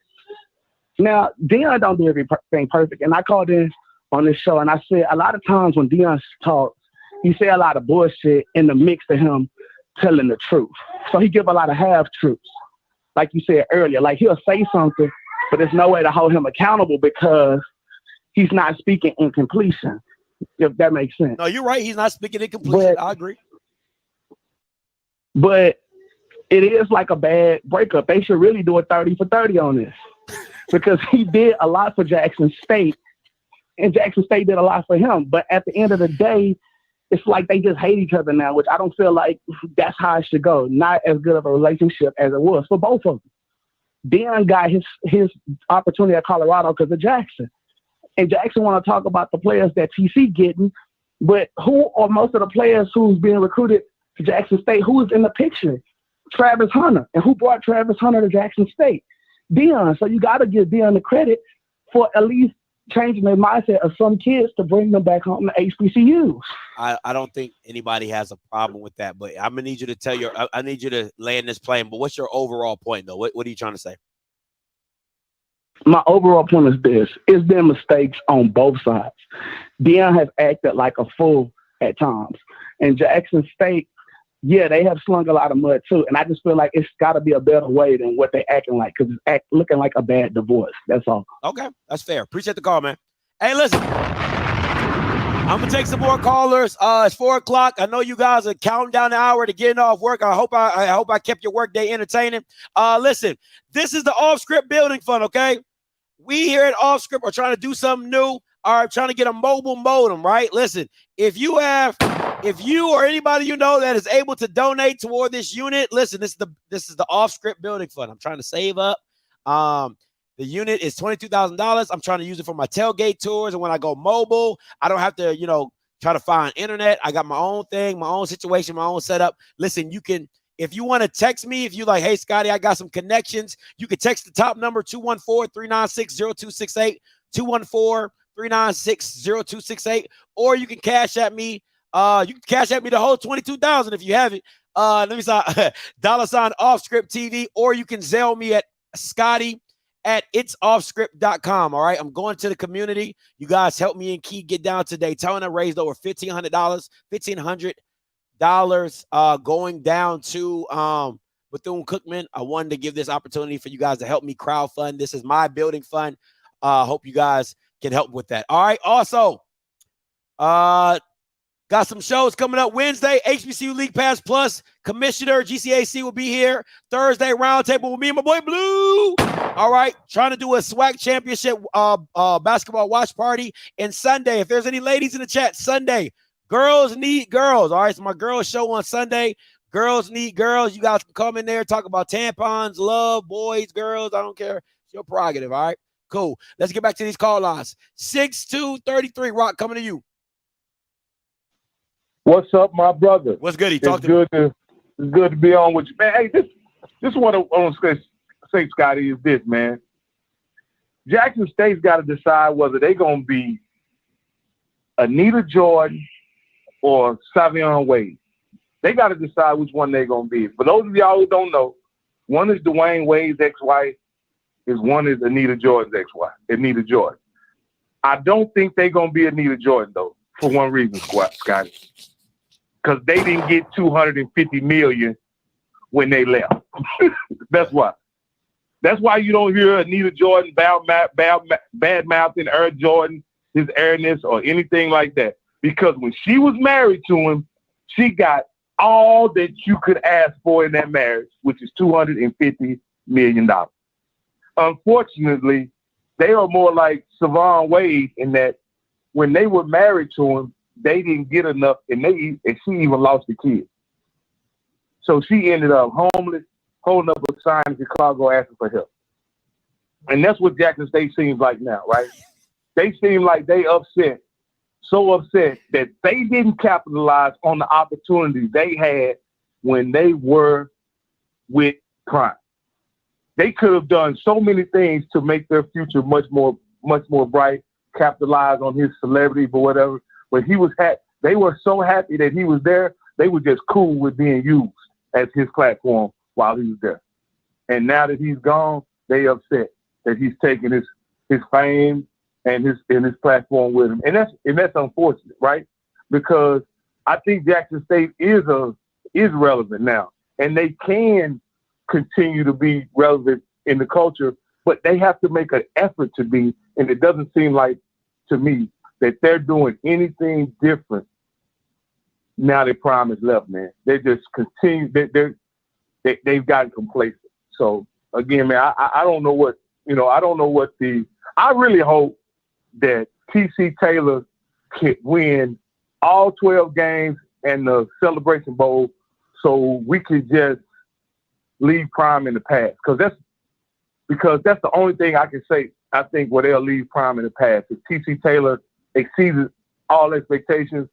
Now, Deion don't do everything perfect. And I called in on this show and I said a lot of times when Deion talks, he say a lot of bullshit in the mix of him telling the truth. So he give a lot of half-truths. Like you said earlier, like he'll say something, but there's no way to hold him accountable because he's not speaking in completion, if that makes sense. No, you're right. He's not speaking in completion. I agree. But it is like a bad breakup. They should really do a 30 for 30 on this because he did a lot for Jackson State, and Jackson State did a lot for him. But at the end of the day, it's like they just hate each other now, which I don't feel like that's how it should go. Not as good of a relationship as it was for both of them. Deion got his opportunity at Colorado because of Jackson. And Jackson want to talk about the players that TC getting, but who are most of the players who's being recruited to Jackson State? Who is in the picture? Travis Hunter. And who brought Travis Hunter to Jackson State? Deion. So you got to give Deion the credit for at least changing the mindset of some kids to bring them back home to HBCUs. I don't think anybody has a problem with that, but I'm gonna need you to I need you to land this plane. But what's your overall point, though? What are you trying to say? My overall point is this: it's been mistakes on both sides. Deion has acted like a fool at times, and Jackson State, yeah, they have slung a lot of mud too. And I just feel like it's got to be a better way than what they're acting like, because it's looking like a bad divorce. That's all. Okay, that's fair. Appreciate the call, man. Hey, listen, I'm gonna take some more callers. It's 4:00. I know you guys are counting down the hour to getting off work. I hope I kept your workday entertaining. Listen, this is the Offscript Building Fund. Okay, we here at Offscript are trying to do something new. All right, trying to get a mobile modem. Right. Listen, if you or anybody you know that is able to donate toward this unit, listen, this is the Offscript Building Fund. I'm trying to save up. The unit is $22,000. I'm trying to use it for my tailgate tours, and when I go mobile, I don't have to, try to find internet. I got my own thing, my own situation, my own setup. Listen, you can, if you want to text me, if you like, hey, Scotty, I got some connections, you can text the top number 214-396-0268, 214-396-0268, or you can cash at me. You can cash at me the whole $22,000 if you have it. Let me say $ Offscript TV, or you can Zelle me at Scotty@itsoffscript.com. All right, I'm going to the community. You guys help me and Key get down to Daytona. Raised over $1,500 going down to Bethune-Cookman. I wanted to give this opportunity for you guys to help me crowdfund. This is my building fund. Hope you guys can help with that. All right. Also, got some shows coming up Wednesday. HBCU League Pass Plus Commissioner GCAC will be here. Thursday roundtable with me and my boy Blue. All right, trying to do a SWAC championship basketball watch party. And Sunday, if there's any ladies in the chat, Sunday, girls need girls. All right, so my girls show on Sunday. Girls need girls. You guys can come in there, talk about tampons, love, boys, girls. I don't care. It's your prerogative. All right, cool. Let's get back to these call lines. 6233 Rock coming to you. What's up, my brother? What's good? It's good to be on with you, man. Hey, this what I want to say, Scotty, is this, man. Jackson State's got to decide whether they're going to be Anita Jordan or Savion Wade. They got to decide which one they're going to be. For those of y'all who don't know, one is Dwayne Wade's ex-wife, one is Anita Jordan's ex-wife, Anita Jordan. I don't think they're going to be Anita Jordan, though, for one reason, Scotty. Because they didn't get $250 million when they left. That's why. That's why you don't hear Anita Jordan bad mouthing Air Jordan, his airness, or anything like that. Because when she was married to him, she got all that you could ask for in that marriage, which is $250 million. Unfortunately, they are more like Savon Wade in that when they were married to him, they didn't get enough, and she even lost the kids. So she ended up homeless, holding up a sign in Chicago asking for help. And that's what Jackson State seems like now, right? They seem like they upset, so upset that they didn't capitalize on the opportunities they had when they were with Prime. They could have done so many things to make their future much more bright, capitalize on his celebrity or whatever. But they were so happy that he was there, they were just cool with being used as his platform while he was there. And now that he's gone, they upset that he's taking his fame and his platform with him. And that's unfortunate, right? Because I think Jackson State is relevant now. And they can continue to be relevant in the culture, but they have to make an effort to be, and it doesn't seem like to me that they're doing anything different now that Prime is left, man. They just continue. They've gotten complacent. So again, man, I don't know what I really hope that TC Taylor can win all 12 games and the Celebration Bowl, so we could just leave Prime in the past. Because that's the only thing I can say. I think where they'll leave Prime in the past. If TC Taylor exceeds all expectations,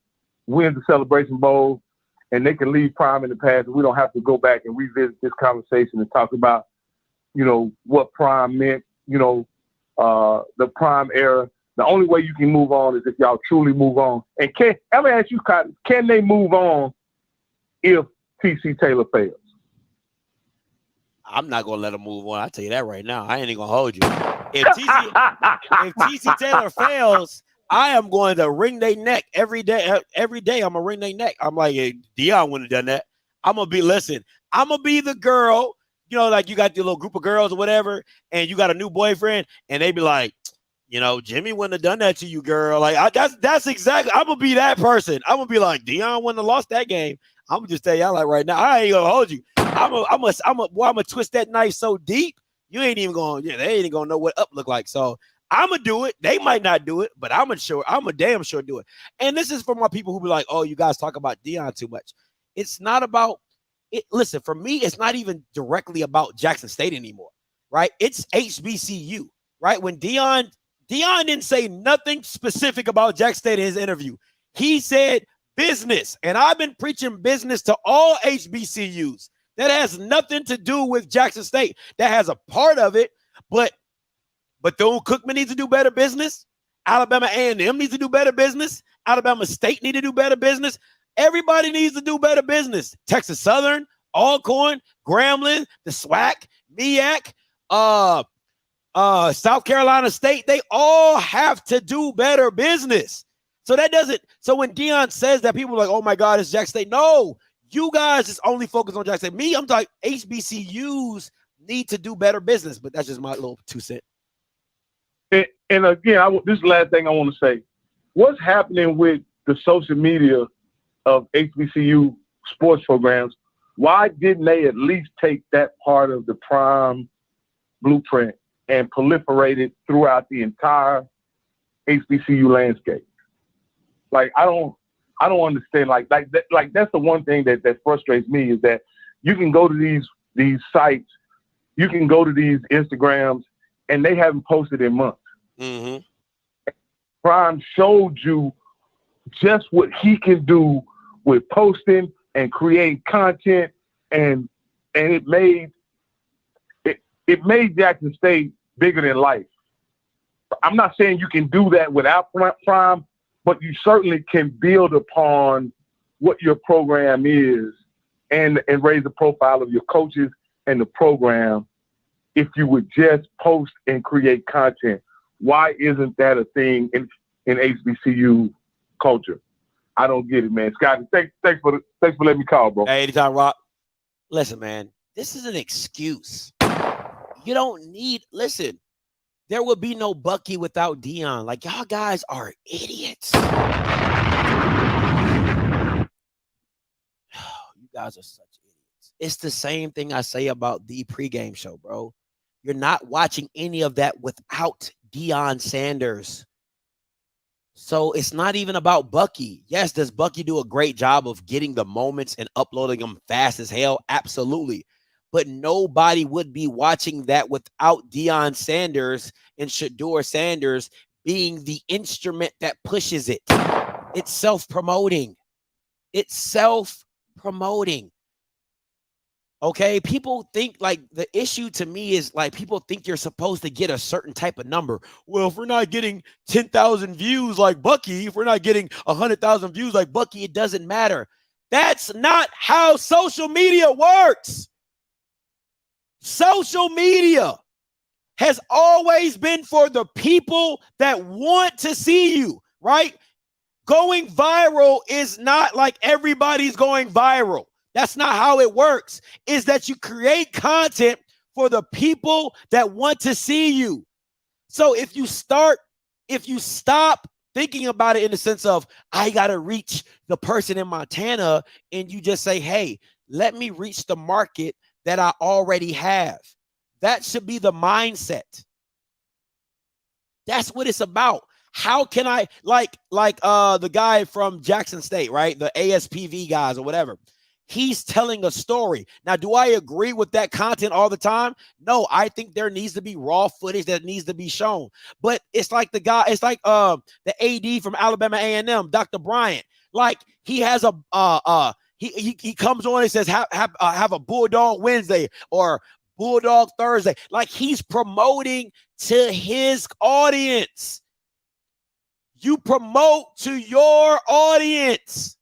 wins the Celebration Bowl, and they can leave Prime in the past, and we don't have to go back and revisit this conversation and talk about, what Prime meant, the Prime era. The only way you can move on is if y'all truly move on. And I'm gonna ask you, can they move on if TC Taylor fails? I'm not gonna let him move on. I'll tell you that right now. I ain't even gonna hold you. If TC Taylor fails, I am going to wring their neck every day. Every day, I'm gonna wring their neck. I'm like, hey, Deion wouldn't have done that. I'm gonna be the girl. Like you got your little group of girls or whatever, and you got a new boyfriend, and they be like, Jimmy wouldn't have done that to you, girl. Like that's exactly. I'm gonna be that person. I'm gonna be like, Deion wouldn't have lost that game. I'm gonna just tell y'all like right now, I ain't gonna hold you. I'm gonna twist that knife so deep, you ain't even gonna. Yeah, they ain't gonna know what up look like. So I'm gonna do it. They might not do it, but I'm a damn sure do it. And this is for my people who be like, oh, you guys talk about Deion too much. It's not about it. Listen, for me, it's not even directly about Jackson State anymore, right? It's HBCU, right? When Deion didn't say nothing specific about Jackson State in his interview. He said business, and I've been preaching business to all HBCUs. That has nothing to do with Jackson State. That has a part of it, but Bethune-Cookman needs to do better business. Alabama A&M needs to do better business. Alabama State need to do better business. Everybody needs to do better business. Texas Southern, Alcorn, Grambling, the SWAC, MEAC, South Carolina State, they all have to do better business. So when Deion says that, people are like, oh my God, it's Jackson State. No, you guys just only focus on Jackson State. Me, I'm talking HBCUs need to do better business, but that's just my little 2 cents. And again, this is the last thing I want to say. What's happening with the social media of HBCU sports programs? Why didn't they at least take that part of the Prime blueprint and proliferate it throughout the entire HBCU landscape? Like, I don't understand. Like that's the one thing that frustrates me is that you can go to these sites, you can go to these Instagrams, and they haven't posted in months. Mm-hmm. Prime showed you just what he can do with posting and create content, and it made Jackson State bigger than life. I'm not saying you can do that without Prime, but you certainly can build upon what your program is and raise the profile of your coaches and the program if you would just post and create content. Why isn't that a thing in HBCU culture? I don't get it, man. Scott, thanks for letting me call, bro. Hey, anytime, Rock. Listen, man, this is an excuse. You don't need, listen, there would be no Bucky without Deion. Like, y'all guys are idiots. You guys are such idiots. It's the same thing I say about the pregame show, bro. You're not watching any of that without Deion Sanders. So it's not even about Bucky. Yes, does Bucky do a great job of getting the moments and uploading them fast as hell? Absolutely. But nobody would be watching that without Deion Sanders and Shedeur Sanders being the instrument that pushes it. It's self-promoting. It's self-promoting. Okay, people think like the issue to me is like people think you're supposed to get a certain type of number. Well, if we're not getting 10,000 views like Bucky, if we're not getting 100,000 views like Bucky, it doesn't matter. That's not how social media works. Social media has always been for the people that want to see you, right? Going viral is not like everybody's going viral. That's not how it works. Is that you create content for the people that want to see you. So if you stop thinking about it in the sense of, I got to reach the person in Montana, and you just say, hey, let me reach the market that I already have. That should be the mindset. That's what it's about. How can I, like the guy from Jackson State, right? The ASPV guys or whatever. He's telling a story. Now, do I agree with that content all the time? No, I think there needs to be raw footage that needs to be shown. But it's like the guy, it's like the AD from Alabama A&M, Dr. Bryant. Like he has he comes on and says have a Bulldog Wednesday or Bulldog Thursday. Like he's promoting to his audience. You promote to your audience,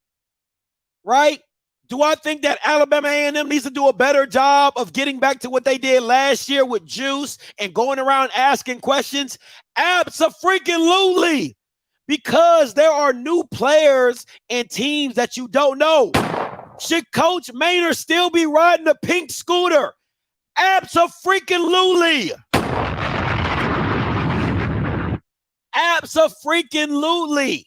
right? Do I think that Alabama A&M needs to do a better job of getting back to what they did last year with Juice and going around asking questions? Abso-freaking-lutely. Because there are new players and teams that you don't know. Should Coach Maynard still be riding the pink scooter? Abso-freaking-lutely. Abso-freaking-lutely.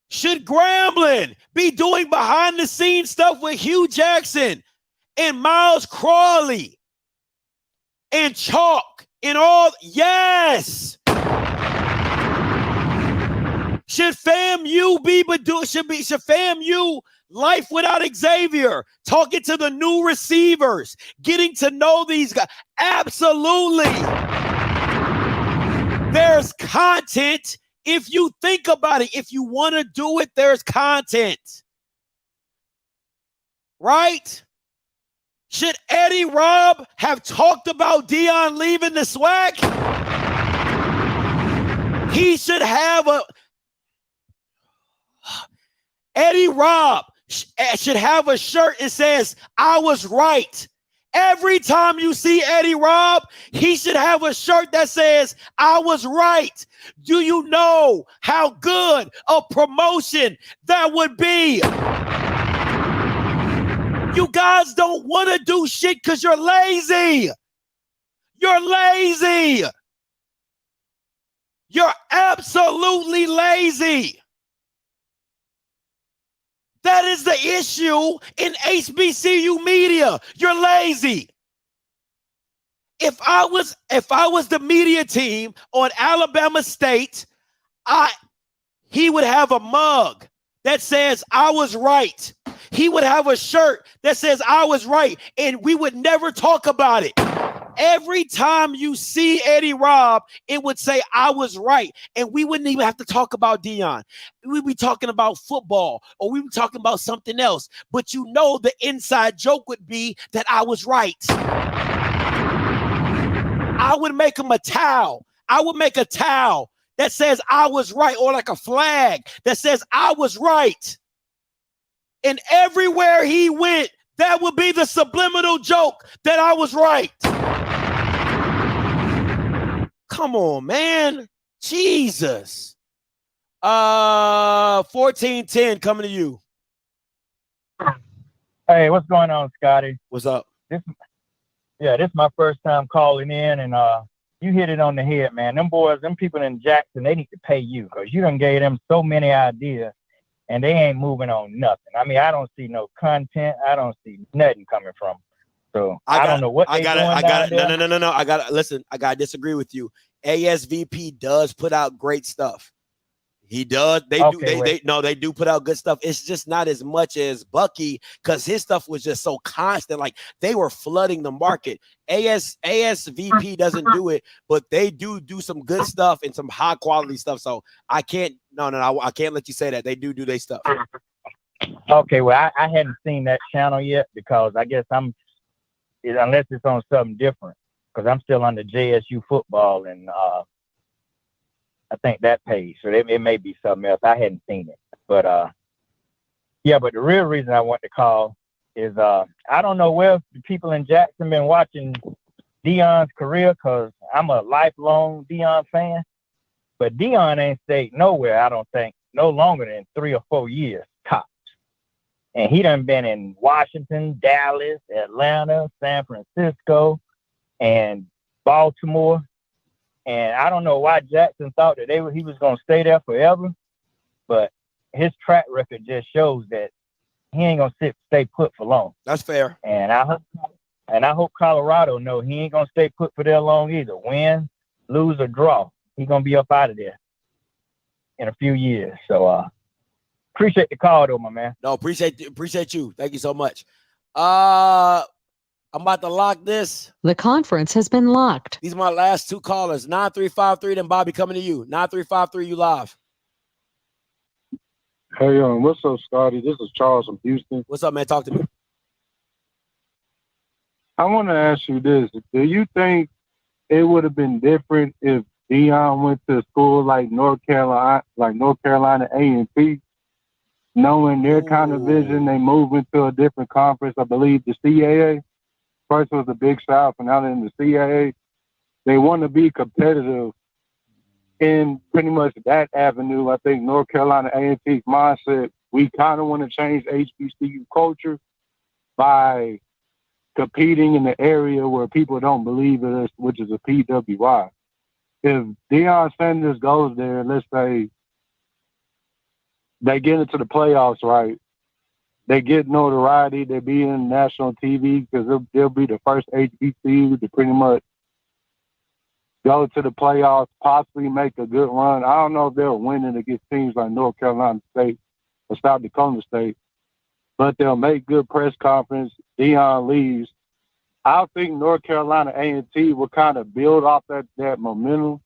Should Grambling be doing behind-the-scenes stuff with Hugh Jackson and Miles Crawley and Chalk and all? Yes. Should FAMU should FAMU Life Without Xavier talking to the new receivers, getting to know these guys? Absolutely. There's content. If you think about it, if you want to do it, there's content. Right? Should Eddie Robb have talked about Deion leaving the SWAC? He should have Eddie Robb should have a shirt that says, I was right. Every time you see Eddie Robb, he should have a shirt that says, I was right. Do you know how good a promotion that would be? You guys don't want to do shit because you're lazy. You're lazy. You're absolutely lazy. That is the issue in HBCU media. You're lazy. If I was the media team on Alabama State, he would have a mug that says I was right. He would have a shirt that says I was right, and we would never talk about it. Every time you see Eddie Robb, it would say I was right, and we wouldn't even have to talk about Deion. We'd be talking about football, or we'd be talking about something else. But you know the inside joke would be that I was right. I would make him a towel. I would make a towel that says I was right, or like a flag that says I was right. And everywhere he went, that would be the subliminal joke that I was right. Come on, man. Jesus. 1410 coming to you. Hey, what's going on, Scotty? What's up? This Yeah, this is my first time calling in, and you hit it on the head, man. Them boys, them people in Jackson, they need to pay you because you done gave them so many ideas, and they ain't moving on nothing. I mean, I don't see no content. I don't see nothing coming from them. So I don't know what they doing down there. No. I got to listen. I got to disagree with you. ASVP does put out great stuff. He does. They do put out good stuff. It's just not as much as Bucky because his stuff was just so constant. Like they were flooding the market. ASVP doesn't do it, but they do some good stuff and some high quality stuff. So I can't. No. I can't let you say that. They do their stuff. Okay. Well, I hadn't seen that channel yet because I guess unless it's on something different because I'm still under JSU football and I think that pays, so it may be something else. I hadn't seen it, but yeah. But the real reason I want to call is I don't know where the people in Jackson been watching Deion's career because I'm a lifelong Deion fan, but Deion ain't stayed nowhere. I don't think no longer than 3 or 4 years tops, and he done been in Washington, Dallas, Atlanta, San Francisco, and Baltimore. And I don't know why Jackson thought that he was going to stay there forever, but his track record just shows that he ain't going to stay put for long. That's fair. And I hope Colorado know he ain't going to stay put for that long either. Win, lose, or draw, he going to be up out of there in a few years. So appreciate the call, though, my man. No, appreciate you. Thank you so much. I'm about to lock this. The conference has been locked. These are my last 2 callers. 9353, then Bobby coming to you. 9353, you live. Hey, what's up, Scotty? This is Charles from Houston. What's up, man? Talk to me. I want to ask you this. Do you think it would have been different if Deion went to school like North Carolina A&T, knowing their kind of vision, they move into a different conference, I believe the CAA? First was the Big South, and now they're in the CAA. They want to be competitive in pretty much that avenue. I think North Carolina A&T's mindset, we kind of want to change HBCU culture by competing in the area where people don't believe in us, which is a PWI. If Deion Sanders goes there, let's say they get into the playoffs, right? They get notoriety. They be in national TV because they'll be the first HBCU to pretty much go to the playoffs, possibly make a good run. I don't know if they'll win it against teams like North Carolina State or South Dakota State, but they'll make good press conference. Deion leaves. I think North Carolina A&T will kind of build off that momentum.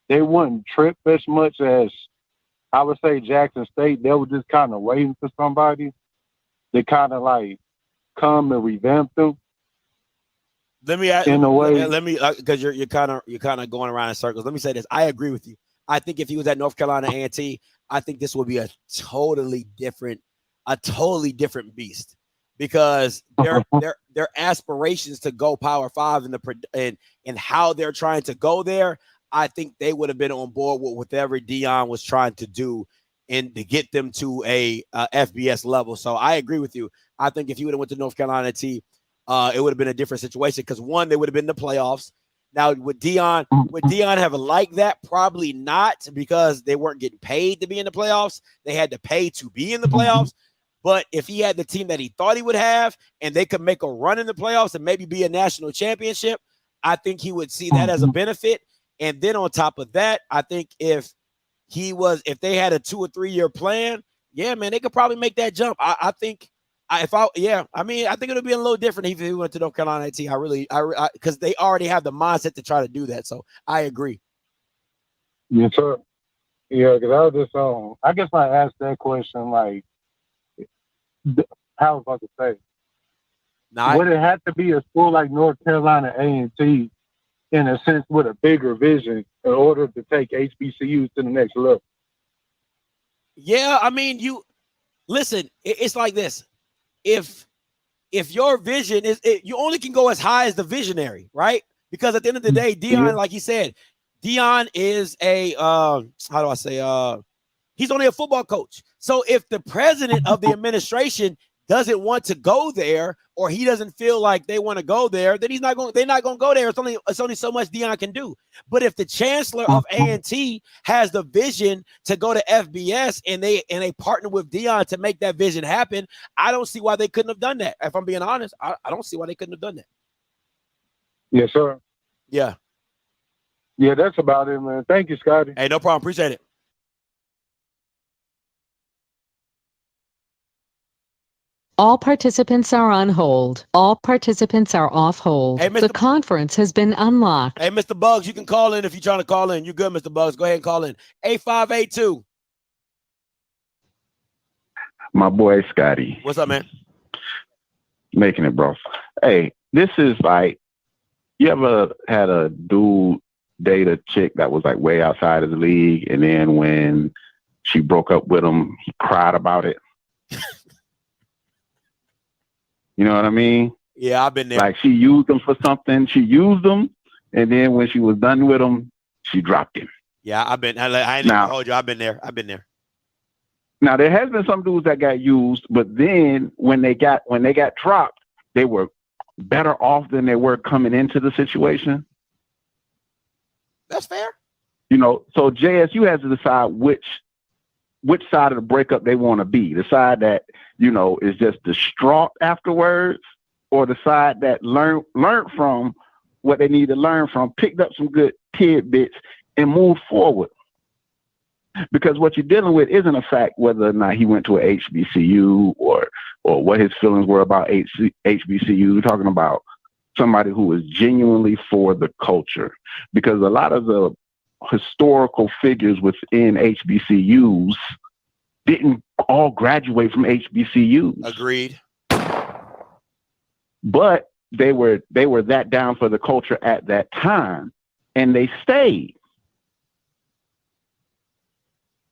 They wouldn't trip as much as, I would say, Jackson State. They were just kind of waiting for somebody to kind of like come and revamp them. Let me ask, in a way. Let me because you're kind of going around in circles. Let me say this. I agree with you. I think if he was at North Carolina A&T, I think this would be a totally different beast because their aspirations to go Power 5 and how they're trying to go there. I think they would have been on board with whatever Deion was trying to do and to get them to a FBS level. So I agree with you. I think if you would have went to North Carolina T, it would have been a different situation because one, they would have been in the playoffs. Now would Deion have liked that? Probably not, because they weren't getting paid to be in the playoffs. They had to pay to be in the playoffs. But if he had the team that he thought he would have and they could make a run in the playoffs and maybe be a national championship, I think he would see that as a benefit. And then on top of that, I think if they had a 2 or 3 year plan, yeah, man, they could probably make that jump. I think it would be a little different if he went to North Carolina T. Because they already have the mindset to try to do that. So I agree. Yes, sir. Yeah, because I was just I guess I asked that question like, how was I to say? Would it have to be a school like North Carolina A&T in a sense with a bigger vision in order to take HBCUs to the next level? Yeah, I mean, it's like this. If your vision is, you only can go as high as the visionary, right? Because at the end of the day, Deion, like he said, Deion is he's only a football coach. So if the president of the administration doesn't want to go there, or he doesn't feel like they want to go there, then they're not going to go there. It's only so much Deion can do. But if the chancellor of A&T has the vision to go to FBS and they partner with Deion to make that vision happen, I don't see why they couldn't have done that. If I'm being honest, I don't see why they couldn't have done that. Yes, sir. Yeah. Yeah, that's about it, man. Thank you, Scotty. Hey, no problem. Appreciate it. All participants are on hold. All participants are off hold. Hey, The conference has been unlocked. Hey, Mr. Bugs, you can call in if you're trying to call in. You good, Mr. Bugs? Go ahead and call in. 8582. My boy Scotty. What's up, man? Making it, bro. Hey, this is like, you ever had a dude date a chick that was like way outside of the league, and then when she broke up with him, he cried about it? You know what I mean? Yeah, I've been there. Like, she used him for something. She used him, and then when she was done with him, she dropped him. Yeah, I ain't even gonna hold you. I've been there. Now, there has been some dudes that got used, but then when they got dropped, they were better off than they were coming into the situation. That's fair. You know, so JSU has to decide which side of the breakup they want to be. The side that, you know, is just distraught afterwards, or the side that learned from what they need to learn from, picked up some good tidbits, and moved forward. Because what you're dealing with isn't a fact whether or not he went to a HBCU or what his feelings were about HBCU. We're talking about somebody who is genuinely for the culture. Because a lot of the historical figures within HBCUs didn't all graduate from HBCUs. Agreed. But they were that down for the culture at that time, and they stayed.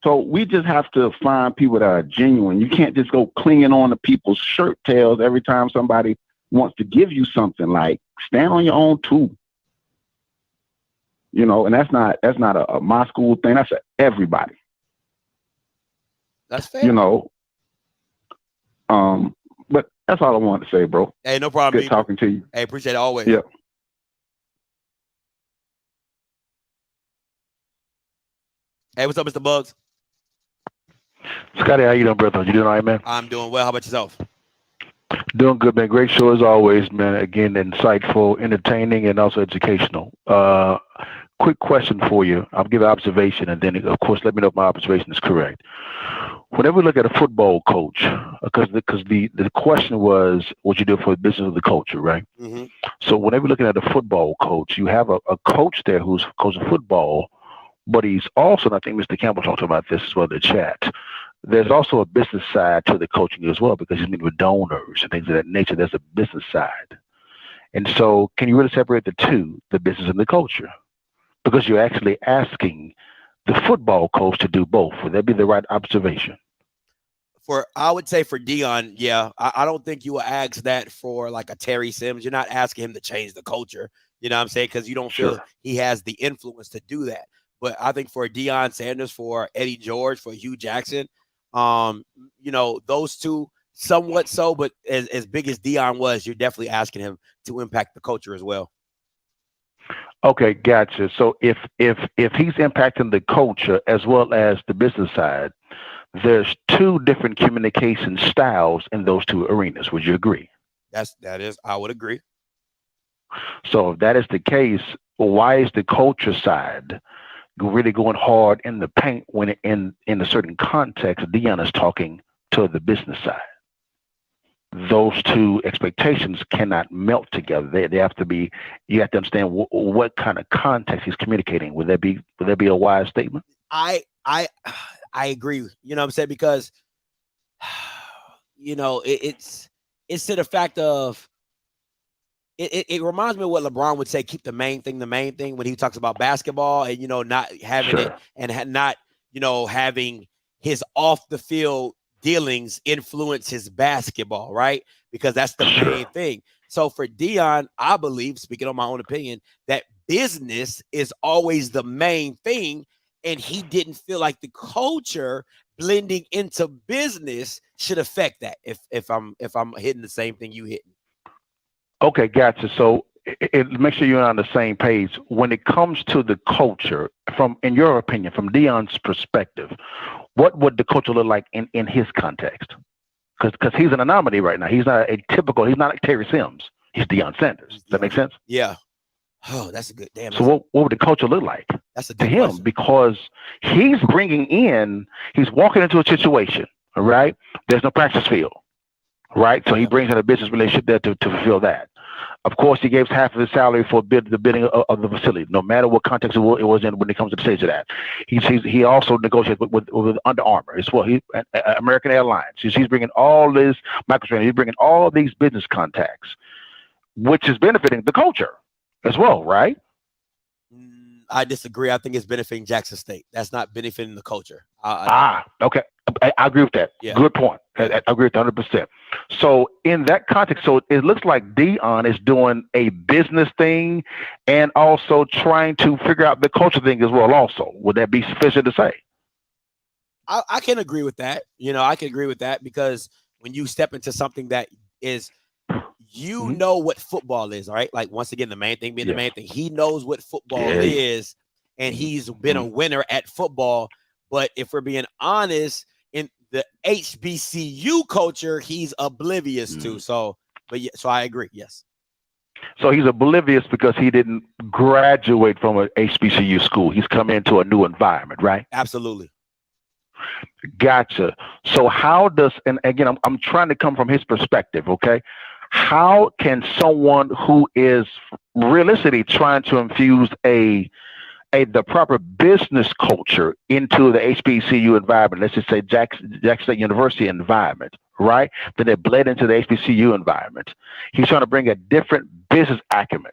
So we just have to find people that are genuine. You can't just go clinging on to people's shirt tails every time somebody wants to give you something. Like, stand on your own too. You know, and that's not a my school thing. That's everybody. That's fair. You know. But that's all I wanted to say, bro. Hey, no problem. Good talking to you. Hey, appreciate it always. Yeah. Hey, what's up, Mr. Bugs? Scotty, how you doing, brother? You doing all right, man? I'm doing well. How about yourself? Doing good, man. Great show as always, man. Again, insightful, entertaining, and also educational. Quick question for you. I'll give an observation, and then, of course, let me know if my observation is correct. Whenever we look at a football coach, because the question was what you do for the business of the culture, right? Mm-hmm. So whenever you're looking at a football coach, you have a coach there who's coaching football, but he's also, and I think Mr. Campbell talked about this as well in the chat, there's also a business side to the coaching as well, because he's meeting with donors and things of that nature. There's a business side. And so can you really separate the two, the business and the culture? Because you're actually asking the football coach to do both. Would that be the right observation? I would say for Deion, yeah. I don't think you would ask that for like a Terry Sims. You're not asking him to change the culture. You know what I'm saying? Because you don't feel he has the influence to do that. But I think for Deion Sanders, for Eddie George, for Hugh Jackson, you know, those two somewhat so, but as big as Deion was, you're definitely asking him to impact the culture as well. Okay, gotcha. So if he's impacting the culture as well as the business side, there's two different communication styles in those two arenas. Would you agree? That is, I would agree. So if that is the case, why is the culture side really going hard in the paint when in a certain context, Deion is talking to the business side? Those two expectations cannot melt together. They have to be. You have to understand what kind of context he's communicating. Would that be a wise statement? I agree. You know what I'm saying? Because you know it's to the fact of it reminds me of what LeBron would say: keep the main thing when he talks about basketball, and you know not having it and not having his off the field dealings influence his basketball, right? Because that's the main thing. So for Deion, I believe, speaking on my own opinion, that business is always the main thing, and he didn't feel like the culture blending into business should affect that. If I'm hitting the same thing you hitting. Okay, gotcha. So make sure you're on the same page when it comes to the culture. In your opinion, from Deion's perspective, what would the culture look like in his context? Because he's an anomaly right now. He's not he's not like Terry Sims. He's Deion Sanders. Does that make sense? Yeah. Oh, that's a good damn. So what would the culture look like to him? Question. Because he's walking into a situation, all right? There's no practice field, right? So he brings in a business relationship there to fulfill that. Of course, he gives half of his salary for the bidding of the facility, no matter what context it was in when it comes to the stage of that. He also negotiates with Under Armour. It's American Airlines. He's bringing all this microtraining. He's bringing all these business contacts, which is benefiting the culture as well, right? I disagree. I think it's benefiting Jackson State. That's not benefiting the culture. Okay. I agree with that. Yeah. Good point. I agree with 100%. So in that context, so it looks like Deion is doing a business thing and also trying to figure out the culture thing as well also. Would that be sufficient to say? I can agree with that. I can agree with that because when you step into something that is know what football is, all right? Like, once again, the main thing being the main thing. He knows what football is, and he's been a winner at football. But if we're being honest, in the HBCU culture, he's oblivious to. So I agree. Yes. So he's oblivious because he didn't graduate from an HBCU school. He's come into a new environment, right? Absolutely. Gotcha. So how does, and again, I'm trying to come from his perspective, okay? How can someone who is realistically trying to infuse the proper business culture into the HBCU environment, let's just say Jackson State University environment, right? Then it bled into the HBCU environment. He's trying to bring a different business acumen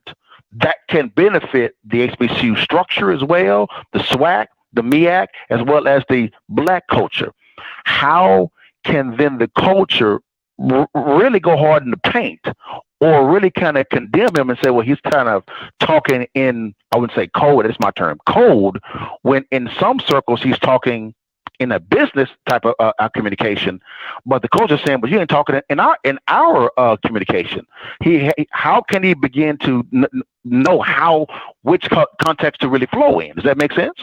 that can benefit the HBCU structure as well, the SWAC, the MEAC, as well as the Black culture. How can then the culture really go hard in the paint, or really kind of condemn him and say, well, he's kind of talking in, I wouldn't say code, that's my term, code, when in some circles he's talking in a business type of communication, but the culture is saying, but you ain't talking in our communication. How can he begin to know which context to really flow in? Does that make sense?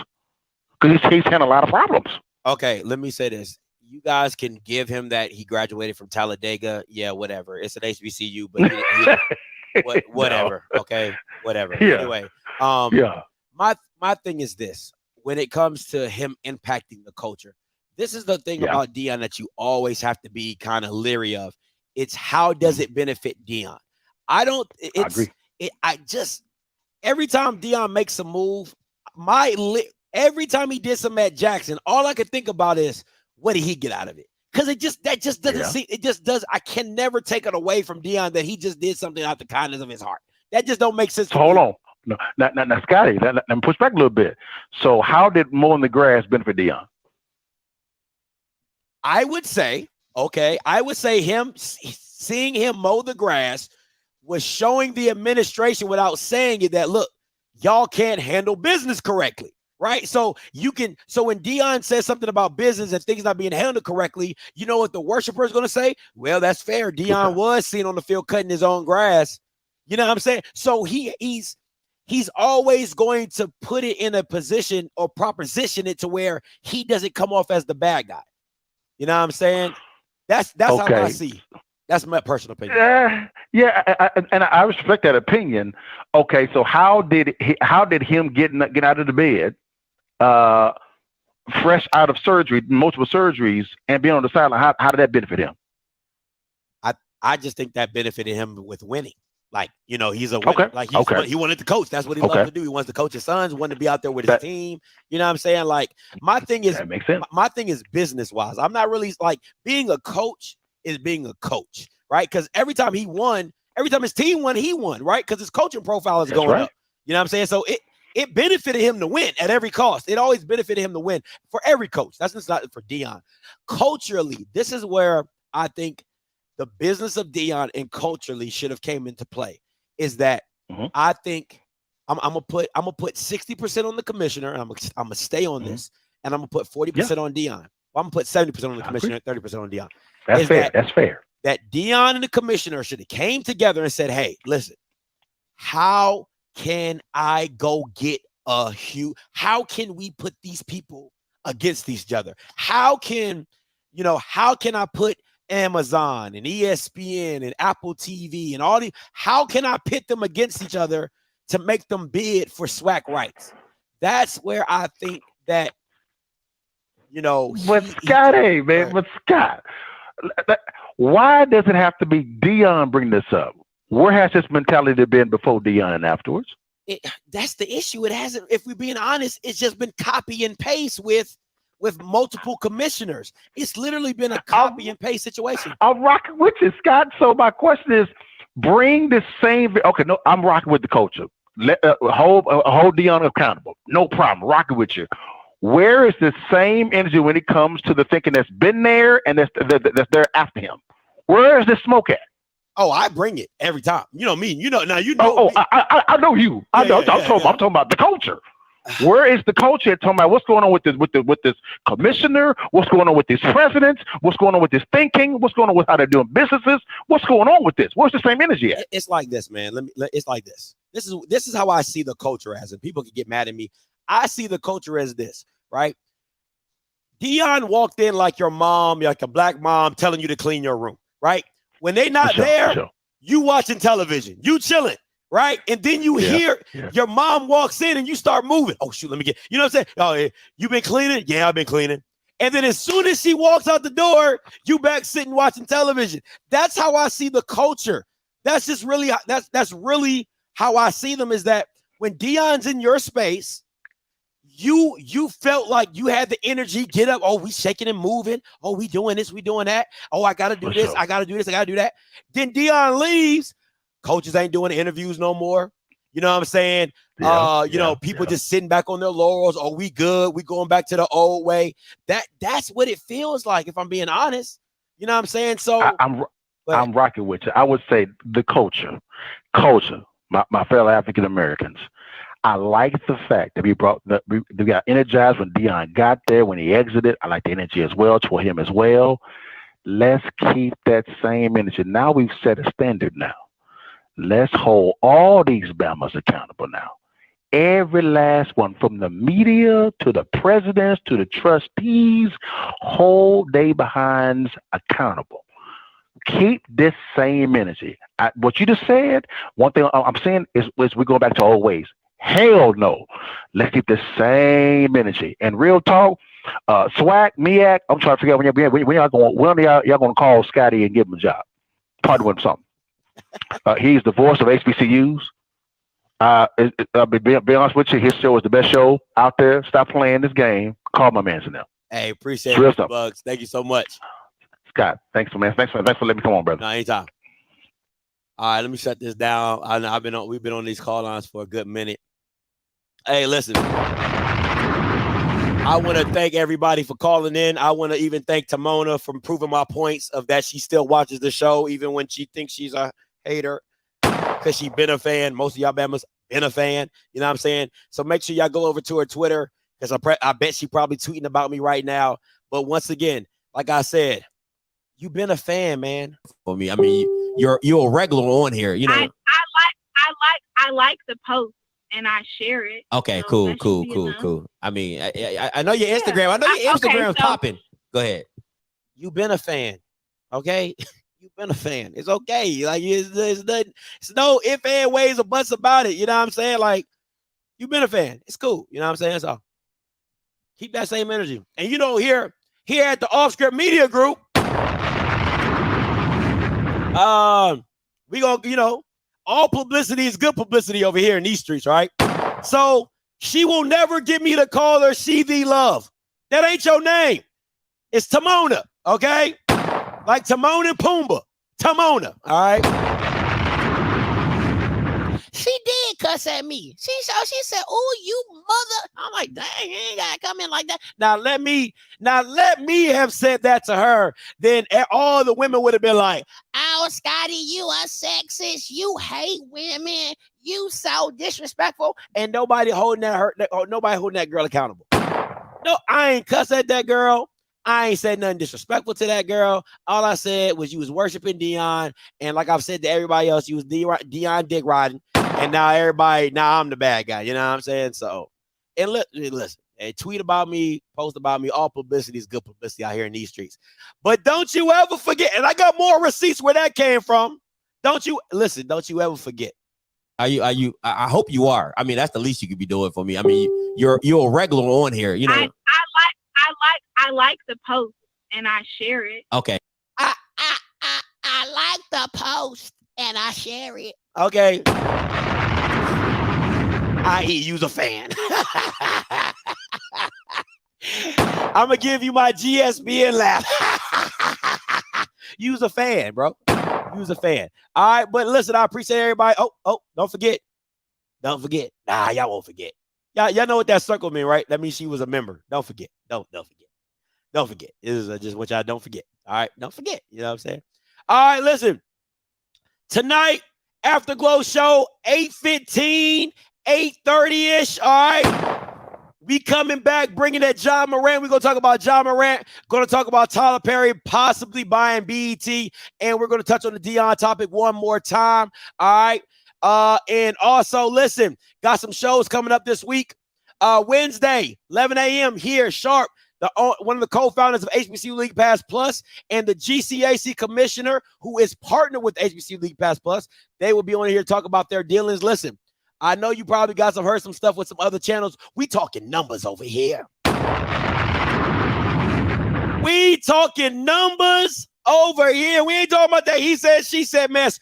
Because he's had a lot of problems. Okay, let me say this. You guys can give him that he graduated from Talladega. Yeah, whatever. It's an HBCU, but whatever. No. Okay, whatever. Yeah. Anyway, my thing is this: when it comes to him impacting the culture, this is the thing about Deion that you always have to be kind of leery of. It's how does it benefit Deion? I agree. Every time Deion makes a move, every time he did some at Jackson, all I could think about is, what did he get out of it? Because that just doesn't seem, it just does. I can never take it away from Deion that he just did something out the kindness of his heart. That just don't make sense. So hold on. No, now, Scotty, let me push back a little bit. So how did mowing the grass benefit Deion? I would say him seeing him mow the grass was showing the administration without saying it that, look, y'all can't handle business correctly. Right. So when Deion says something about business and things not being handled correctly, you know what the worshiper is going to say? Well, that's fair. Deion was seen on the field cutting his own grass. You know what I'm saying? So he's always going to put it in a position or proposition it to where he doesn't come off as the bad guy. You know what I'm saying? That's how I see. That's my personal opinion. And I respect that opinion. Okay, so how did him get out of the bed, fresh out of surgery, multiple surgeries, and being on the sideline, how did that benefit him? I just think that benefited him with winning. Like, he's a winner. Like he wanted to coach. That's what he loves to do. He wants to coach his sons, wanted to be out there with his team. You know what I'm saying? Like, my thing is, that makes sense. My thing is business wise. I'm not really like, being a coach is being a coach, right? Because every time he won, every time his team won, he won, right? Because his coaching profile is going up. You know what I'm saying? So it benefited him to win at every cost. It always benefited him to win for every coach. That's just not for Deion. Culturally, this is where I think the business of Deion and culturally should have came into play, is that I think I'm gonna put 60% on the commissioner. And I'm gonna stay on this, and I'm gonna put 40% on Deion. Well, I'm gonna put 70% on the commissioner, and 30% on Deion. That's fair. That's fair. That Deion and the commissioner should have came together and said, "Hey, listen, how can I go get a huge? How can we put these people against each other? How can I put Amazon and ESPN and Apple TV and all these? How can I pit them against each other to make them bid for SWAC rights?" That's where I think that, But Scott, but Scott, why does it have to be Deion bring this up? Where has this mentality been before Deion and afterwards? That's the issue. It hasn't, if we're being honest, it's just been copy and paste with multiple commissioners. It's literally been a copy and paste situation. I'm rocking with you, Scott. So my question is, bring the same. Okay, no, I'm rocking with the culture. Hold Deion accountable. No problem. Rocking with you. Where is the same energy when it comes to the thinking that's been there and that's there after him? Where is the smoke at? Oh, I bring it every time. You know me. I know you. I'm talking about the culture. Where is the culture talking about what's going on with this commissioner? What's going on with these presidents? What's going on with this thinking? What's going on with how they're doing businesses? What's going on with this? Where's the same energy at? It's like this, man. It's like this. This is how I see the culture as, and people can get mad at me. I see the culture as this, right? Deion walked in like your mom, like a black mom telling you to clean your room, right? When they not there, you watching television, you chilling, right? And then you hear your mom walks in and you start moving. Oh, shoot, let me get, you know what I'm saying? Oh, yeah, you been cleaning? Yeah, I've been cleaning. And then as soon as she walks out the door, you back sitting watching television. That's how I see the culture. That's just really, that's really how I see them, is that when Deion's in your space, you felt like you had the energy, get up. Oh, we shaking and moving. Oh, we doing this, we doing that. Oh, I got to do this. I got to do this. I got to do that. Then Deion leaves. Coaches ain't doing interviews no more. You know what I'm saying? People just sitting back on their laurels. Oh, we good. We going back to the old way. That's what it feels like, if I'm being honest. You know what I'm saying? So I'm rocking with you. I would say the culture, my fellow African Americans. I like the fact that we got energized when Deion got there, when he exited. I like the energy as well toward him as well. Let's keep that same energy. Now we've set a standard now. Let's hold all these Bamas accountable now. Every last one, from the media to the presidents to the trustees, hold they behinds accountable. Keep this same energy. What you just said, one thing I'm saying is we go back to old ways. Hell no. Let's keep the same energy. And real talk, SWAC, MEAC, I'm trying to figure out when y'all going to call Scotty and give him a job. Partner with him something. He's the voice of HBCUs. Be honest with you, his show is the best show out there. Stop playing this game. Call my man now. Hey, appreciate it, Bugs. Thank you so much. Scott, thanks for letting me come on, brother. No, anytime. All right, let me shut this down. We've been on these call lines for a good minute. Hey, listen. I want to thank everybody for calling in. I want to even thank Timona for proving my points of that she still watches the show even when she thinks she's a hater, because she been a fan. Most of y'all Bama's been a fan. You know what I'm saying? So make sure y'all go over to her Twitter, because I bet she probably tweeting about me right now. But once again, like I said, you've been a fan, man. For me, I mean, you're a regular on here. You know, I like the post and I share it. Okay, so cool. I mean, I know your Instagram. I know your Instagram's popping. Go ahead. You've been a fan, okay? You've been a fan. It's okay. Like it's no ifs, ands, ways, or buts about it. You know what I'm saying? Like, you've been a fan. It's cool. You know what I'm saying? So keep that same energy. And here at the Offscript Media Group, we gonna, all publicity is good publicity over here in these streets, right? So she will never get me to call her She Thee Love. That ain't your name. It's Timona, okay? Like Timon and Pumbaa. Timona, all right? she did cuss at me. She said, "Oh, you mother." I'm like, dang, you ain't gotta come in like that. Now let me have said that to her. Then all the women would have been like, "Oh, Scotty, you a sexist. You hate women. You so disrespectful." And nobody holding that girl accountable. No, I ain't cuss at that girl. I ain't said nothing disrespectful to that girl. All I said was you was worshiping Deion. And like I've said to everybody else, you was Deion dick riding. And now I'm the bad guy. You know what I'm saying? So, and listen, tweet about me, post about me. All publicity is good publicity out here in these streets. But don't you ever forget, and I got more receipts where that came from. Don't you ever forget. I hope you are. I mean, that's the least you could be doing for me. I mean, you're a regular on here. You know. I like the post and I share it. Okay. I like the post and I share it. Okay. I.e. use a fan. I'm gonna give you my GSBN laugh. Use a fan, bro. Use a fan. All right, but listen, I appreciate everybody. Oh, don't forget. Don't forget. Nah, y'all won't forget. Y'all know what that circle mean, right? That means she was a member. Don't forget. Don't forget. Don't forget. It is just what y'all don't forget. All right, don't forget. You know what I'm saying? All right, listen. Tonight, Afterglow show, 8:15, 8:30-ish. All right. We coming back, bringing that John Morant. We're going to talk about John Morant. Going to talk about Tyler Perry possibly buying BET. And we're going to touch on the Deion topic one more time. All right. And also, listen, got some shows coming up this week. Wednesday, 11 a.m. here, sharp. One of the co-founders of HBCU League Pass Plus and the GCAC commissioner who is partnered with HBCU League Pass Plus. They will be on here to talk about their dealings. Listen, I know you probably heard some stuff with some other channels. We talking numbers over here. We talking numbers over here. We ain't talking about that he said, she said mess.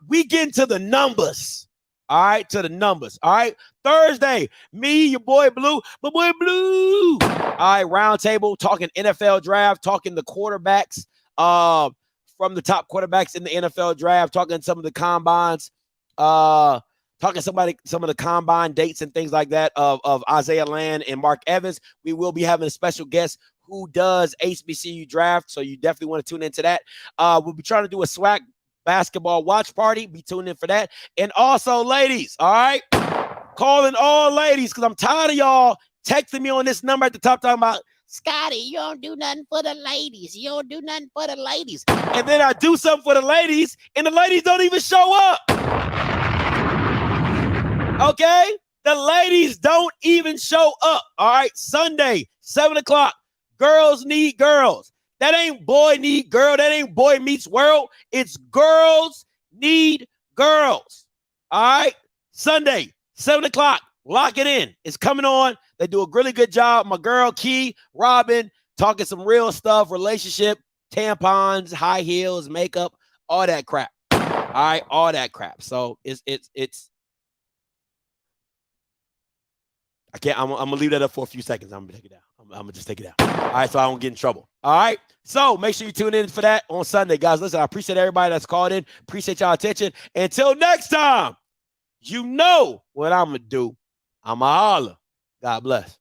We getting to the numbers. All right, to the numbers. All right, Thursday, me, your boy Blue, my boy Blue. All right, roundtable, talking NFL draft, talking the quarterbacks, from the top quarterbacks in the NFL draft, talking some of the combines, talking some of the combine dates and things like that of Isaiah Land and Mark Evans. We will be having a special guest who does HBCU draft, so you definitely want to tune into that. We'll be trying to do a swag basketball watch party. Be tuned in for that. And also, ladies, all right? Calling all ladies because I'm tired of y'all texting me on this number at the top talking about, Scotty, you don't do nothing for the ladies. You don't do nothing for the ladies. And then I do something for the ladies, and the ladies don't even show up. Okay? The ladies don't even show up. All right? Sunday, 7 o'clock. Girls need girls. That ain't boy need girl. That ain't boy meets world. It's girls need girls. All right? Sunday, 7 o'clock. Lock it in. It's coming on. They do a really good job. My girl, Key, Robin, talking some real stuff, relationship, tampons, high heels, makeup, all that crap. All right? All that crap. So it's I'm going to leave that up for a few seconds. I'm going to take it down. I'm going to just take it out. All right, so I don't get in trouble. All right? So make sure you tune in for that on Sunday, guys. Listen, I appreciate everybody that's called in. Appreciate y'all attention. Until next time, you know what I'm going to do. I'm going to holler. God bless.